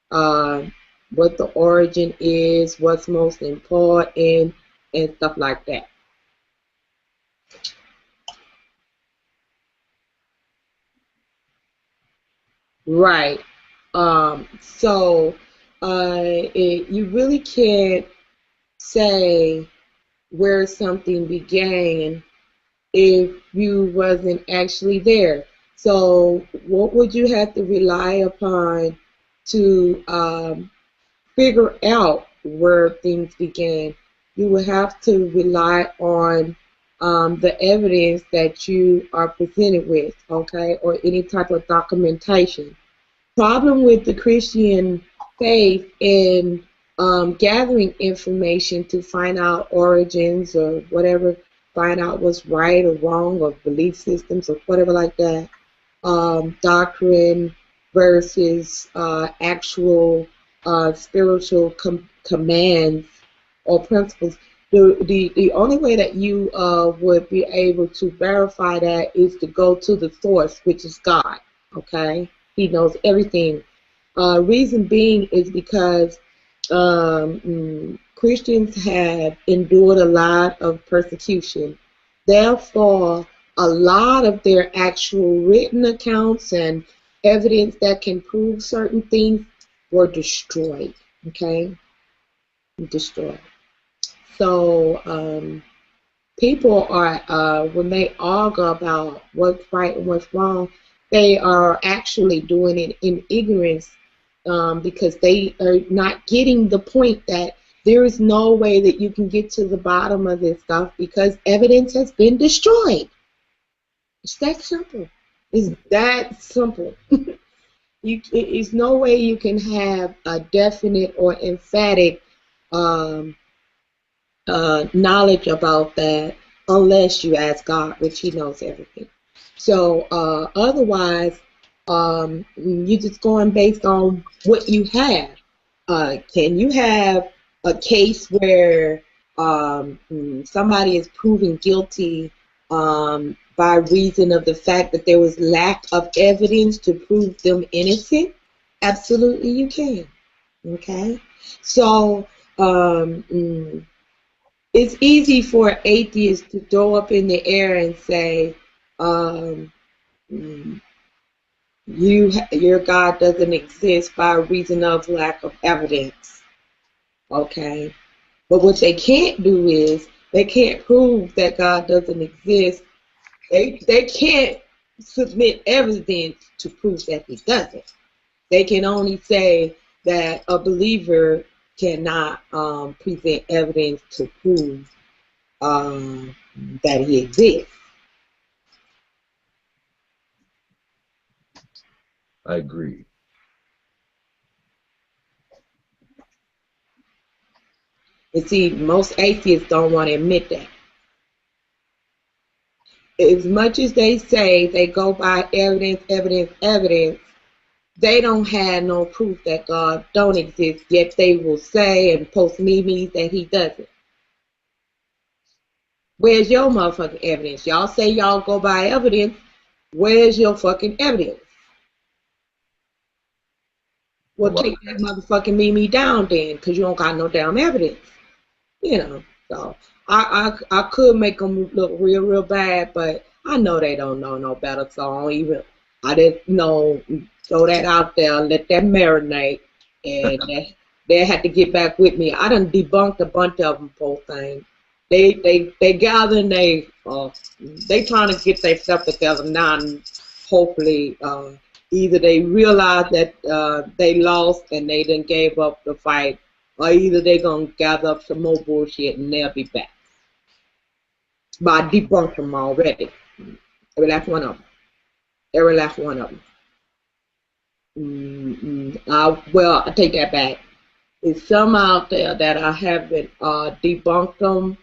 what the origin is, what's most important, and stuff like that. Right. So you really can't say where something began if you wasn't actually there. So what would you have to rely upon to figure out where things began? You would have to rely on the evidence that you are presented with, okay, or any type of documentation. Problem with the Christian faith in gathering information to find out origins or whatever, find out what's right or wrong or belief systems or whatever like that, doctrine versus actual spiritual commands or principles. The only way that you would be able to verify that is to go to the source, which is God. Okay, He knows everything. Reason being is because Christians have endured a lot of persecution. Therefore, a lot of their actual written accounts and evidence that can prove certain things were destroyed. Okay, destroyed. So people are, when they argue about what's right and what's wrong, they are actually doing it in ignorance because they are not getting the point that there is no way that you can get to the bottom of this stuff because evidence has been destroyed. It's that simple. It's that simple. It's no way you can have a definite or emphatic knowledge about that unless you ask God, which He knows everything. So otherwise, you're just going based on what you have. Can you have a case where somebody is proven guilty by reason of the fact that there was lack of evidence to prove them innocent? Absolutely, you can. Okay, so it's easy for atheists to throw up in the air and say, your God doesn't exist by reason of lack of evidence. Okay, but what they can't do is they can't prove that God doesn't exist. They can't submit evidence to prove that He doesn't. They can only say that a believer cannot present evidence to prove that He exists. I agree. And see, most atheists don't want to admit that. As much as they say they go by evidence, they don't have no proof that God don't exist, yet they will say and post memes that He doesn't. Where's your motherfucking evidence? Y'all say y'all go by evidence. Where's your fucking evidence? Well, take that motherfucking meme down then, because you don't got no damn evidence. You know, so I could make them look real bad, but I know they don't know no better, so I didn't throw that out there, let that marinate, and they had to get back with me. I done debunked a bunch of them, poor thing. They gather and they trying to get their stuff together now, and hopefully either they realize that they lost and they done gave up the fight, or either they gonna gather up some more bullshit and they'll be back. But I debunked them already. Every last one of them. Every last one of them. Well, I take that back. There's some out there that I haven't debunked them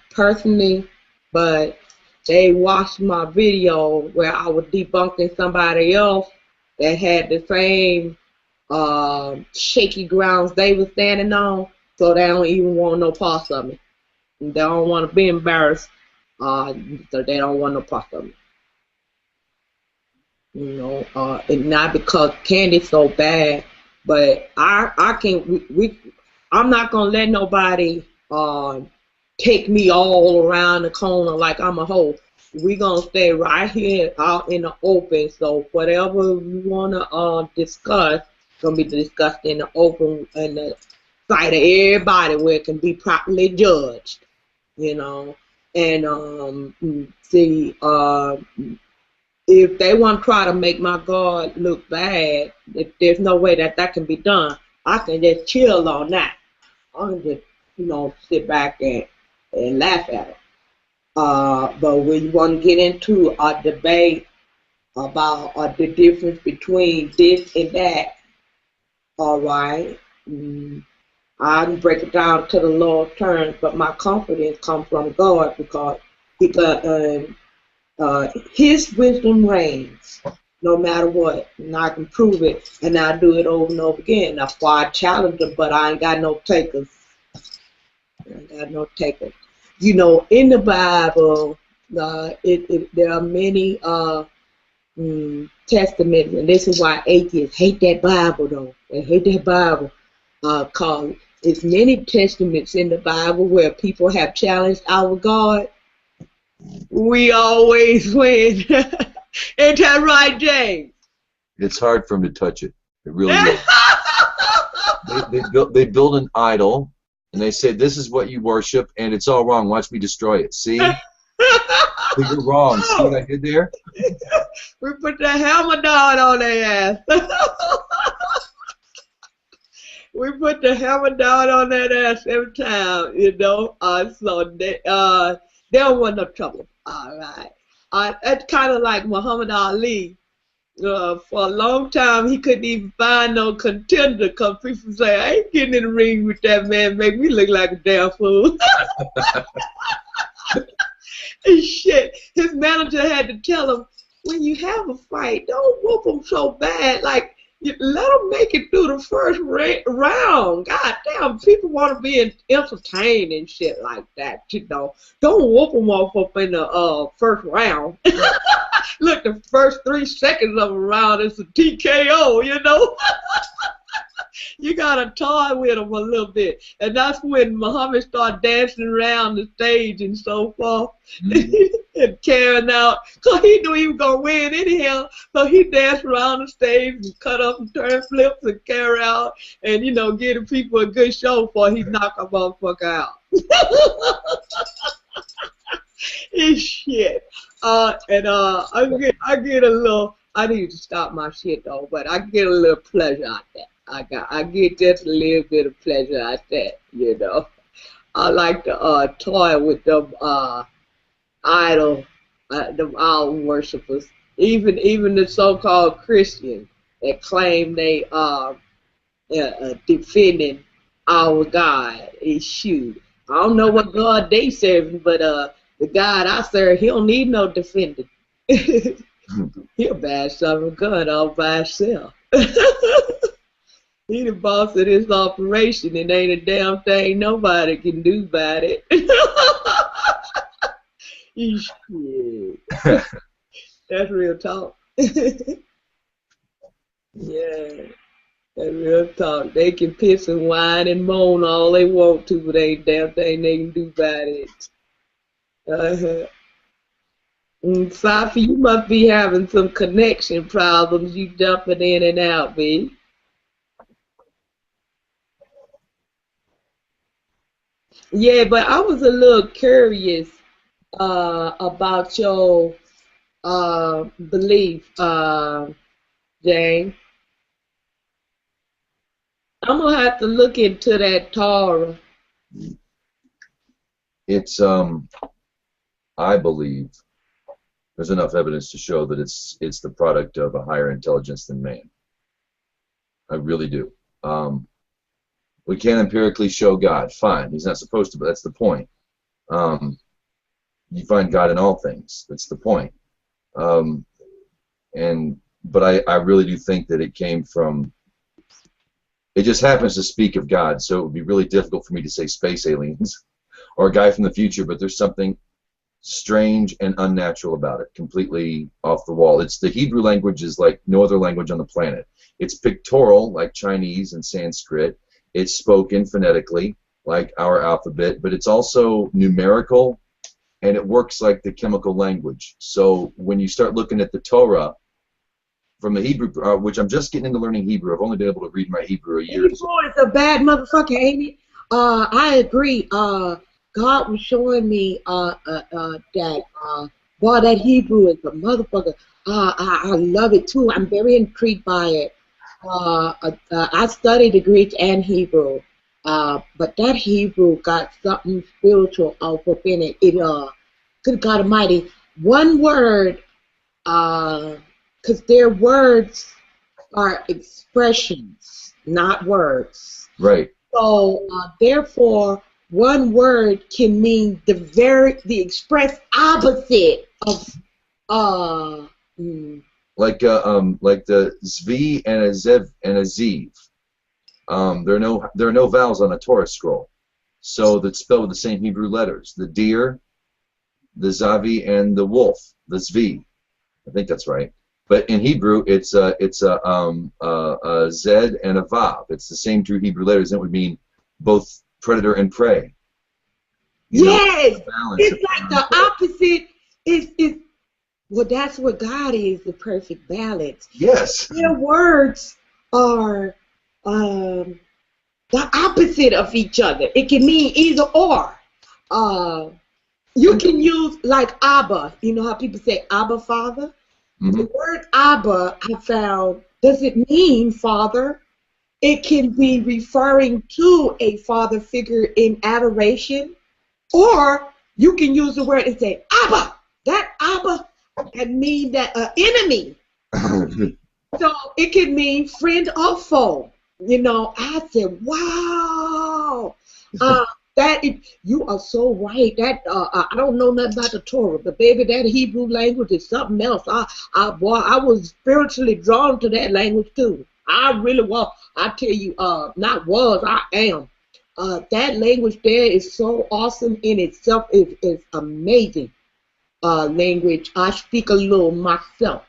personally, but they watched my video where I was debunking somebody else that had the same shaky grounds they were standing on, so they don't even want no parts of me. They don't want to be embarrassed, so they don't want no parts of me. And not because Candy's so bad, but I can. I'm not gonna let nobody take me all around the corner like I'm a hoe. We're gonna stay right here out in the open. So whatever we wanna discuss, gonna be discussed in the open in the sight of everybody where it can be properly judged. And see, if they want to try to make my God look bad, if there's no way that can be done, I can just chill on that. I can just, sit back and laugh at it. But when you want to get into a debate about the difference between this and that, all right, I can break it down to the Lord's terms, but my confidence comes from God because His wisdom reigns no matter what, and I can prove it, and I do it over and over again. That's why I challenge them, but I ain't got no takers. In the Bible, there are many testaments, and this is why atheists hate that Bible, though. They hate that Bible, because it's many testaments in the Bible where people have challenged our God. We always win. Ain't that right, James? It's hard for them to touch it. It really is. They build an idol, and they say, this is what you worship, and it's all wrong. Watch me destroy it. See? You're wrong. See what I did there? We put the hammer down on their ass. We put the hammer down on that ass every time, so they don't want no trouble. All right. It's kind of like Muhammad Ali. For a long time, he couldn't even find no contender because people say, I ain't getting in the ring with that man, make me look like a damn fool. Shit, his manager had to tell him, when you have a fight, don't whoop him so bad. Like, let him make it through the first round. God damn, people want to be entertained and shit like that, you know. Don't whoop him off up in the first round. Look, the first 3 seconds of a round is a TKO, you know. You got to toy with him a little bit. And that's when Muhammad started dancing around the stage and so forth. And carrying out. So he knew he was going to win anyhow. So he danced around the stage and cut up and turn flips and carry out. And, you know, give the people a good show before he knocked a motherfucker out. It's shit. I get a little, I need to stop my shit though, but I get a little pleasure out there. I get just a little bit of pleasure out there, you know. I like to toy with them idol worshippers, even the so-called Christians that claim they are defending our God. Shoot, I don't know what God they serving, but the God I serve, he don't need no defending. He'll bash some gun all by himself. He the boss of this operation, and ain't a damn thing nobody can do about it. Shit. That's real talk. Yeah, that's real talk. They can piss and whine and moan all they want to, but ain't a damn thing they can do about it. Safi, you must be having some connection problems. You jumping in and out, B. Yeah, but I was a little curious about your belief, Jane. I'm gonna have to look into that Torah. It's I believe there's enough evidence to show that it's the product of a higher intelligence than man. I really do. We can't empirically show God. Fine, he's not supposed to, but that's the point. You find God in all things. That's the point. But I really do think that it came from. It just happens to speak of God, so it would be really difficult for me to say space aliens or a guy from the future. But there's something strange and unnatural about it, completely off the wall. It's the Hebrew language is like no other language on the planet. It's pictorial, like Chinese and Sanskrit. It's spoken phonetically, like our alphabet, but it's also numerical, and it works like the chemical language. So when you start looking at the Torah from the Hebrew, which I'm just getting into learning Hebrew. I've only been able to read my Hebrew a year. Hebrew is a bad motherfucker, ain't it? I agree. God was showing me that boy, that Hebrew is a motherfucker. I love it too. I'm very intrigued by it. I studied the Greek and Hebrew, but that Hebrew got something spiritual up in it. Good God Almighty, one word, because their words are expressions, not words. Right. So therefore, one word can mean the express opposite of like the Zvi and a Zev and a Ziv. There are no vowels on a Torah scroll, so that's spelled with the same Hebrew letters. The deer, the Zavi, and the wolf, the Zvi. I think that's right. But in Hebrew, it's a Zed and a Vav. It's the same two Hebrew letters. That would mean both predator and prey. Yes, it's like the opposite. Is well, that's what God is, the perfect balance. Yes. Their words are the opposite of each other. It can mean either or. You can use like Abba. You know how people say Abba, Father? Mm-hmm. The word Abba, I found, doesn't mean father. It can be referring to a father figure in adoration. Or you can use the word and say Abba. That Abba can mean that an enemy So it can mean friend or foe. You know, I said, wow. You are so right. That I don't know nothing about the Torah, but baby, that Hebrew language is something else. I was spiritually drawn to that language too. I really was. I tell you, not was, I am. That language there is so awesome in itself. Is amazing language. I speak a little myself.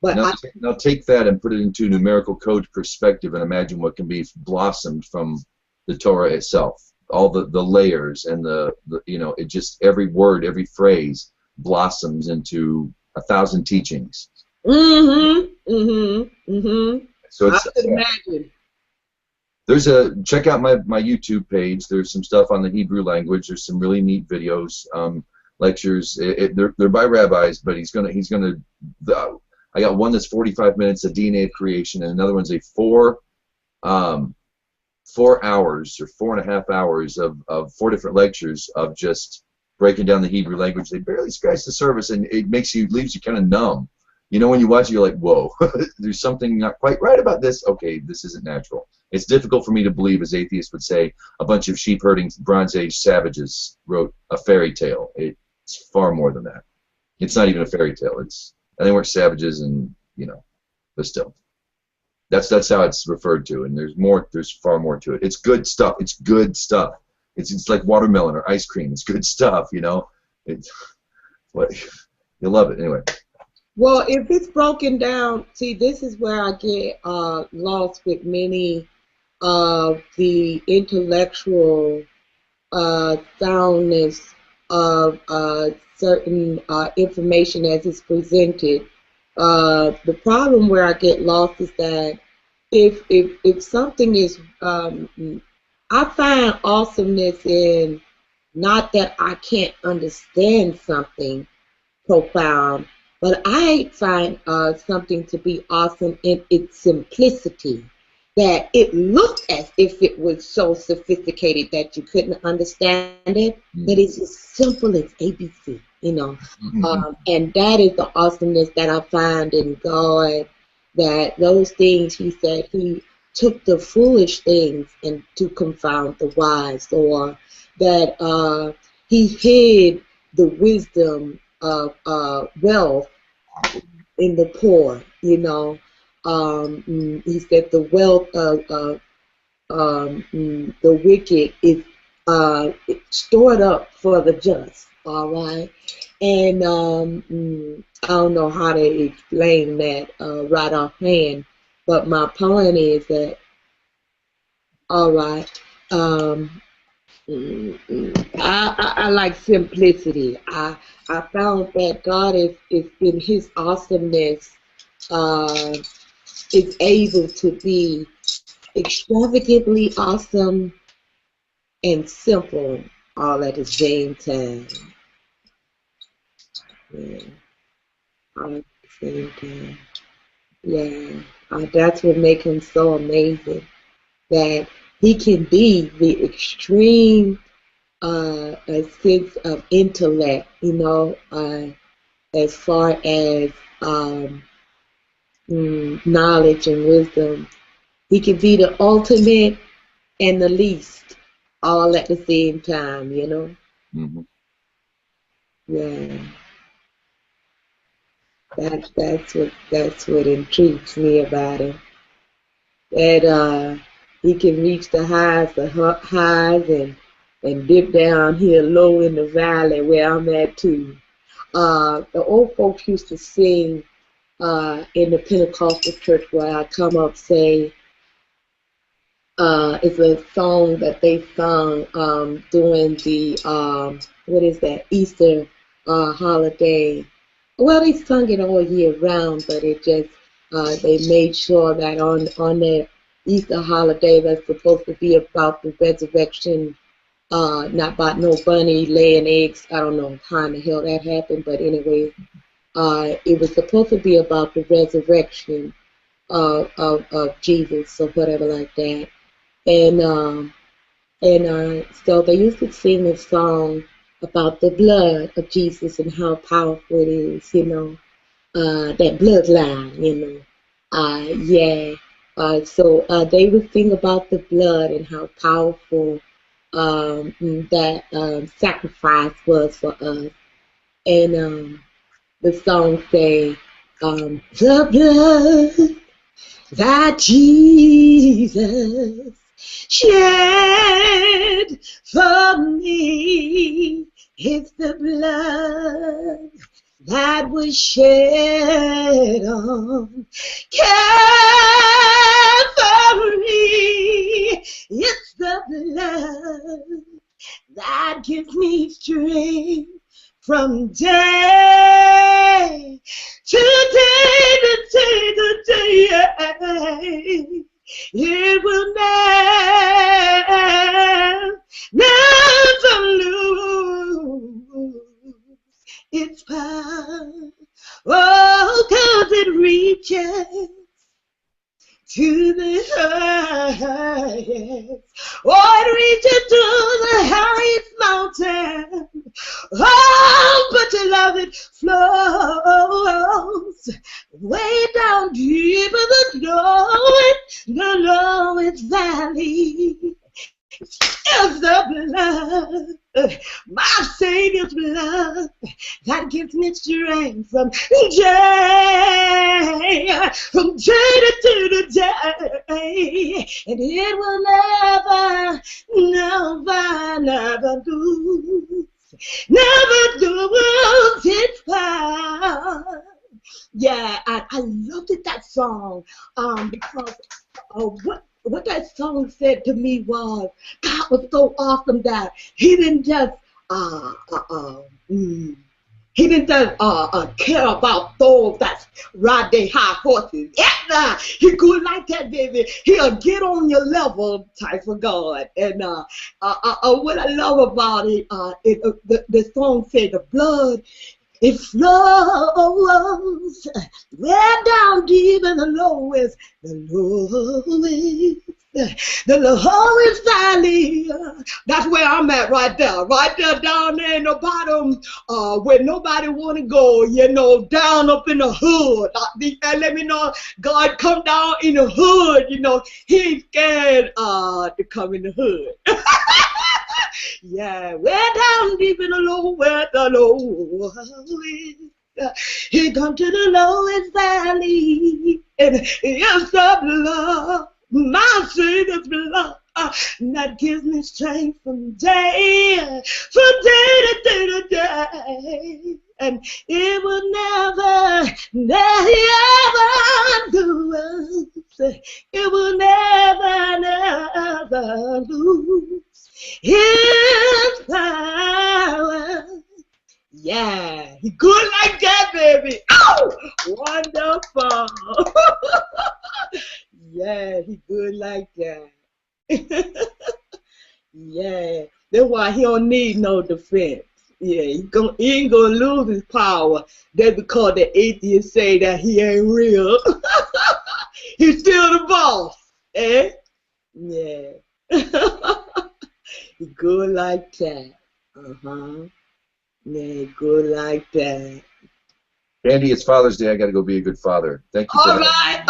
But now take that and put it into numerical code perspective and imagine what can be blossomed from the Torah itself. All the layers and the you know, it just, every word, every phrase blossoms into 1,000 teachings. So it's, I could imagine. Check out my YouTube page. There's some stuff on the Hebrew language. There's some really neat videos, lectures. They're by rabbis, but he's gonna I got one that's 45 minutes, a DNA of creation, and another one's a 4 hours or 4.5 hours of 4 different lectures of just breaking down the Hebrew language. They barely scratch the surface, and it leaves you kind of numb. You know, when you watch it, you're like, whoa, there's something not quite right about this. Okay, this isn't natural. It's difficult for me to believe, as atheists would say, a bunch of sheep-herding Bronze Age savages wrote a fairy tale. It's far more than that. It's not even a fairy tale. And they weren't savages, and you know, but still, that's how it's referred to. And there's far more to it. It's good stuff. It's good stuff. It's like watermelon or ice cream. It's good stuff. You know, you'll love it anyway. Well, if it's broken down, see, this is where I get lost with many of the intellectual soundness of certain information as it's presented. The problem where I get lost is that if something is, I find awesomeness in not that I can't understand something profound, but I find something to be awesome in its simplicity, that it looked as if it was so sophisticated that you couldn't understand it, but it's as simple as ABC, you know. And that is the awesomeness that I find in God, that those things, he said, he took the foolish things and to confound the wise, or that he hid the wisdom of wealth in the poor, you know. He said the wealth of the wicked is stored up for the just, all right? And I don't know how to explain that right offhand, but my point is that, all right, I like simplicity. I found that God is in his awesomeness is able to be extravagantly awesome and simple all at the same time. Yeah, all at the same time. Yeah, that's what makes him so amazing, that he can be the extreme sense of intellect, you know, as far as knowledge and wisdom. He can be the ultimate and the least all at the same time, you know. Yeah. That's what intrigues me about him. That he can reach the highs and dip down here low in the valley where I'm at too. The old folks used to sing in the Pentecostal church where I come up, say, it's a song that they sung during the what is that, Easter holiday. Well, they sung it all year round, but it just they made sure that on the Easter holiday that's supposed to be about the resurrection, not about no bunny laying eggs. I don't know how in the hell that happened, but anyway, it was supposed to be about the resurrection of Jesus or whatever like that. And so they used to sing a song about the blood of Jesus and how powerful it is, you know. that bloodline, yeah. So they would sing about the blood and how powerful that sacrifice was for us. And the song say, the blood that Jesus shed for me, it's the blood that was shed on Calvary. It's the blood that gives me strength from day to day to day to day. It will never lose its power. Oh, 'cause it reaches to the highest. Oh, it reaches to the highest mountain. Oh, but your love, it flows way down deep in the lowest valley. It's the blood, my Savior's blood, that gives me strength from day to day, and it will never lose its power. Yeah, I loved it, that song, because what that song said to me was, God was so awesome that He didn't just care about those that ride their high horses. Yeah, He good like that, baby. He'll get on your level type of God. And what I love about it, the song said, the blood, it flows way down deep in the lowest valley. That's where I'm at right there down there in the bottom, where nobody want to go, down up in the hood. Let me know, God come down in the hood, He ain't scared to come in the hood. Yeah, way down deep in the lowest. He come to the lowest valley, and it's the blood, my Savior's blood, that gives me strength from day to day, and it will never lose. It will never lose His power. Yeah, He good like that, baby. Oh, wonderful. Yeah, He good like that. Yeah, that's why He don't need no defense. Yeah, he ain't gonna lose his power. That's because the atheists say that He ain't real. He's still the boss, eh? Yeah. He good like that. Yeah, good like that. Andy, it's Father's Day. I got to go be a good father. Thank you. All right.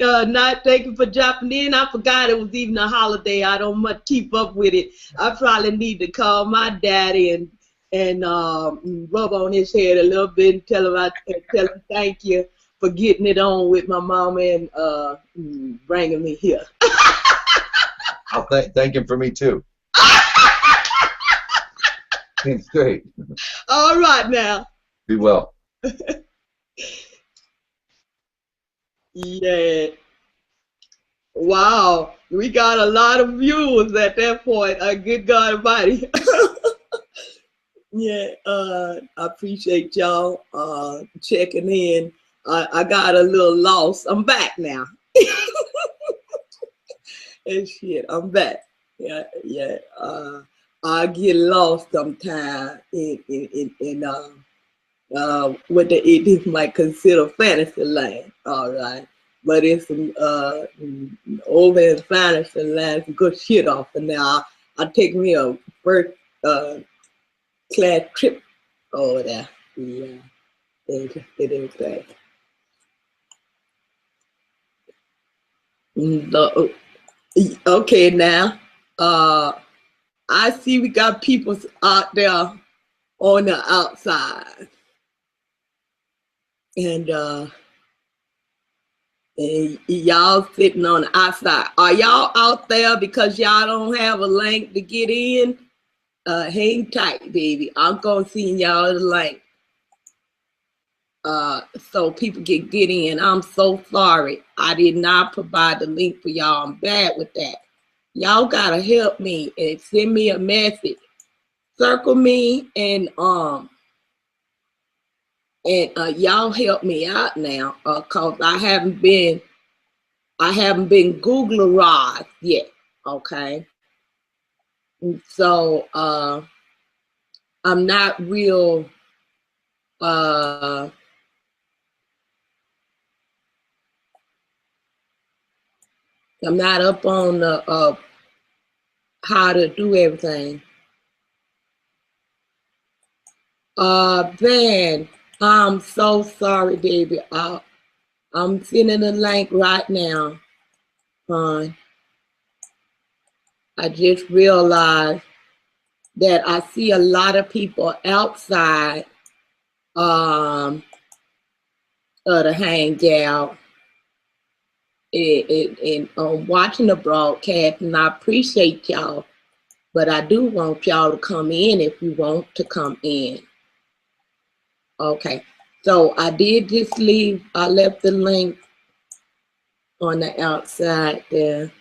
Not thank you for jumping in. I forgot it was even a holiday. I don't much keep up with it. I probably need to call my daddy and rub on his head a little bit and tell him thank you for getting it on with my mama and bringing me here. I'll thank him for me too. It's great. All right now. Be well. Yeah. Wow. We got a lot of viewers at that point. Good God Almighty. Yeah. I appreciate y'all checking in. I got a little lost. I'm back now. And shit, I'm back. Yeah. I get lost sometimes in what the atheists might consider fantasy land. All right, but it's over in fantasy land, some good shit off. And now I take me a first class trip over there. Yeah, interested in that. No. Okay, now, I see we got people out there on the outside, and y'all sitting on the outside. Are y'all out there because y'all don't have a link to get in? Hang tight, baby. I'm gonna send y'all the link. So people can get in. I'm so sorry. I did not provide the link for y'all. I'm bad with that. Y'all gotta help me and send me a message. Circle me and y'all help me out now, cause I haven't been Googlerized yet. Okay. And so I'm not real I'm not up on the how to do everything. Ben, I'm so sorry, baby. I'm sending a link right now, hon. I just realized that I see a lot of people outside of the hangout and watching the broadcast, and I appreciate y'all, but I do want y'all to come in if you want to come in. Okay, so I did just leave, I left the link on the outside there,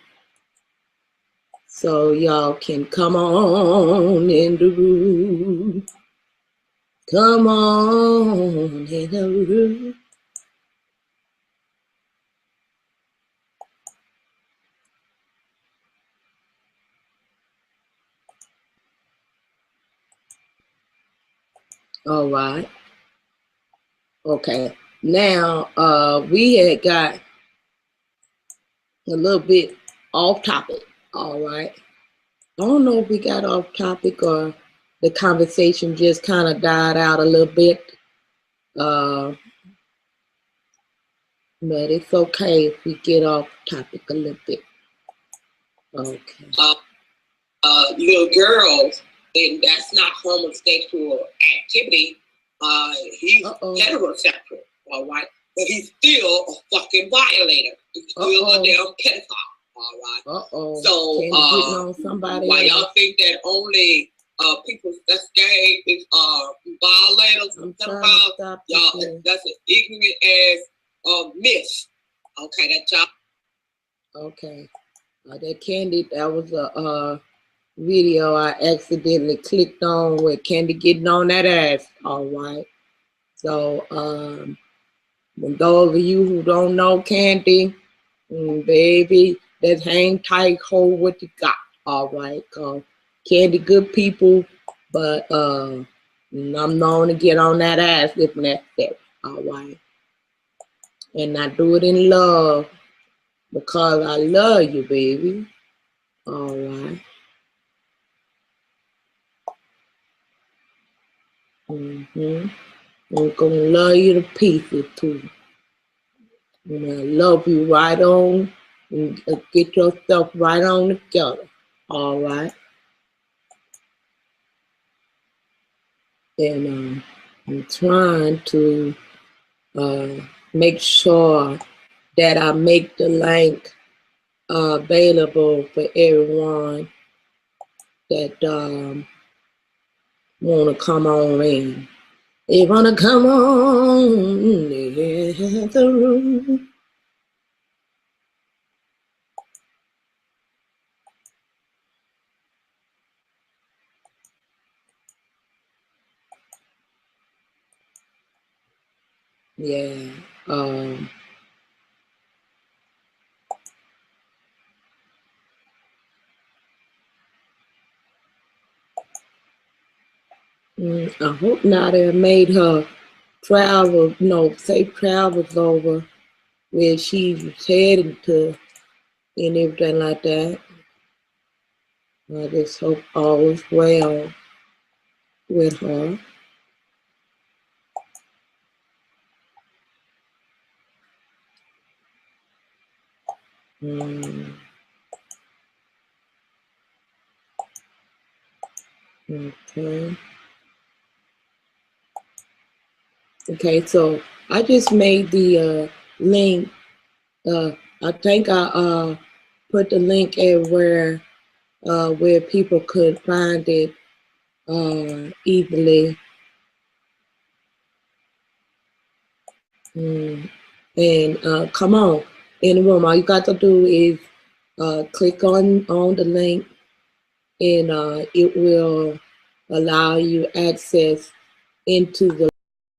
so y'all can come on in the room. Come on in the room. All right. Okay. Now, we had got a little bit off topic. All right. I don't know if we got off topic or the conversation just kind of died out a little bit. But it's okay if we get off topic a little bit. Okay. Little girls, and that's not homosexual activity. He's heterosexual, all right? But he's still a fucking violator. He's still a damn pedophile, all right? So, why y'all think that only people that's gay is violators and pedophiles? Y'all, that's an ignorant ass myth. Okay, that's y'all. Okay. That Candy, that was a video I accidentally clicked on with Candy getting on that ass. All right. So, those of you who don't know Candy, baby, let's hang tight, hold what you got. All right. Candy, good people, but I'm known to get on that ass if necessary. All right. And I do it in love because I love you, baby. All right. I'm gonna love you to pieces too. I'm gonna love you right on and get yourself right on together. All right. And I'm trying to make sure that I make the link available for everyone that want to come on in. They want to come on in the room. Yeah. I hope now they made her travel, safe travels over where she's headed to and everything like that. I just hope all is well with her. Mm. Okay. Okay, so I just made the link. I think I put the link at where people could find it easily. And come on in the room. All you got to do is click on the link, and it will allow you access into the